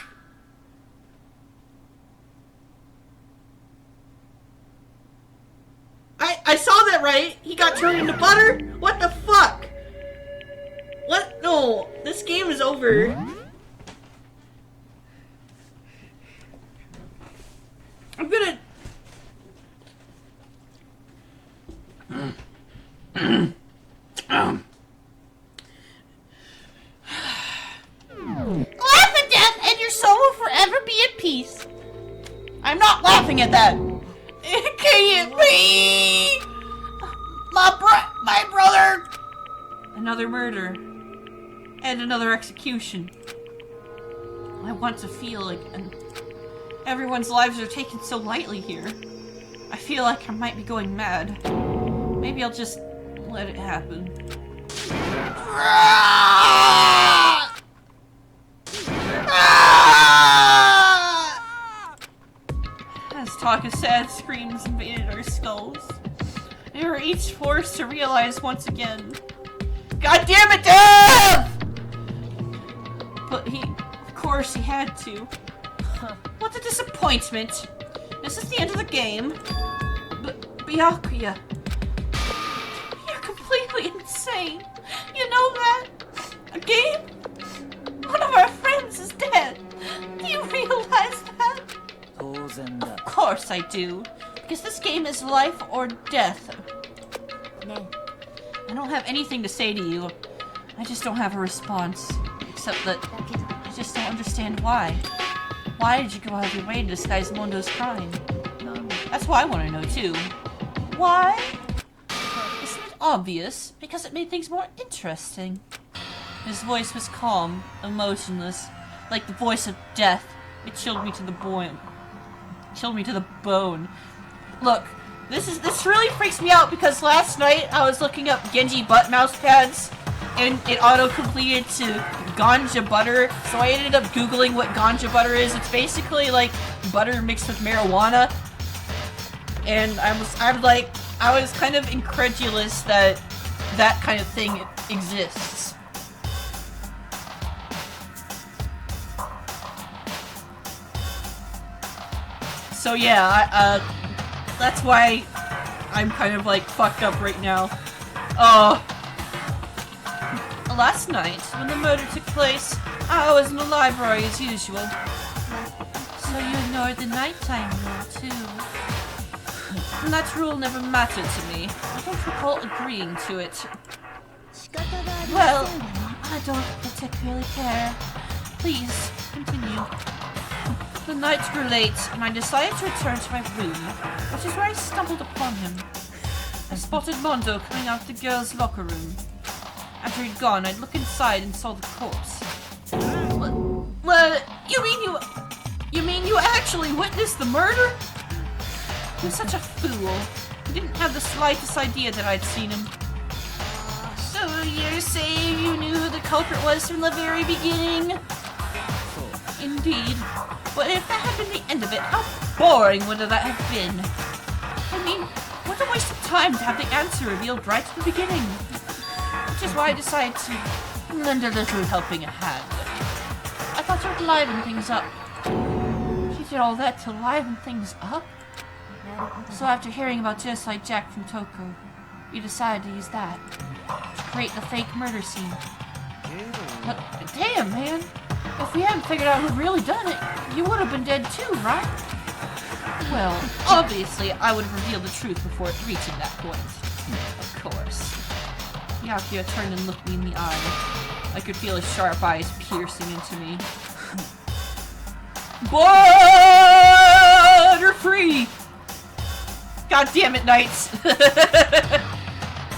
A: I saw that right. He got turned into butter? What the fuck? What? No, this game is over. I'm gonna...
C: Laugh at death and your soul will forever be at peace. I'm not laughing at that. It can't be. My brother.
A: Another murder. And another execution. I want to feel like everyone's lives are taken so lightly here. I feel like I might be going mad. Maybe I'll just let it happen. As talk of sad screams invaded our skulls, we were each forced to realize once again, God damn it, Dev! But of course he had to. What a disappointment. This is the end of the game. But Byakuya, you're completely insane. You know that? A game? One of our friends is dead. Do you realize that? Of course I do. Because this game is life or death. I don't have anything to say to you. I just don't have a response. Except that I just don't understand why. Why did you go out of your way to disguise Mondo's crime? That's what I want to know too. Why? Isn't it obvious? Because it made things more interesting. His voice was calm, emotionless, like the voice of death. It chilled me to the bone. Look, this really freaks me out because last night I was looking up Genji butt mouse pads and it auto-completed to ganja butter, so I ended up googling what ganja butter is. It's basically like butter mixed with marijuana. And I was kind of incredulous that that kind of thing exists. So yeah, that's why I'm kind of like fucked up right now. Last night, when the murder took place, I was in the library as usual. So you ignored the nighttime rule too. And that rule never mattered to me. I don't recall agreeing to it. Well, I don't particularly care. Please, continue. The night grew late, and I decided to return to my room, which is where I stumbled upon him. I spotted Mondo coming out of the girls' locker room. After he'd gone, I'd look inside and saw the corpse. What? You mean you actually witnessed the murder? He was such a fool. He didn't have the slightest idea that I'd seen him. So you're saying you knew who the culprit was from the very beginning? Indeed. But if that had been the end of it, how boring would that have been? I mean, what a waste of time to have the answer revealed right at the beginning. Which is why I decided to lend a little helping hand. I thought it would liven things up. She did all that to liven things up? So after hearing about Just Like Jack from Toko, we decided to use that to create the fake murder scene. But damn, man! If we hadn't figured out who'd really done it, you would have been dead too, right? Well, obviously, I would have revealed the truth before it reaching that point. Of course. Byakuya turned and looked me in the eye. I could feel his sharp eyes piercing into me. Butterfree! God damn it, Knights!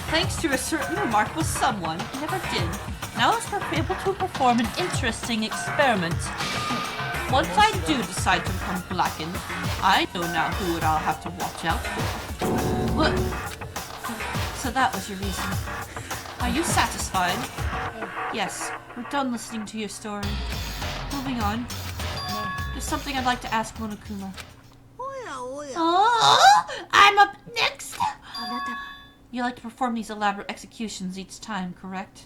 A: Thanks to a certain remarkable someone, I never did. Now I was able to perform an interesting experiment. Once I do decide to become blackened, I know now who I'll have to watch out for. Look. So that was your reason.
C: Are you satisfied? Yes, we're done listening to your story. Moving on. There's something I'd like to ask Monokuma. Oh, I'm up next! You like to perform these elaborate executions each time, correct?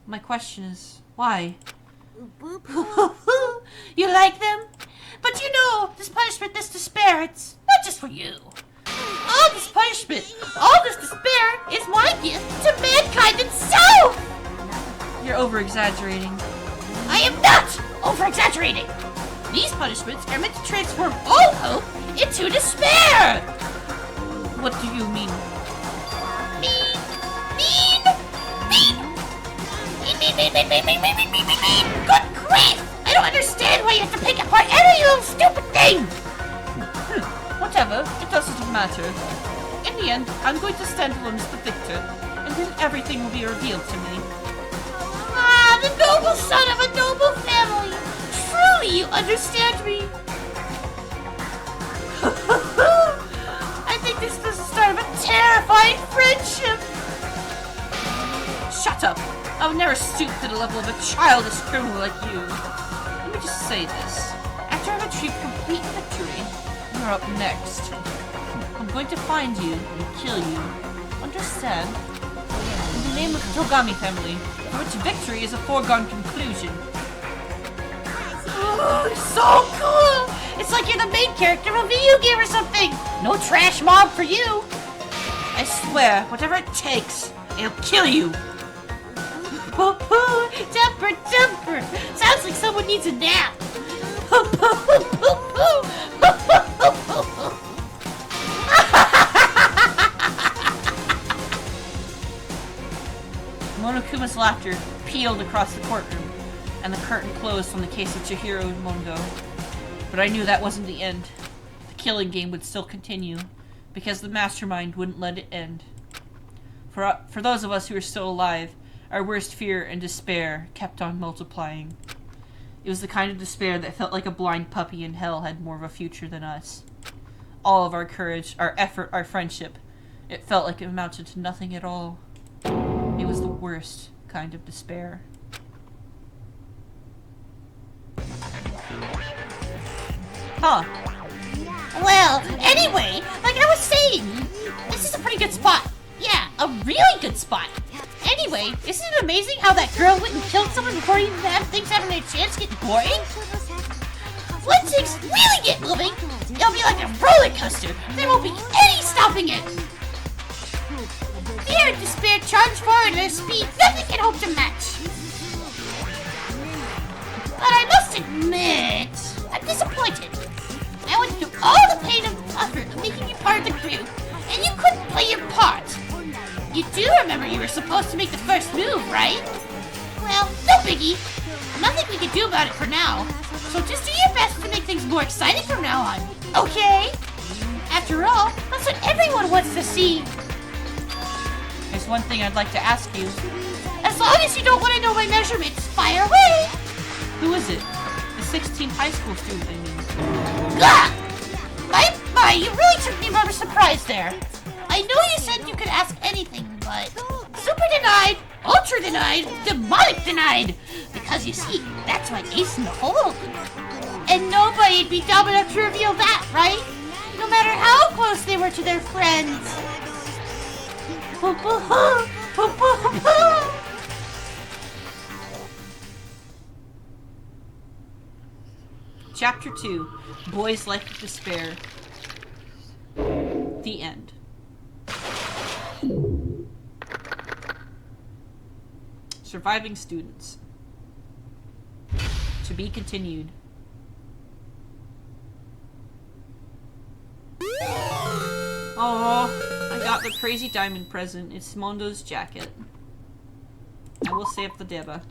C: My question is, why? You like them? But you know, this punishment, this despair, it's not just for you. All this punishment, all this despair is my gift to mankind itself! You're over-exaggerating. I am not over-exaggerating! These punishments are meant to transform all hope into despair! What do you mean? Mean! Good grief! I don't understand why you have to pick apart every little stupid thing! Whatever, it doesn't matter. In the end, I'm going to stand alone as the victor, and then everything will be revealed to me. Ah, the noble son of a noble family! Truly, you understand me! I think this is the start of a terrifying friendship! Shut up! I would never stoop to the level of a childish criminal like you. Let me just say this. After I've achieved complete victory, you're up next. I'm going to find you and kill you. Understand? In the name of the Togami family, for which victory is a foregone conclusion. Oh, so cool! It's like you're the main character of a video game or something! No trash mob for you! I swear, whatever it takes, I'll kill you! Poo-poo! Jumper, jumper! Sounds like someone needs a nap! Poo-poo-poo-poo-poo! Monokuma's laughter pealed across the courtroom, and the curtain closed on the case of Chihiro Mondo. But I knew that wasn't the end. The killing game would still continue, because the mastermind wouldn't let it end. For those of us who were still alive, our worst fear and despair kept on multiplying. It was the kind of despair that felt like a blind puppy in hell had more of a future than us. All of our courage, our effort, our friendship, it felt like it amounted to nothing at all. It was the worst kind of despair. Huh. Well, anyway, like I was saying, this is a pretty good spot. Yeah, a really good spot. Anyway, isn't it amazing how that girl went and killed someone before even things having a chance get boring? When things really get moving, it'll be like a roller coaster. There won't be any stopping it. Fear and despair charge forward at a speed nothing can hope to match. But I must admit, I'm disappointed. I went through all the pain and effort of making you part of the crew, and you couldn't play your part. You do remember you were supposed to make the first move, right? Well, no biggie. Nothing we can do about it for now. So just do your best to make things more exciting from now on, okay? After all, that's what everyone wants to see. There's one thing I'd like to ask you. As long as you don't want to know my measurements, fire away! Who is it? The 16th high school student, I mean. Gah! My, you really took me by surprise there. I know you said you could ask anything, but super denied, ultra denied, demonic denied. Because you see, that's my ace in the hole. And nobody'd be dumb enough to reveal that, right? No matter how close they were to their friends. Chapter 2, Boy's Life of Despair. The end. Surviving students. To be continued. Oh, I got the crazy diamond present. It's Mondo's jacket. I will save the Deba.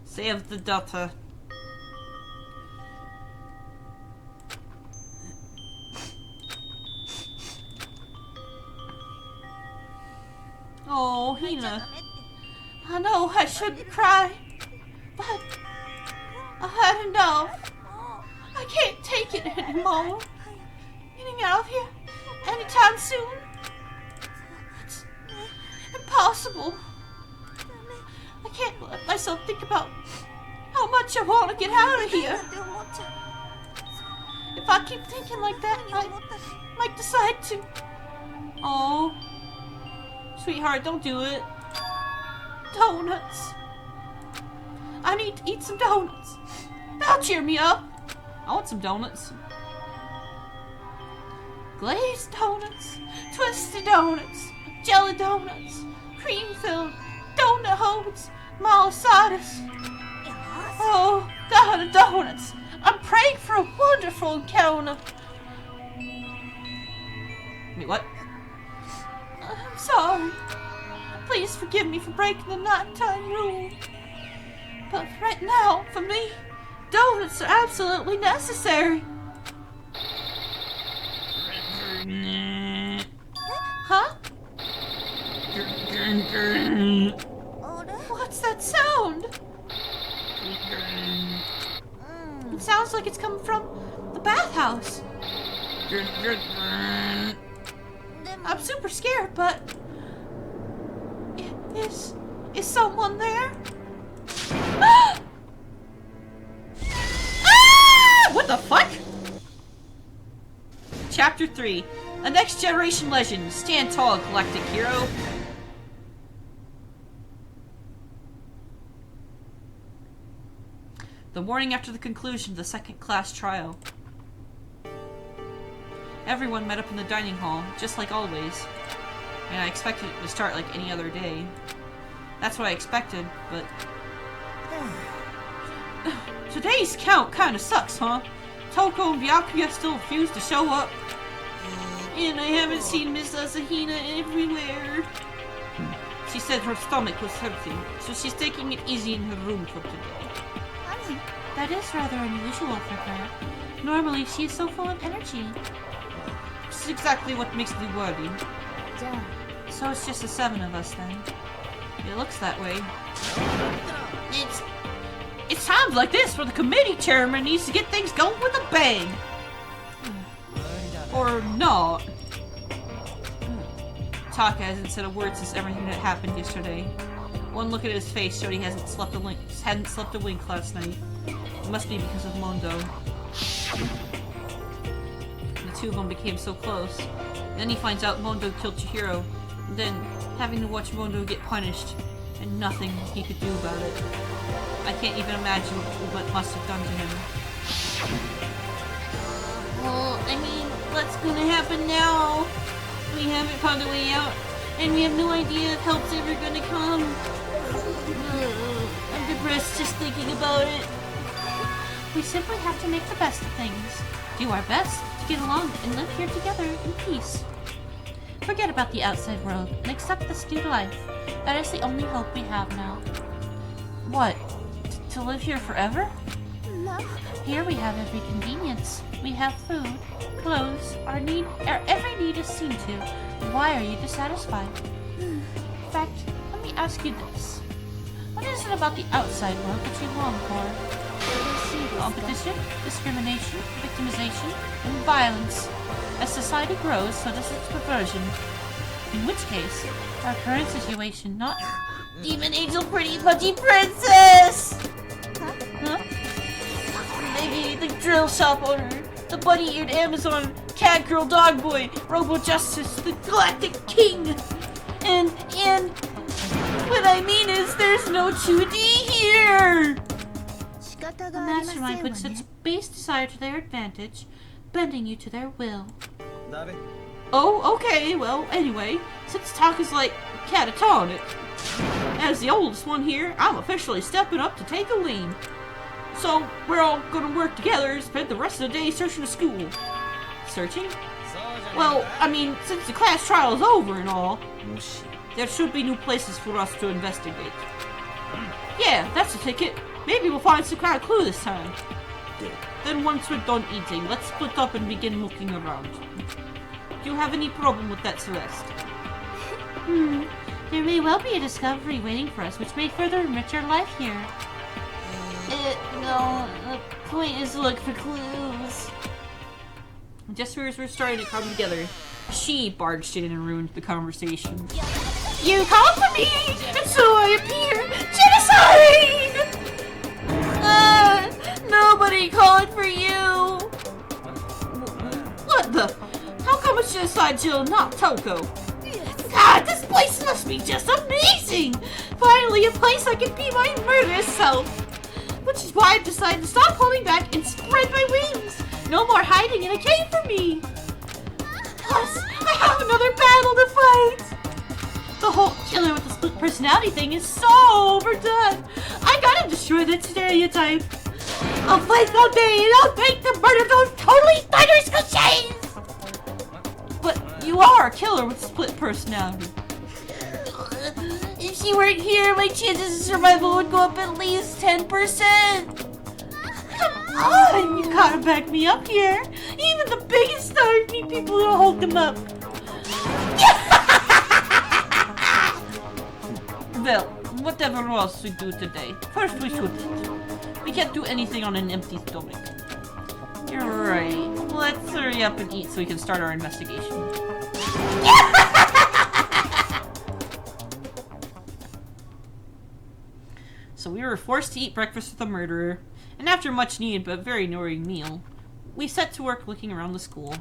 C: Save the daughter. Oh, Hina. I know I shouldn't cry, but I had enough. I can't take it anymore. Getting out of here anytime soon. It's impossible. can't let myself think about how much I want to get out of here. If I keep thinking like that, I might decide to... Oh, sweetheart, don't do it. Donuts. I need to eat some donuts. That'll cheer me up. I want some donuts. Glazed donuts, twisted donuts, jelly donuts, cream-filled, donut holes, malasadas. Oh, God of donuts. I'm praying for a wonderful encounter. Wait, what? I'm sorry. Please forgive me for breaking the nighttime rule. But right now, for me, donuts are absolutely necessary. Huh? What's that sound? It sounds like it's coming from the bathhouse. I'm super scared, but... Is someone there? Ah! What the fuck? Chapter 3. A next generation legend. Stand tall, galactic hero. The morning after the conclusion of the second-class trial. Everyone met up in the dining hall, just like always. And I expected it to start like any other day. That's what I expected, but... Today's count kinda sucks, huh? Toko and Byakuya still refuse to show up. And I haven't seen Miss Asahina everywhere. She said her stomach was hurting, so she's taking it easy in her room for today. That is rather unusual for her. Normally, she is so full of energy. This is exactly what makes me worried. So it's just the 7 of us then. It looks that way. It's times like this where the committee chairman needs to get things going with a bang. Or not. Taka hasn't said a word since everything that happened yesterday. One look at his face showed he hadn't slept a wink last night. It must be because of Mondo. The two of them became so close. Then he finds out Mondo killed Chihiro. And then having to watch Mondo get punished. And nothing he could do about it. I can't even imagine what it must have done to him. Well, I mean, what's gonna happen now? We haven't found a way out, and we have no idea if help's ever gonna come. I'm depressed just thinking about it. We simply have to make the best of things. Do our best to get along and live here together in peace. Forget about the outside world and accept this new life. That is the only hope we have now. What? To live here forever? No. Here we have every convenience. We have food, clothes, our every need is seen to. Why are you dissatisfied? In fact, let me ask you this. What is it about the outside world that you long for? Competition, discrimination, victimization, and violence. As society grows, so does its perversion. In which case, our current situation not... Demon Angel Pretty Pudgy Princess! Huh? Maybe the drill shop owner, the bunny-eared Amazon, cat girl dog boy, Robo Justice, the Galactic King! And what I mean is there's no 2D here! The mastermind puts its base desire to their advantage, bending you to their will. Oh, okay, well, anyway, since Taka's like catatonic, as the oldest one here, I'm officially stepping up to take the lead. So, we're all gonna work together and spend the rest of the day searching the school. Searching? Well, I mean, since the class trial is over and all, there should be new places for us to investigate. Yeah, that's a ticket. Maybe we'll find some kind of clue this time. Then once we're done eating, let's split up and begin looking around. Do you have any problem with that, Celeste? There may well be a discovery waiting for us, which may further enrich our life here. No, the point is to look for clues. Just as we're starting to come together, she barged in and ruined the conversation. You called for me, and so I appear. Genocide! sorry! Nobody called for you! What the? How come it's just Jill, not Toko? God, this place must be just amazing! Finally, a place I can be my murderous self! Which is why I've decided to stop holding back and spread my wings! No more hiding in a cave for me! Plus, I have another battle to fight! The whole killer with the split personality thing is so overdone! I gotta destroy that stereotype! I'll fight all day and I'll make the murder those totally thunderous cliches! But you are a killer with split personality. If she weren't here, my chances of survival would go up at least 10%! Come on, you gotta back me up here! Even the biggest stars need people to hold them up! Well, whatever else we do today, first we should eat. We can't do anything on an empty stomach. You're right. Let's hurry up and eat so we can start our investigation. So we were forced to eat breakfast with the murderer, and after a much needed but very nourishing meal, we set to work looking around the school.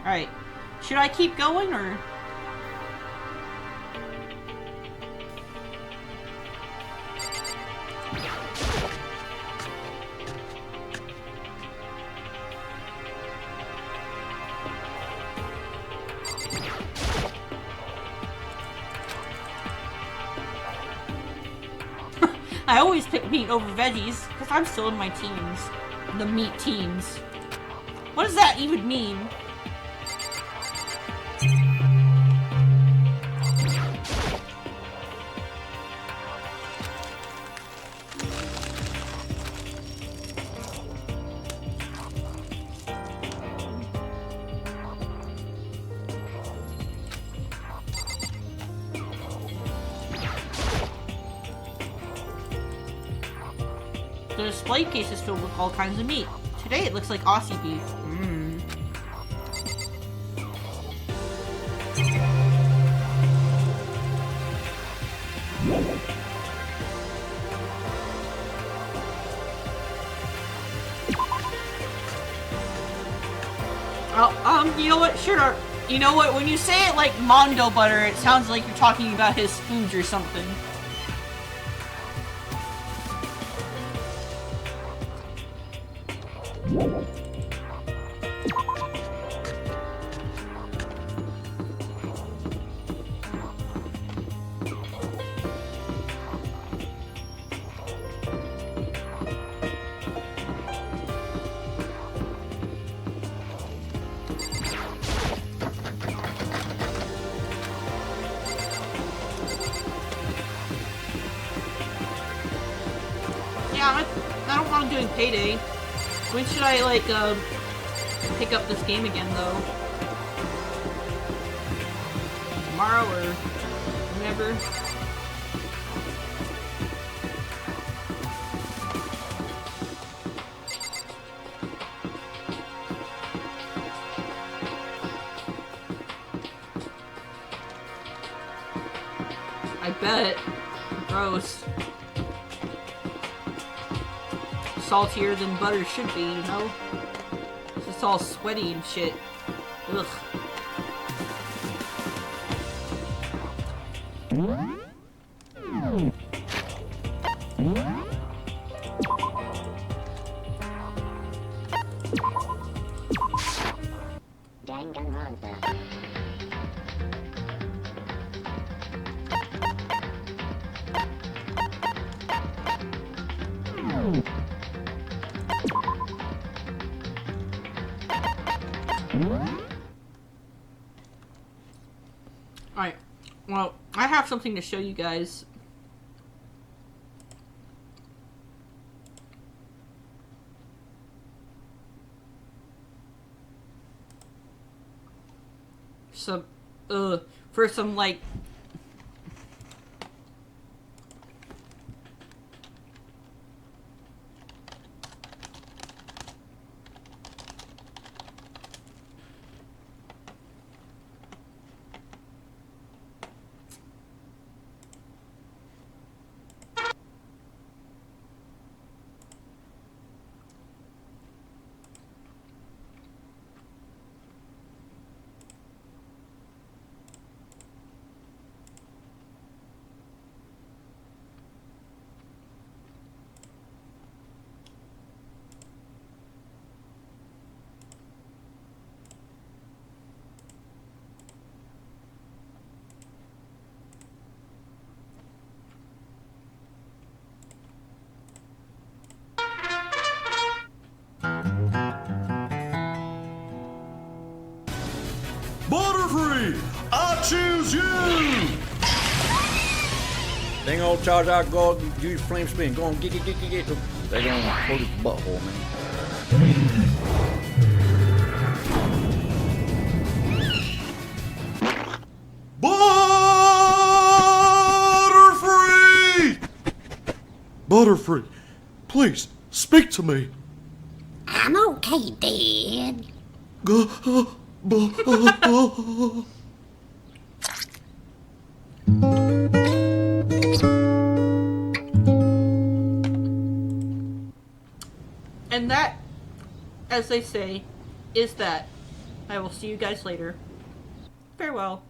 C: Alright, should I keep going or? I always pick meat over veggies, because I'm still in my teens. The meat teens. What does that even mean? The display case is filled with all kinds of meat. Today it looks like Aussie beef. Mmm. Oh, you know what? Sure. You know what? When you say it like Mondo butter, it sounds like you're talking about his foods or something. I don't want to do Payday. When should I, like, pick up this game again, though? Tomorrow or whenever? I bet. Gross. Saltier than butter should be, you know? It's just all sweaty and shit. Ugh.
B: Dangan Ronpa.
A: Alright, well, I have something to show you guys. For some, like,
D: Butterfree, I choose you!
E: Dang old charge out, go do your flame spin. Go on, get. They gonna hold his butthole, man.
D: Butterfree! Butterfree, please, speak to me.
B: I'm okay, Dad.
A: And that, as they say, is that. I will see you guys later. Farewell.